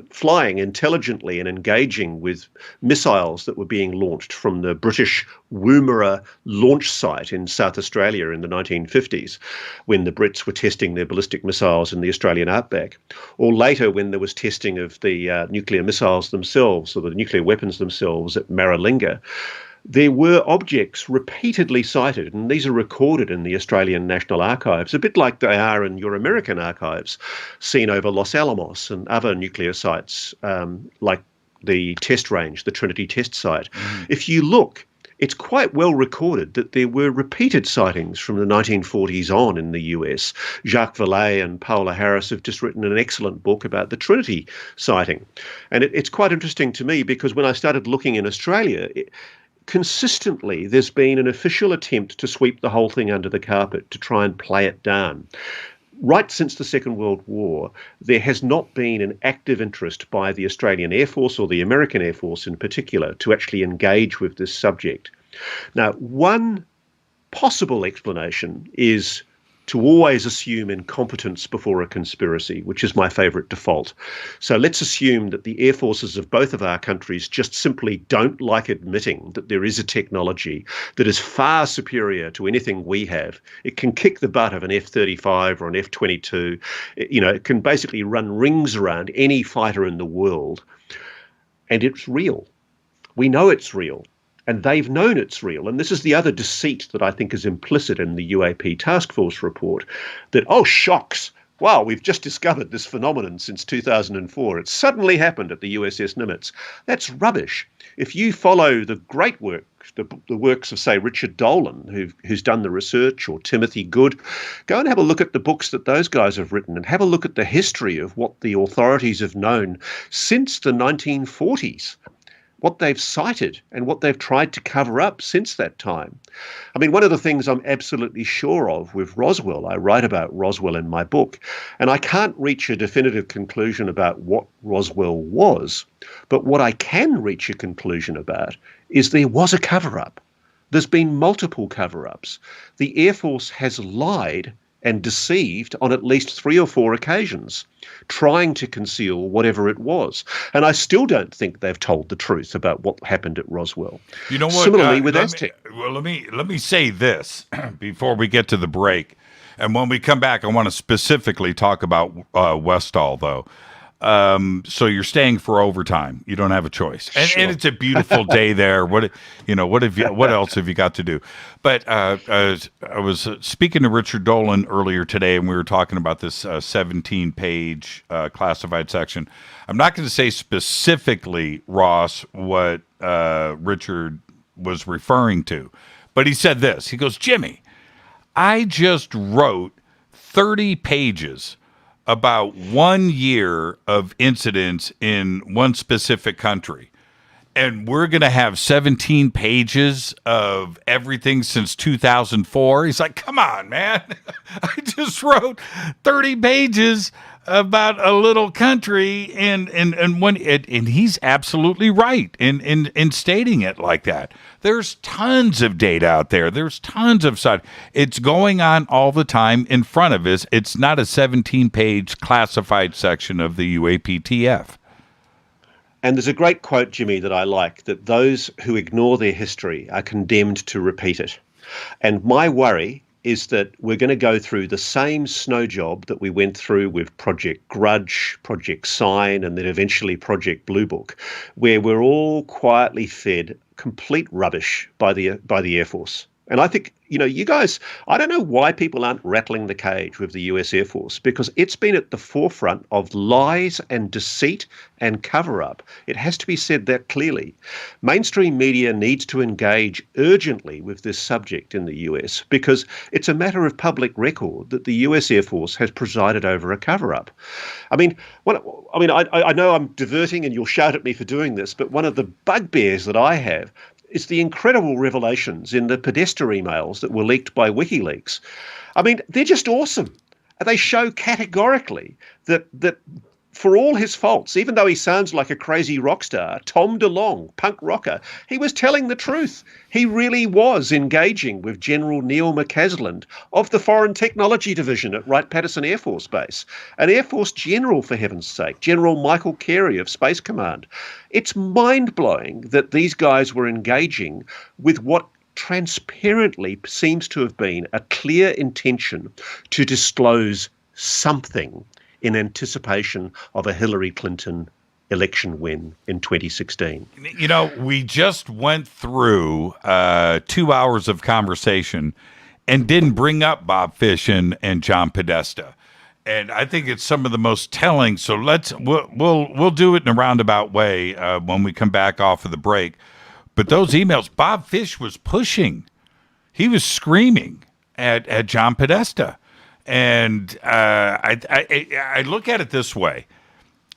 flying intelligently and engaging with missiles that were being launched from the British Woomera launch site in South Australia in the 1950s, when the Brits were testing their ballistic missiles in the Australian outback, or later when there was testing of the nuclear missiles themselves, or the nuclear weapons themselves at Maralinga. There were objects repeatedly sighted, and these are recorded in the Australian National Archives, a bit like they are in your American archives, seen over Los Alamos and other nuclear sites like the test range, the Trinity test site. If you look it's quite well recorded that there were repeated sightings from the 1940s on in the US. Jacques Vallée and Paola Harris have just written an excellent book about the Trinity sighting. And it's quite interesting to me because when I started looking in Australia, consistently there's been an official attempt to sweep the whole thing under the carpet, to try and play it down. Right since the Second World War, there has not been an active interest by the Australian Air Force, or the American Air Force in particular, to actually engage with this subject. Now, one possible explanation is to always assume incompetence before a conspiracy, which is my favourite default. So let's assume that the air forces of both of our countries just simply don't like admitting that there is a technology that is far superior to anything we have. It can kick the butt of an F-35 or an F-22. It can basically run rings around any fighter in the world. And it's real. We know it's real. And they've known it's real. And this is the other deceit that I think is implicit in the UAP Task Force report, that, oh, shocks, wow, we've just discovered this phenomenon since 2004. It suddenly happened at the USS Nimitz. That's rubbish. If you follow the great work, the works of, say, Richard Dolan, who's done the research, or Timothy Good, go and have a look at the books that those guys have written and have a look at the history of what the authorities have known since the 1940s. What they've cited and what they've tried to cover up since that time. I mean, one of the things I'm absolutely sure of with Roswell, I write about Roswell in my book, and I can't reach a definitive conclusion about what Roswell was, but what I can reach a conclusion about is there was a cover-up. There's been multiple cover-ups. The Air Force has lied and deceived on at least 3 or 4 occasions, trying to conceal whatever it was. And I still don't think they've told the truth about what happened at Roswell. You know what? Similarly with Aztec. Let me say this before we get to the break. And when we come back, I want to specifically talk about Westall, though. So you're staying for overtime. You don't have a choice, and it's a beautiful day there. What else have you got to do? But I was speaking to Richard Dolan earlier today, and we were talking about this 17-page classified section. I'm not going to say specifically, Ross, what Richard was referring to, but he said this. He goes, Jimmy, I just wrote 30 pages about 1 year of incidents in one specific country. And we're going to have 17 pages of everything since 2004. He's like, come on, man. I just wrote 30 pages about a little country. And he's absolutely right in stating it like that. There's tons of data out there. There's tons of side. It's going on all the time in front of us. It's not a 17-page classified section of the UAPTF. And there's a great quote, Jimmy, that I like, that those who ignore their history are condemned to repeat it. And my worry is that we're going to go through the same snow job that we went through with Project Grudge, Project Sign, and then eventually Project Blue Book, where we're all quietly fed complete rubbish by the Air Force. And I think, you guys, I don't know why people aren't rattling the cage with the US Air Force, because it's been at the forefront of lies and deceit and cover-up. It has to be said that clearly. Mainstream media needs to engage urgently with this subject in the US, because it's a matter of public record that the US Air Force has presided over a cover-up. I know I'm diverting and you'll shout at me for doing this, but one of the bugbears that I have is the incredible revelations in the Podesta emails that were leaked by WikiLeaks. I mean, they're just awesome. They show categorically that for all his faults, even though he sounds like a crazy rock star, Tom DeLonge, punk rocker, he was telling the truth. He really was engaging with General Neil McCasland of the Foreign Technology Division at Wright-Patterson Air Force Base, an Air Force general, for heaven's sake, General Michael Carey of Space Command. It's mind-blowing that these guys were engaging with what transparently seems to have been a clear intention to disclose something in anticipation of a Hillary Clinton election win in 2016. We just went through 2 hours of conversation and didn't bring up Bob Fish and John Podesta. And I think it's some of the most telling. So we'll do it in a roundabout way when we come back off of the break. But those emails, Bob Fish was pushing. He was screaming at John Podesta. And I look at it this way.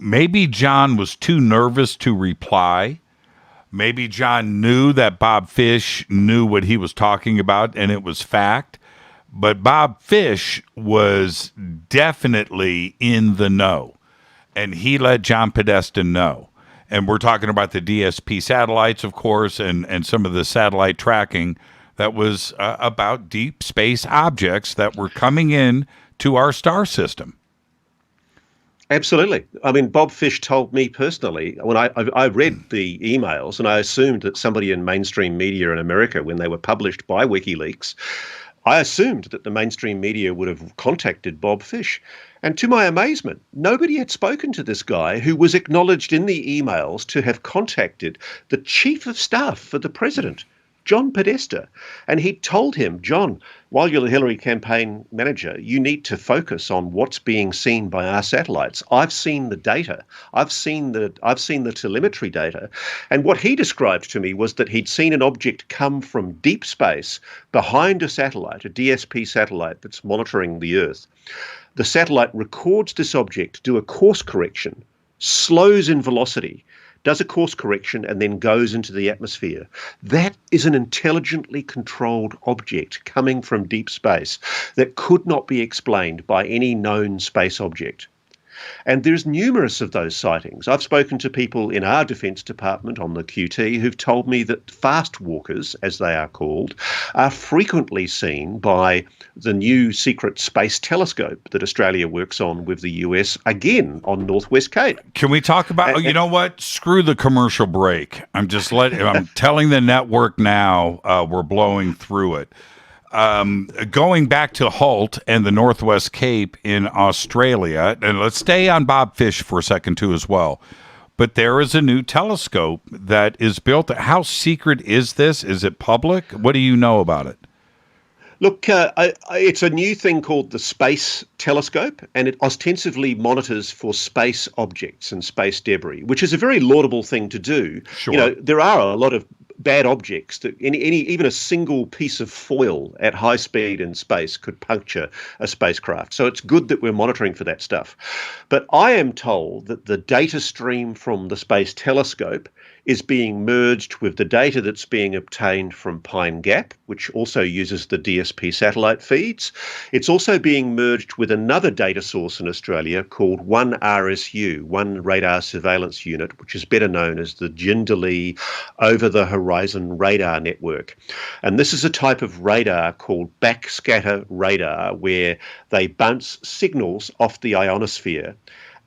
Maybe John was too nervous to reply. Maybe John knew that Bob Fish knew what he was talking about and it was fact. But Bob Fish was definitely in the know. And he let John Podesta know. And we're talking about the DSP satellites, of course, and some of the satellite tracking that was about deep space objects that were coming in to our star system. Absolutely. I mean, Bob Fish told me personally, when I read the emails, and I assumed that somebody in mainstream media in America, when they were published by WikiLeaks, I assumed that the mainstream media would have contacted Bob Fish. And to my amazement, nobody had spoken to this guy who was acknowledged in the emails to have contacted the chief of staff for the president, John Podesta. And he told him, John, while you're the Hillary campaign manager, you need to focus on what's being seen by our satellites. I've seen the data. I've seen the telemetry data. And what he described to me was that he'd seen an object come from deep space behind a satellite, a DSP satellite that's monitoring the Earth. The satellite records this object, do a course correction, slows in velocity, does a course correction, and then goes into the atmosphere. That is an intelligently controlled object coming from deep space that could not be explained by any known space object. And there's numerous of those sightings. I've spoken to people in our Defence Department on the QT who've told me that fast walkers, as they are called, are frequently seen by the new secret space telescope that Australia works on with the US, again on Northwest Cape. Can we talk about, you know what? Screw the commercial break. I'm telling the network now, we're blowing through it. Going back to Holt and the Northwest Cape in Australia, and let's stay on Bob Fish for a second too as well, but there is a new telescope that is built. How secret is this? Is it public? What do you know about it? Look, it's a new thing called the Space Telescope, and it ostensibly monitors for space objects and space debris, which is a very laudable thing to do. Sure. You know, there are a lot of bad objects that even a single piece of foil at high speed in space could puncture a spacecraft. So it's good that we're monitoring for that stuff. But I am told that the data stream from the Space Telescope is being merged with the data that's being obtained from Pine Gap, which also uses the DSP satellite feeds. It's also being merged with another data source in Australia called One RSU, One Radar Surveillance Unit, which is better known as the Jindalee Over-the-Horizon Radar Network. And this is a type of radar called backscatter radar, where they bounce signals off the ionosphere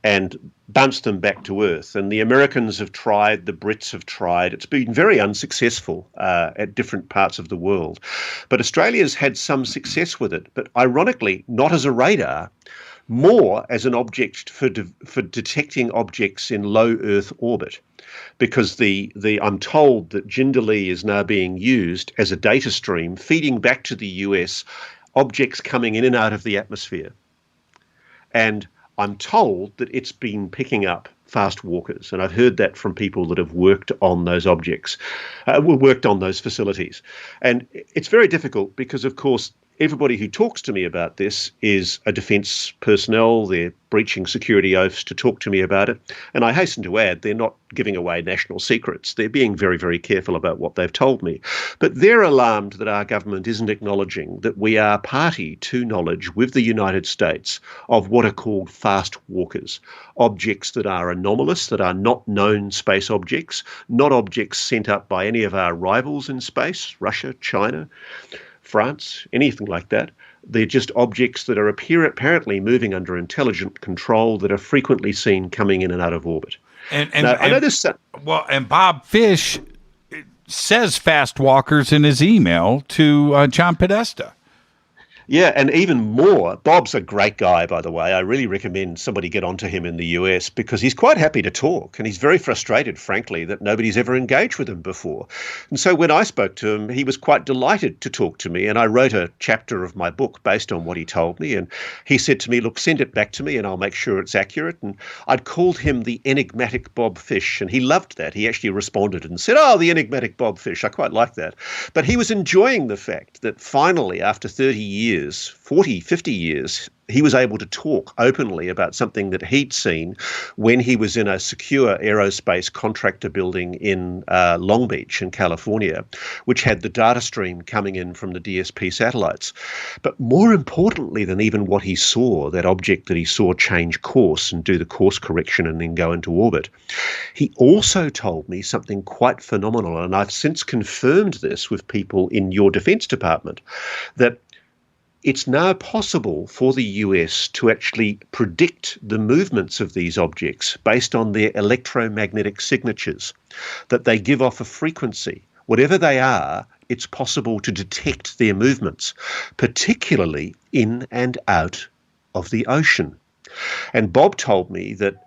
and bounce them back to Earth. And the Americans have tried, the Brits have tried. It's been very unsuccessful at different parts of the world. But Australia's had some success with it, but ironically, not as a radar, more as an object for detecting objects in low Earth orbit. Because I'm told that Jindalee is now being used as a data stream, feeding back to the US objects coming in and out of the atmosphere. And I'm told that it's been picking up fast walkers, and I've heard that from people that have worked on those objects, worked on those facilities. And it's very difficult because, of course, everybody who talks to me about this is a defence personnel. They're breaching security oaths to talk to me about it. And I hasten to add, they're not giving away national secrets. They're being very, very careful about what they've told me. But they're alarmed that our government isn't acknowledging that we are party to knowledge with the United States of what are called fast walkers, objects that are anomalous, that are not known space objects, not objects sent up by any of our rivals in space, Russia, China, France, anything like that. They're just objects that are apparently moving under intelligent control that are frequently seen coming in and out of orbit. I know this. And Bob Fish says fast walkers in his email to John Podesta. Yeah, and even more, Bob's a great guy, by the way. I really recommend somebody get onto him in the US because he's quite happy to talk, and he's very frustrated, frankly, that nobody's ever engaged with him before. And so when I spoke to him, he was quite delighted to talk to me, and I wrote a chapter of my book based on what he told me, and he said to me, look, send it back to me and I'll make sure it's accurate. And I'd called him the enigmatic Bob Fish, and he loved that. He actually responded and said, oh, the enigmatic Bob Fish. I quite like that. But he was enjoying the fact that finally, after 30 years, 40, 50 years, he was able to talk openly about something that he'd seen when he was in a secure aerospace contractor building in Long Beach in California, which had the data stream coming in from the DSP satellites. But more importantly than even what he saw, that object that he saw change course and do the course correction and then go into orbit, he also told me something quite phenomenal, and I've since confirmed this with people in your Defense Department, that it's now possible for the US to actually predict the movements of these objects based on their electromagnetic signatures, that they give off a frequency. Whatever they are, it's possible to detect their movements, particularly in and out of the ocean. And Bob told me that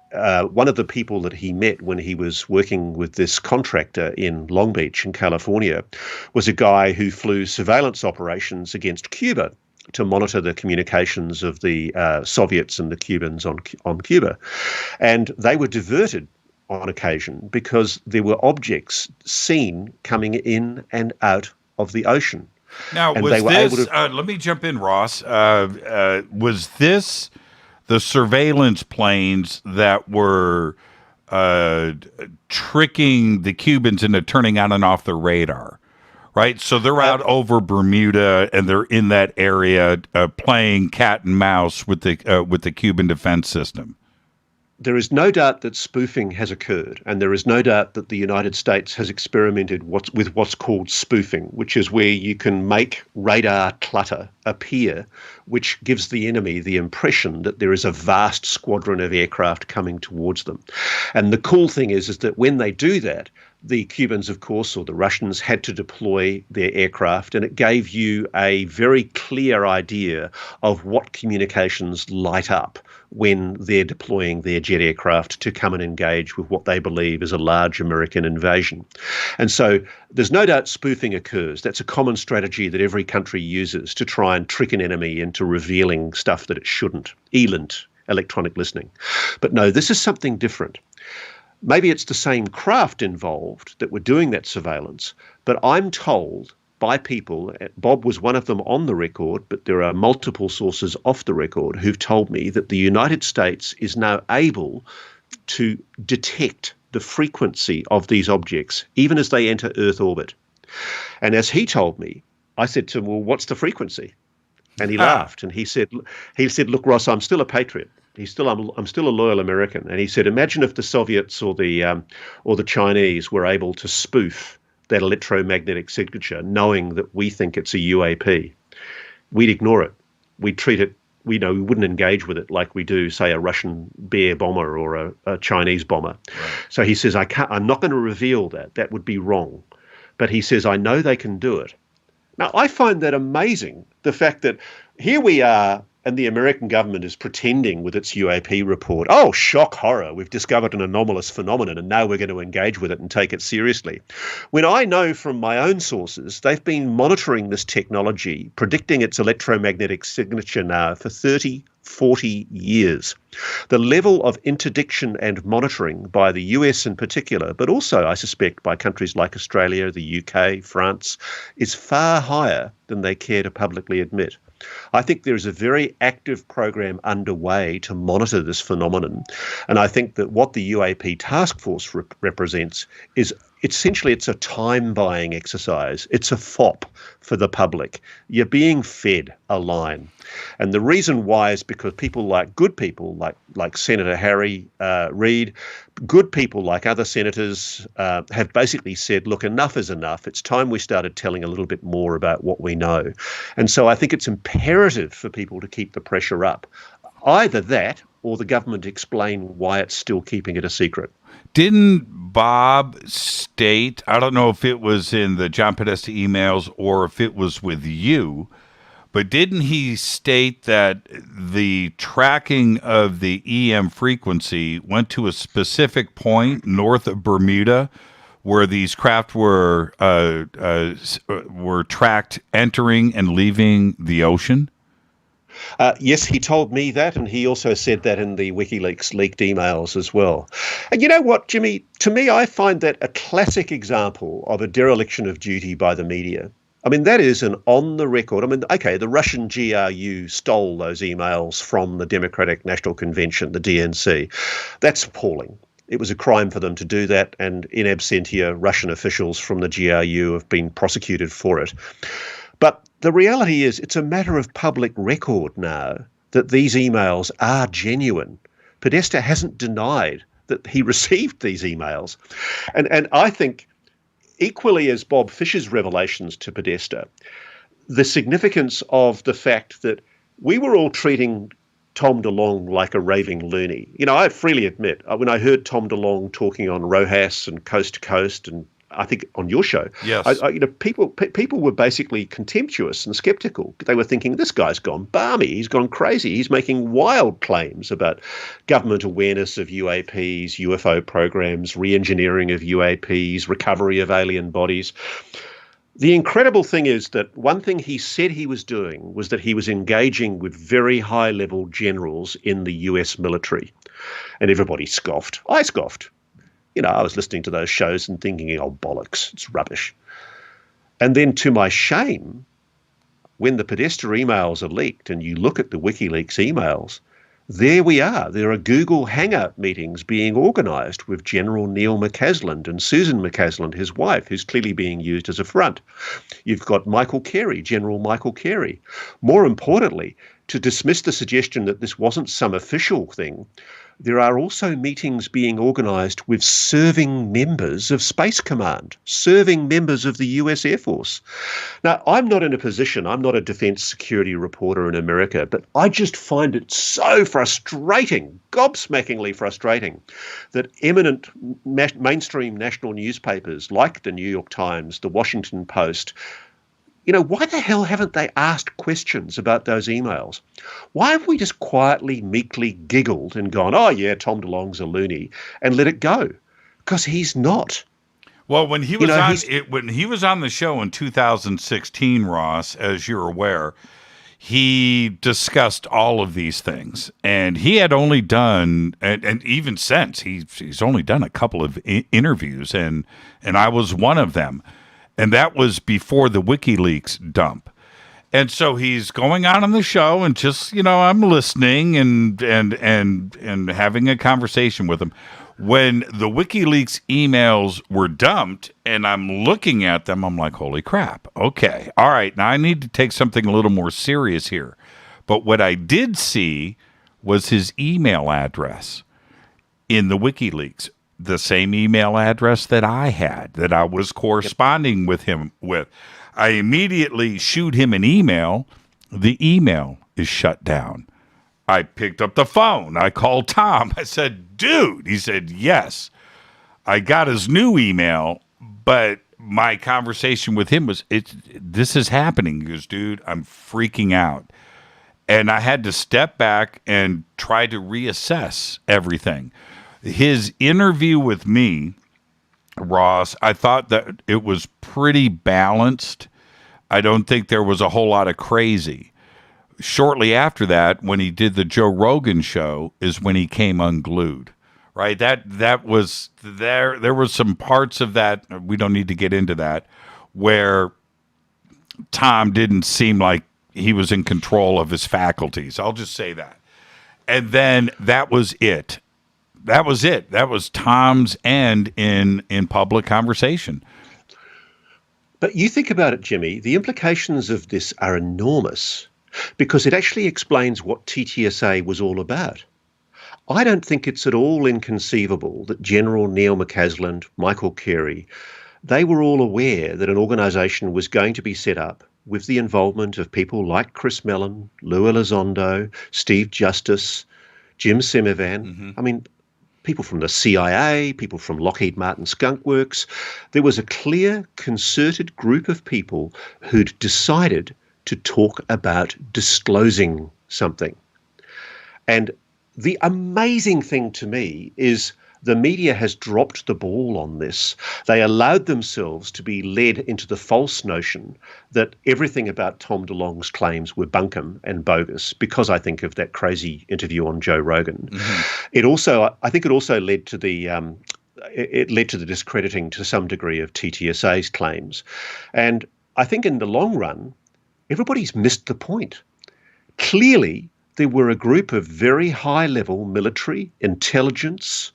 one of the people that he met when he was working with this contractor in Long Beach in California was a guy who flew surveillance operations against Cuba to monitor the communications of the Soviets and the Cubans on Cuba. And they were diverted on occasion because there were objects seen coming in and out of the ocean. Now, and was they were this, able to, let me jump in, Ross. Was this the surveillance planes that were tricking the Cubans into turning on and off their radar? Right, so they're out over Bermuda, and they're in that area playing cat and mouse with the Cuban defense system. There is no doubt that spoofing has occurred, and there is no doubt that the United States has experimented with what's called spoofing, which is where you can make radar clutter appear, which gives the enemy the impression that there is a vast squadron of aircraft coming towards them. And the cool thing is that when they do that, the Cubans, of course, or the Russians had to deploy their aircraft, and it gave you a very clear idea of what communications light up when they're deploying their jet aircraft to come and engage with what they believe is a large American invasion. And so there's no doubt spoofing occurs. That's a common strategy that every country uses to try and trick an enemy into revealing stuff that it shouldn't. ELINT, electronic listening. But no, this is something different. Maybe it's the same craft involved that were doing that surveillance, but I'm told by people, Bob was one of them on the record, but there are multiple sources off the record who've told me that the United States is now able to detect the frequency of these objects, even as they enter Earth orbit. And as he told me, I said to him, well, what's the frequency? And he laughed, and he said, look, Ross, I'm still a patriot. I'm still a loyal American. And he said, imagine if the Soviets or the Chinese were able to spoof that electromagnetic signature, knowing that we think it's a UAP. We'd ignore it. We'd treat it, we wouldn't engage with it like we do, say, a Russian Bear bomber or a Chinese bomber. Right. So he says, I'm not going to reveal that. That would be wrong. But he says, I know they can do it. Now, I find that amazing, the fact that here we are, and the American government is pretending with its UAP report, oh, shock, horror, we've discovered an anomalous phenomenon and now we're going to engage with it and take it seriously. When I know from my own sources, they've been monitoring this technology, predicting its electromagnetic signature now for 30, 40 years. The level of interdiction and monitoring by the US in particular, but also, I suspect, by countries like Australia, the UK, France, is far higher than they care to publicly admit. I think there is a very active program underway to monitor this phenomenon. And I think that what the UAP task force represents is essentially it's a time-buying exercise. It's a fop for the public. You're being fed a line. And the reason why is because people like good people like Senator Harry Reid, good people like other senators have basically said, look, enough is enough. It's time we started telling a little bit more about what we know. And so I think it's imperative for people to keep the pressure up. Either that or the government explain why it's still keeping it a secret. Didn't Bob state, I don't know if it was in the John Podesta emails or if it was with you, But didn't he state that the tracking of the EM frequency went to a specific point north of Bermuda where these craft were tracked entering and leaving the ocean? Yes, he told me that, and he also said that in the WikiLeaks leaked emails as well. And you know what, Jimmy? To me, I find that a classic example of a dereliction of duty by the media. I mean, that is an on-the-record. I mean, okay, the Russian GRU stole those emails from the Democratic National Convention, the DNC. That's appalling. It was a crime for them to do that, and in absentia, Russian officials from the GRU have been prosecuted for it. But the reality is it's a matter of public record now that these emails are genuine. Podesta hasn't denied that he received these emails. And I think, equally as Bob Fisher's revelations to Podesta, the significance of the fact that we were all treating Tom DeLonge like a raving loony. You know, I freely admit, when I heard Tom DeLonge talking on Rojas and Coast to Coast, and I think on your show, yes, people were basically contemptuous and skeptical. They were thinking, this guy's gone balmy, he's gone crazy, he's making wild claims about government awareness of UAPs, UFO programs, re-engineering of UAPs, recovery of alien bodies. The incredible thing is that one thing he said he was doing was that he was engaging with very high-level generals in the US military. And everybody scoffed. I scoffed. You know, I was listening to those shows and thinking, oh, bollocks, it's rubbish. And then to my shame, when the Podesta emails are leaked and you look at the WikiLeaks emails, there we are. There are Google Hangout meetings being organised with General Neil McCasland and Susan McCasland, his wife, who's clearly being used as a front. You've got Michael Carey, General Michael Carey. More importantly, to dismiss the suggestion that this wasn't some official thing, there are also meetings being organised with serving members of Space Command, serving members of the US Air Force. Now, I'm not in a position, I'm not a defence security reporter in America, but I just find it so frustrating, gobsmackingly frustrating, that eminent mainstream national newspapers like the New York Times, the Washington Post, you know, why the hell haven't they asked questions about those emails? Why have we just quietly, meekly giggled and gone, oh, yeah, Tom DeLonge's a loony, and let it go? Because he's not. Well, when he was when he was on the show in 2016, Ross, as you're aware, he discussed all of these things. And he had only done, and even since, he's only done a couple of interviews, and I was one of them. And that was before the WikiLeaks dump. And so he's going on the show and just, you know, I'm listening and having a conversation with him. When the WikiLeaks emails were dumped and I'm looking at them, I'm like, holy crap. Okay. All right. Now I need to take something a little more serious here. But what I did see was his email address in the WikiLeaks. The same email address that I had, that I was corresponding with him with. I immediately shoot him an email. The email is shut down. I picked up the phone. I called Tom. I said, dude. He said, yes. I got his new email, but my conversation with him was, this is happening. He goes, dude, I'm freaking out. And I had to step back and try to reassess everything. His interview with me, Ross, I thought that it was pretty balanced. I don't think there was a whole lot of crazy. Shortly after that, when he did the Joe Rogan show, is when he came unglued, right? That was there. There was some parts of that, we don't need to get into that, where Tom didn't seem like he was in control of his faculties. I'll just say that. And then that was it. That was it. That was Tom's end in public conversation. But you think about it, Jimmy, the implications of this are enormous because it actually explains what TTSA was all about. I don't think it's at all inconceivable that General Neil McCasland, Michael Carey, they were all aware that an organisation was going to be set up with the involvement of people like Chris Mellon, Lou Elizondo, Steve Justice, Jim Semivan. Mm-hmm. I mean, people from the CIA, people from Lockheed Martin Skunk Works. There was a clear, concerted group of people who'd decided to talk about disclosing something. And the amazing thing to me is the media has dropped the ball on this. They allowed themselves to be led into the false notion that everything about Tom DeLonge's claims were bunkum and bogus, because I think of that crazy interview on Joe Rogan. Mm-hmm. I think it also led to the discrediting to some degree of TTSA's claims. And I think in the long run, everybody's missed the point. Clearly, there were a group of very high-level military, intelligence,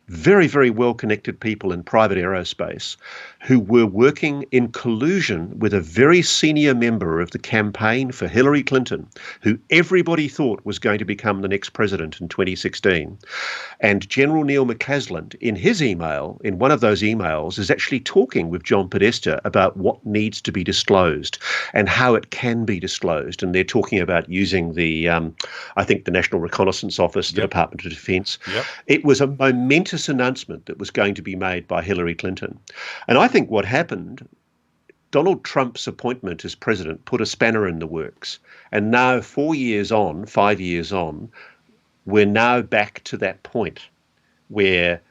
very, very well-connected people in private aerospace who were working in collusion with a very senior member of the campaign for Hillary Clinton, who everybody thought was going to become the next president in 2016. And General Neil McCasland, in his email, in one of those emails, is actually talking with John Podesta about what needs to be disclosed and how it can be disclosed. And they're talking about using the, I think, the National Reconnaissance Office, the Department of Defense. It was a momentous announcement that was going to be made by Hillary Clinton. And I think what happened, Donald Trump's appointment as president put a spanner in the works. And now 5 years on, we're now back to that point where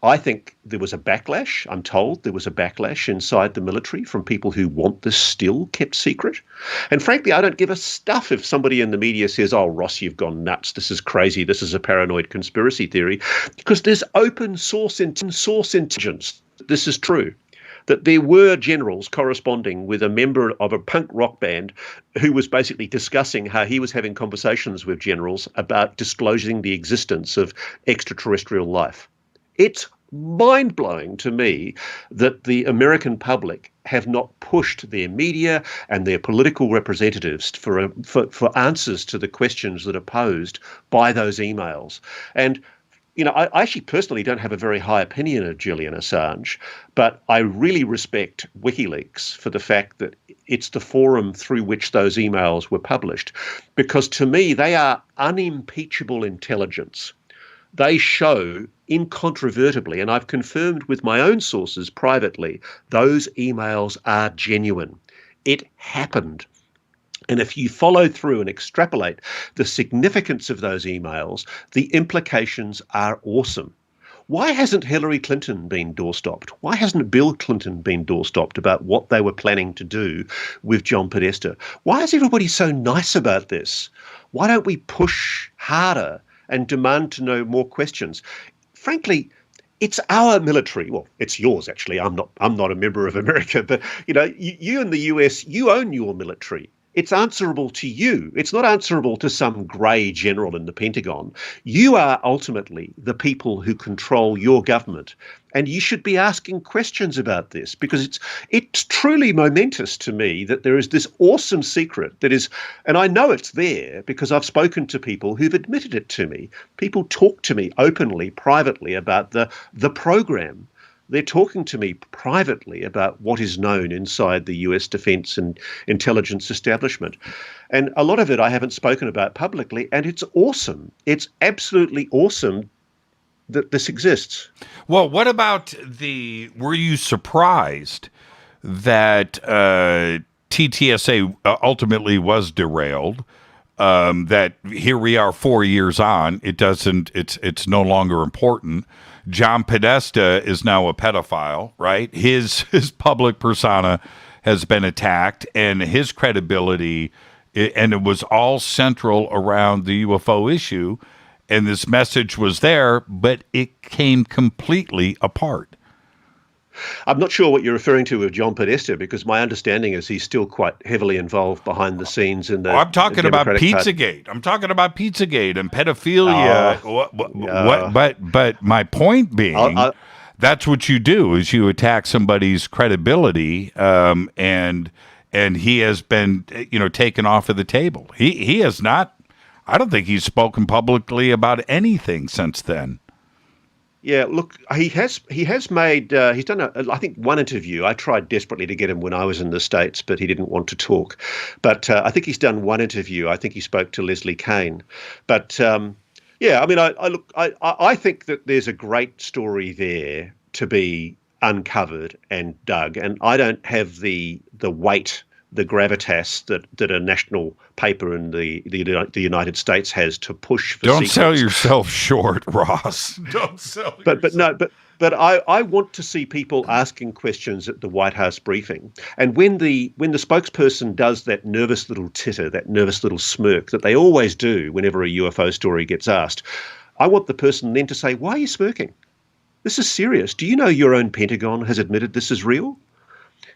I think there was a backlash. I'm told there was a backlash inside the military from people who want this still kept secret. And frankly, I don't give a stuff if somebody in the media says, oh, Ross, you've gone nuts. This is crazy. This is a paranoid conspiracy theory. Because there's open source intelligence. This is true. That there were generals corresponding with a member of a punk rock band who was basically discussing how he was having conversations with generals about disclosing the existence of extraterrestrial life. It's mind-blowing to me that the American public have not pushed their media and their political representatives for answers to the questions that are posed by those emails. And you know, I actually personally don't have a very high opinion of Julian Assange, but I really respect WikiLeaks for the fact that it's the forum through which those emails were published, because to me they are unimpeachable intelligence. They show incontrovertibly, and I've confirmed with my own sources privately, those emails are genuine. It happened. And if you follow through and extrapolate the significance of those emails, the implications are awesome. Why hasn't Hillary Clinton been doorstopped? Why hasn't Bill Clinton been doorstopped about what they were planning to do with John Podesta? Why is everybody so nice about this? Why don't we push harder and demand to know more questions? Frankly, it's our military. Well, it's yours, actually. I'm not a member of America, but you know, you in the US, you own your military. It's answerable to you. It's not answerable to some grey general in the Pentagon. You are ultimately the people who control your government. And you should be asking questions about this, because it's truly momentous to me that there is this awesome secret that is, and I know it's there because I've spoken to people who've admitted it to me. People talk to me openly, privately about the program. They're talking to me privately about what is known inside the US defense and intelligence establishment. And a lot of it I haven't spoken about publicly, and it's awesome. It's absolutely awesome that this exists. Well, what about were you surprised that TTSA ultimately was derailed? That here we are 4 years on, it's no longer important. John Podesta is now a pedophile, right? His public persona has been attacked, and his credibility, and it was all central around the UFO issue, and this message was there, but it came completely apart. I'm not sure what you're referring to with John Podesta, because my understanding is he's still quite heavily involved behind the scenes in the. I'm talking about Pizzagate. I'm talking about Pizzagate and pedophilia. But my point being, that's what you do: is you attack somebody's credibility, and he has been, taken off of the table. He has not. I don't think he's spoken publicly about anything since then. Yeah, look, he has made, he's done, I think, one interview. I tried desperately to get him when I was in the States, but he didn't want to talk. But I think he's done one interview. I think he spoke to Leslie Kane. But yeah, I mean, I think that there's a great story there to be uncovered and dug. And I don't have the weight the gravitas that a national paper in the United States has to push for Don't secrets. sell yourself short, Ross. Don't sell But I want to see people asking questions at the White House briefing. And when the spokesperson does that nervous little titter, that nervous little smirk that they always do whenever a UFO story gets asked, I want the person then to say, why are you smirking? This is serious. Do you know your own Pentagon has admitted this is real?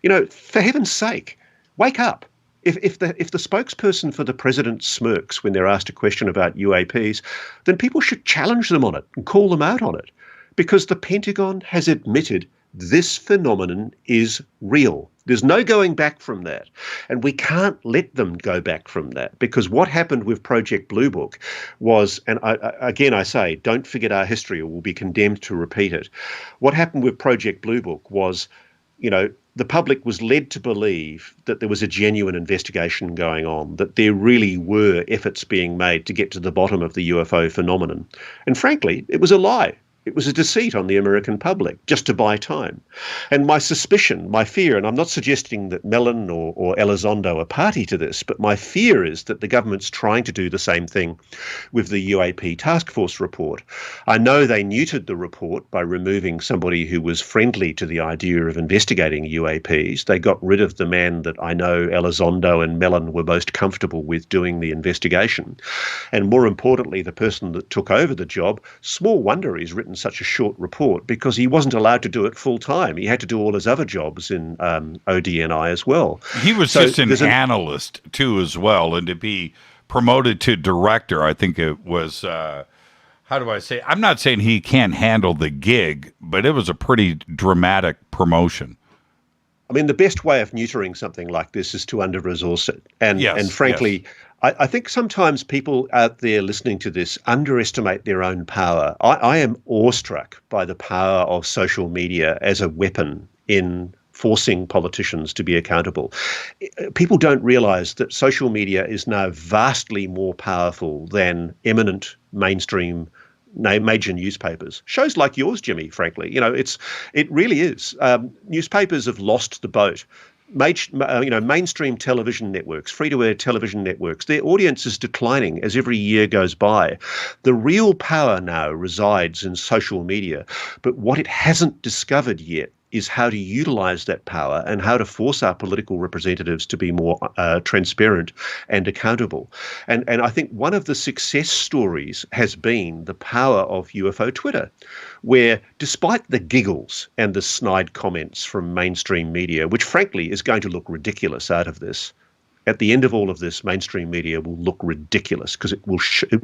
You know, for heaven's sake, wake up. If the spokesperson for the president smirks when they're asked a question about UAPs, then people should challenge them on it and call them out on it, because the Pentagon has admitted this phenomenon is real. There's no going back from that. And we can't let them go back from that, because what happened with Project Blue Book was, and I say, don't forget our history or we'll be condemned to repeat it. What happened with Project Blue Book was, you know, the public was led to believe that there was a genuine investigation going on, that there really were efforts being made to get to the bottom of the UFO phenomenon. And frankly, it was a lie. It was a deceit on the American public just to buy time. And my suspicion, my fear, and I'm not suggesting that Mellon or Elizondo are party to this, but my fear is that the government's trying to do the same thing with the UAP task force report. I know they neutered the report by removing somebody who was friendly to the idea of investigating UAPs. They got rid of the man that I know Elizondo and Mellon were most comfortable with doing the investigation. And more importantly, the person that took over the job, small wonder he's written such a short report, because he wasn't allowed to do it full time. He had to do all his other jobs in ODNI as well. He was just an analyst too as well, and to be promoted to director, I think it was, how do I say, I'm not saying he can't handle the gig, but it was a pretty dramatic promotion. I mean, the best way of neutering something like this is to under-resource it. And frankly, yes. I think sometimes people out there listening to this underestimate their own power. I am awestruck by the power of social media as a weapon in forcing politicians to be accountable. People don't realize that social media is now vastly more powerful than eminent mainstream major newspapers. Shows like yours, Jimmy, frankly. You know, it really is. Newspapers have lost the boat. Mainstream television networks, free-to-air television networks, their audience is declining as every year goes by. The real power now resides in social media, but what it hasn't discovered yet is how to utilize that power and how to force our political representatives to be more transparent and accountable. And I think one of the success stories has been the power of UFO Twitter, where despite the giggles and the snide comments from mainstream media, which frankly is going to look ridiculous out of this, at the end of all of this, mainstream media will look ridiculous because it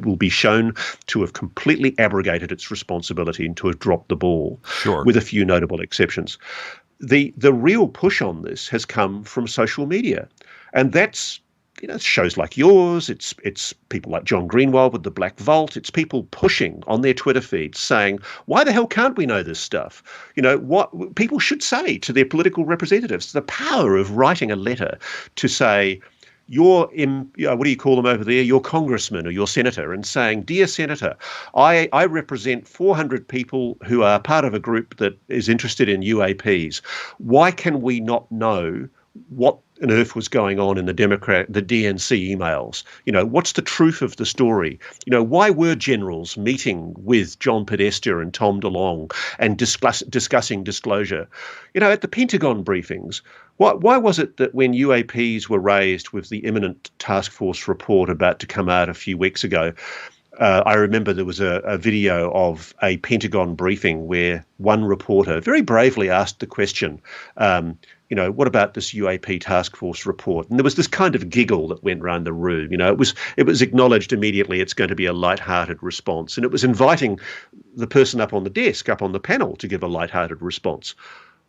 will be shown to have completely abrogated its responsibility and to have dropped the ball, with a few notable exceptions. The real push on this has come from social media, and that's, you know, shows like yours. It's people like John Greenwald with the Black Vault. It's people pushing on their Twitter feeds saying, "Why the hell can't we know this stuff?" You know, what people should say to their political representatives. The power of writing a letter to say, what do you call them over there, your congressman or your senator, and saying, "Dear Senator, I represent 400 people who are part of a group that is interested in UAPs. Why can we not know what on earth was going on in the DNC emails? You know, what's the truth of the story? You know, why were generals meeting with John Podesta and Tom DeLonge and discussing disclosure? You know, at the Pentagon briefings, why was it that when UAPs were raised with the imminent task force report about to come out a few weeks ago, I remember there was a video of a Pentagon briefing where one reporter very bravely asked the question, you know, what about this UAP task force report? And there was this kind of giggle that went around the room. You know, it was acknowledged immediately it's going to be a lighthearted response. And it was inviting the person up on the desk, up on the panel, to give a lighthearted response.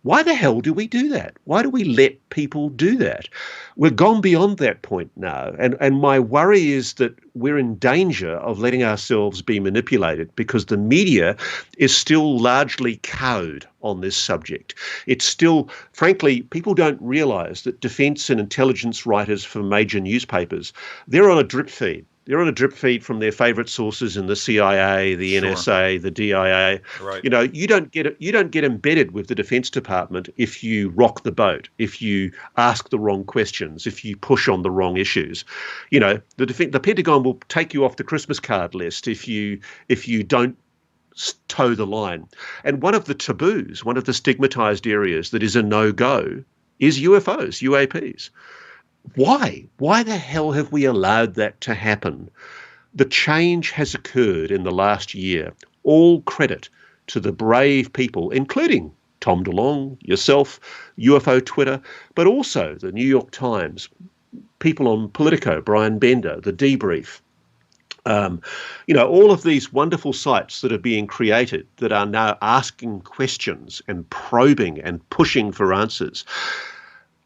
Why the hell do we do that? Why do we let people do that? We've gone beyond that point now. And my worry is that we're in danger of letting ourselves be manipulated because the media is still largely cowed on this subject. It's still, frankly, people don't realize that defense and intelligence writers for major newspapers, they're on a drip feed. They're on a drip feed from their favourite sources in the CIA, the NSA, the DIA. Right. You know, you don't get embedded with the Defence Department if you rock the boat, if you ask the wrong questions, if you push on the wrong issues. You know, the Pentagon will take you off the Christmas card list if you don't toe the line. And one of the taboos, one of the stigmatized areas that is a no-go is UFOs, UAPs. Why? Why the hell have we allowed that to happen? The change has occurred in the last year. All credit to the brave people, including Tom DeLonge, yourself, UFO Twitter, but also the New York Times, people on Politico, Brian Bender, The Debrief. You know, all of these wonderful sites that are being created that are now asking questions and probing and pushing for answers.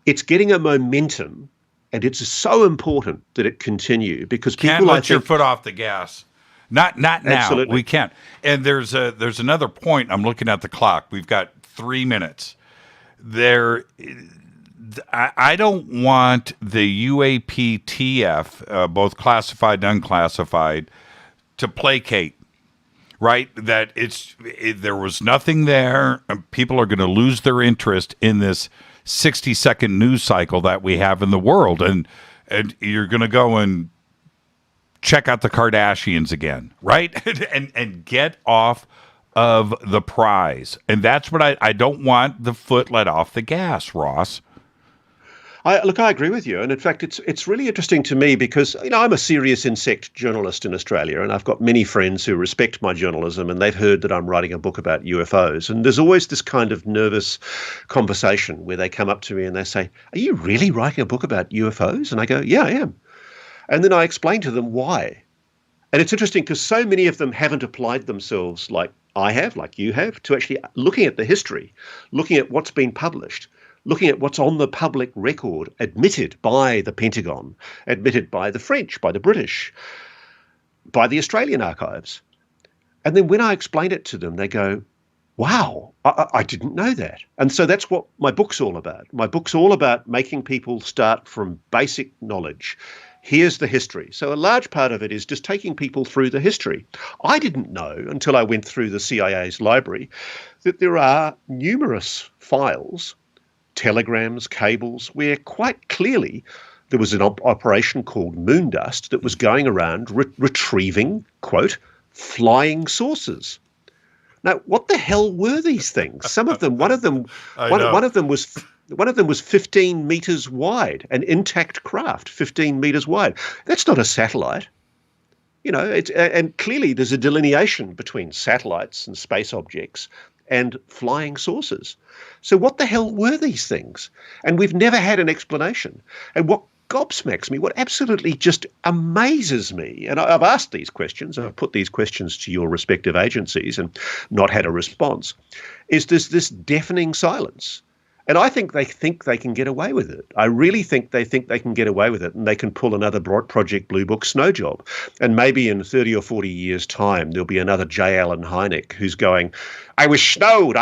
It's getting a momentum. And it's so important that it continue because people can't let your foot off the gas. Not now. Absolutely. We can't. And there's another point. I'm looking at the clock. We've got 3 minutes. I don't want the UAPTF, both classified and unclassified, to placate. Right? That there was nothing there. People are going to lose their interest in this 60-second news cycle that we have in the world, and you're going to go and check out the Kardashians again, right? and get off of the prize. And that's what I don't want the foot let off the gas, Ross. I agree with you. And in fact, it's really interesting to me because, you know, I'm a serious insect journalist in Australia, and I've got many friends who respect my journalism, and they've heard that I'm writing a book about UFOs. And there's always this kind of nervous conversation where they come up to me and they say, "Are you really writing a book about UFOs?" And I go, "Yeah, I am." And then I explain to them why. And it's interesting because so many of them haven't applied themselves like I have, like you have, to actually looking at the history, looking at what's been published, looking at what's on the public record, admitted by the Pentagon, admitted by the French, by the British, by the Australian archives. And then when I explain it to them, they go, wow, I didn't know that. And so that's what my book's all about. My book's all about making people start from basic knowledge. Here's the history. So a large part of it is just taking people through the history. I didn't know until I went through the CIA's library that there are numerous files, telegrams, cables, where quite clearly there was an operation called Moondust that was going around retrieving, quote, flying saucers. Now, what the hell were these things? Some of them, one of them was 15 meters wide, an intact craft, 15 meters wide. That's not a satellite. You know, and clearly there's a delineation between satellites and space objects and flying saucers. So what the hell were these things? And we've never had an explanation. And what gobsmacks me, what absolutely just amazes me, and I've asked these questions, I've put these questions to your respective agencies and not had a response, is this deafening silence. And I think they can get away with it. I really think they can get away with it, and they can pull another Project Blue Book snow job. And maybe in 30 or 40 years' time, there'll be another J. Allen Hynek who's going, I was snowed.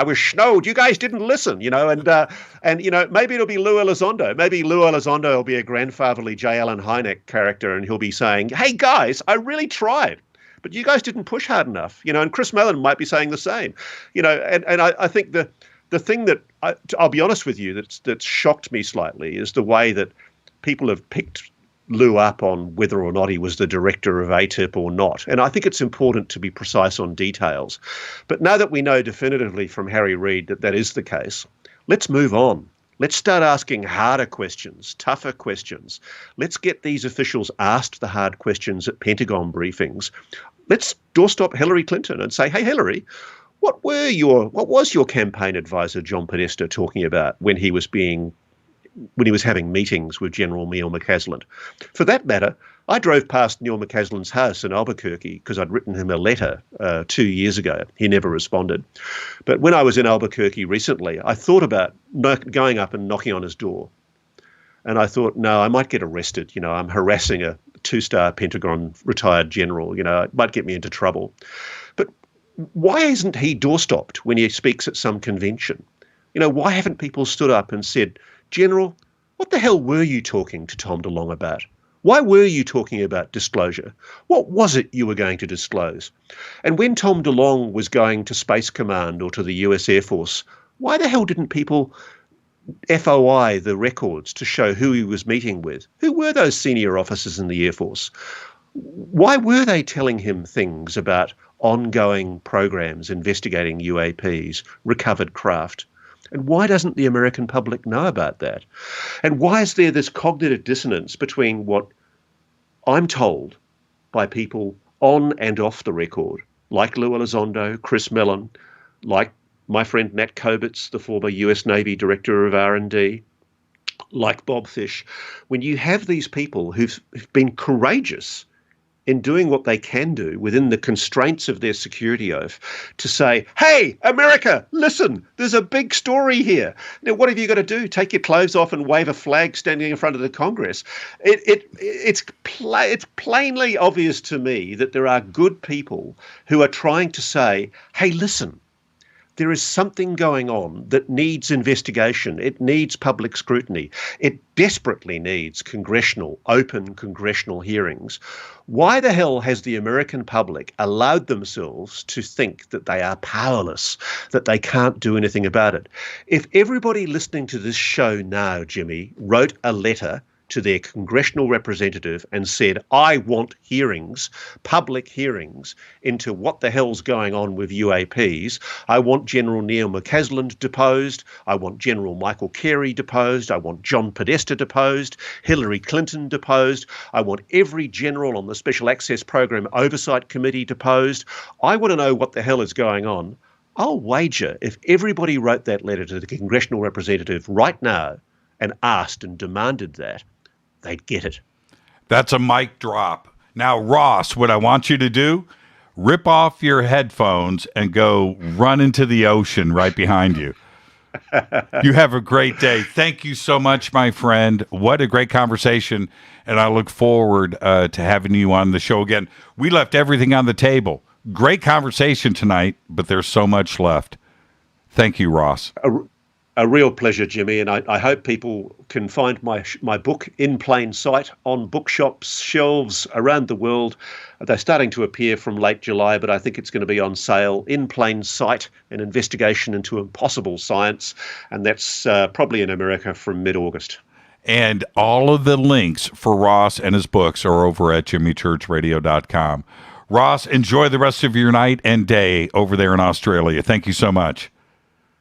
You guys didn't listen, you know, and you know, maybe it'll be Lou Elizondo. Maybe Lou Elizondo will be a grandfatherly J. Allen Hynek character, and he'll be saying, hey, guys, I really tried, but you guys didn't push hard enough, you know, and Chris Mellon might be saying the same, you know, and I think the thing that I'll be honest with you that's shocked me slightly is the way that people have picked Lou up on whether or not he was the director of ATIP or not. And I think it's important to be precise on details. But now that we know definitively from Harry Reid that is the case, let's move on. Let's start asking harder questions, tougher questions. Let's get these officials asked the hard questions at Pentagon briefings. Let's doorstop Hillary Clinton and say, hey, Hillary, what was your campaign advisor John Podesta talking about when he was having meetings with General Neil McCasland? For that matter, I drove past Neil McCasland's house in Albuquerque because I'd written him a letter 2 years ago. He never responded. But when I was in Albuquerque recently, I thought about going up and knocking on his door. And I thought, no, I might get arrested. You know, I'm harassing a 2-star Pentagon retired general. You know, it might get me into trouble. But why isn't he doorstopped when he speaks at some convention? You know, why haven't people stood up and said, General, what the hell were you talking to Tom DeLonge about? Why were you talking about disclosure? What was it you were going to disclose? And when Tom DeLonge was going to Space Command or to the US Air Force, why the hell didn't people FOI the records to show who he was meeting with? Who were those senior officers in the Air Force? Why were they telling him things about ongoing programs investigating UAPs, recovered craft? And why doesn't the American public know about that? And why is there this cognitive dissonance between what I'm told by people on and off the record, like Lou Elizondo, Chris Mellon, like my friend Matt Kobitz, the former US Navy Director of R&D, like Bob Fish, when you have these people who've been courageous in doing what they can do within the constraints of their security oath to say, hey, America, listen, there's a big story here. Now, what have you got to do? Take your clothes off and wave a flag standing in front of the Congress? It's plainly obvious to me that there are good people who are trying to say, hey, listen, there is something going on that needs investigation. It needs public scrutiny. It desperately needs open congressional hearings. Why the hell has the American public allowed themselves to think that they are powerless, that they can't do anything about it? If everybody listening to this show now, Jimmy, wrote a letter to their congressional representative and said, I want hearings, public hearings, into what the hell's going on with UAPs. I want General Neil McCasland deposed. I want General Michael Carey deposed. I want John Podesta deposed. Hillary Clinton deposed. I want every general on the Special Access Program Oversight Committee deposed. I want to know what the hell is going on. I'll wager if everybody wrote that letter to the congressional representative right now and asked and demanded that, they'd get it. That's a mic drop. Now, Ross, what I want you to do, rip off your headphones and go run into the ocean right behind you. You have a great day. Thank you so much, my friend. What a great conversation, and I look forward to having you on the show again. We left everything on the table. Great conversation tonight, but there's so much left. Thank you, Ross. A real pleasure, Jimmy, and I hope people can find my book in plain sight on bookshops, shelves around the world. They're starting to appear from late July, but I think it's going to be on sale. In Plain Sight, an investigation into impossible science, and that's probably in America from mid-August. And all of the links for Ross and his books are over at jimmychurchradio.com. Ross, enjoy the rest of your night and day over there in Australia. Thank you so much.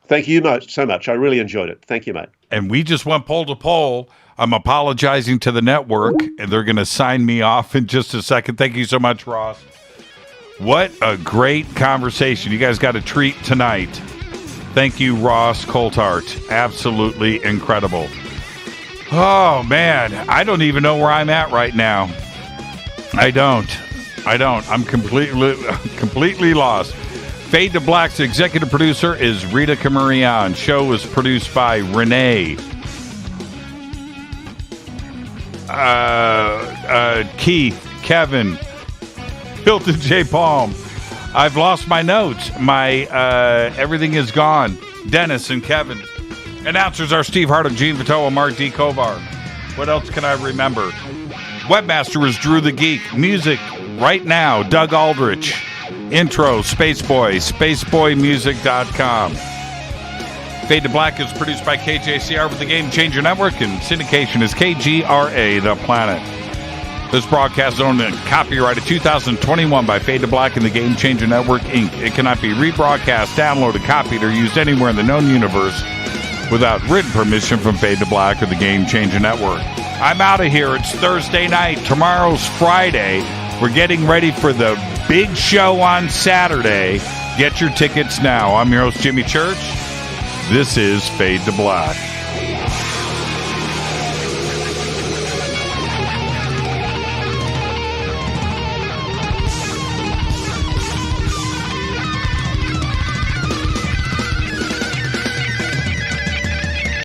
Thank you so much. I really enjoyed it. Thank you, mate. And we just went poll to poll. I'm apologizing to the network, and they're going to sign me off in just a second. Thank you so much, Ross. What a great conversation. You guys got a treat tonight. Thank you, Ross Coulthart. Absolutely incredible. Oh, man. I don't even know where I'm at right now. I don't. I'm completely lost. Fade to Black's executive producer is Rita Camurian. Show is produced by Renee. Keith, Kevin, Hilton J. Palm. I've lost my notes. My everything is gone. Dennis and Kevin. Announcers are Steve Harden, Gene Vitoa, Mark D. Kovar. What else can I remember? Webmaster is Drew the Geek. Music right now, Doug Aldrich. Intro, Spaceboy, spaceboymusic.com. Fade to Black is produced by KJCR with the Game Changer Network, and syndication is KGRA, The Planet. This broadcast is owned and copyrighted 2021 by Fade to Black and the Game Changer Network, Inc. It cannot be rebroadcast, downloaded, copied, or used anywhere in the known universe without written permission from Fade to Black or the Game Changer Network. I'm out of here. It's Thursday night. Tomorrow's Friday. We're getting ready for the big show on Saturday. Get your tickets now. I'm your host, Jimmy Church. This is Fade to Black.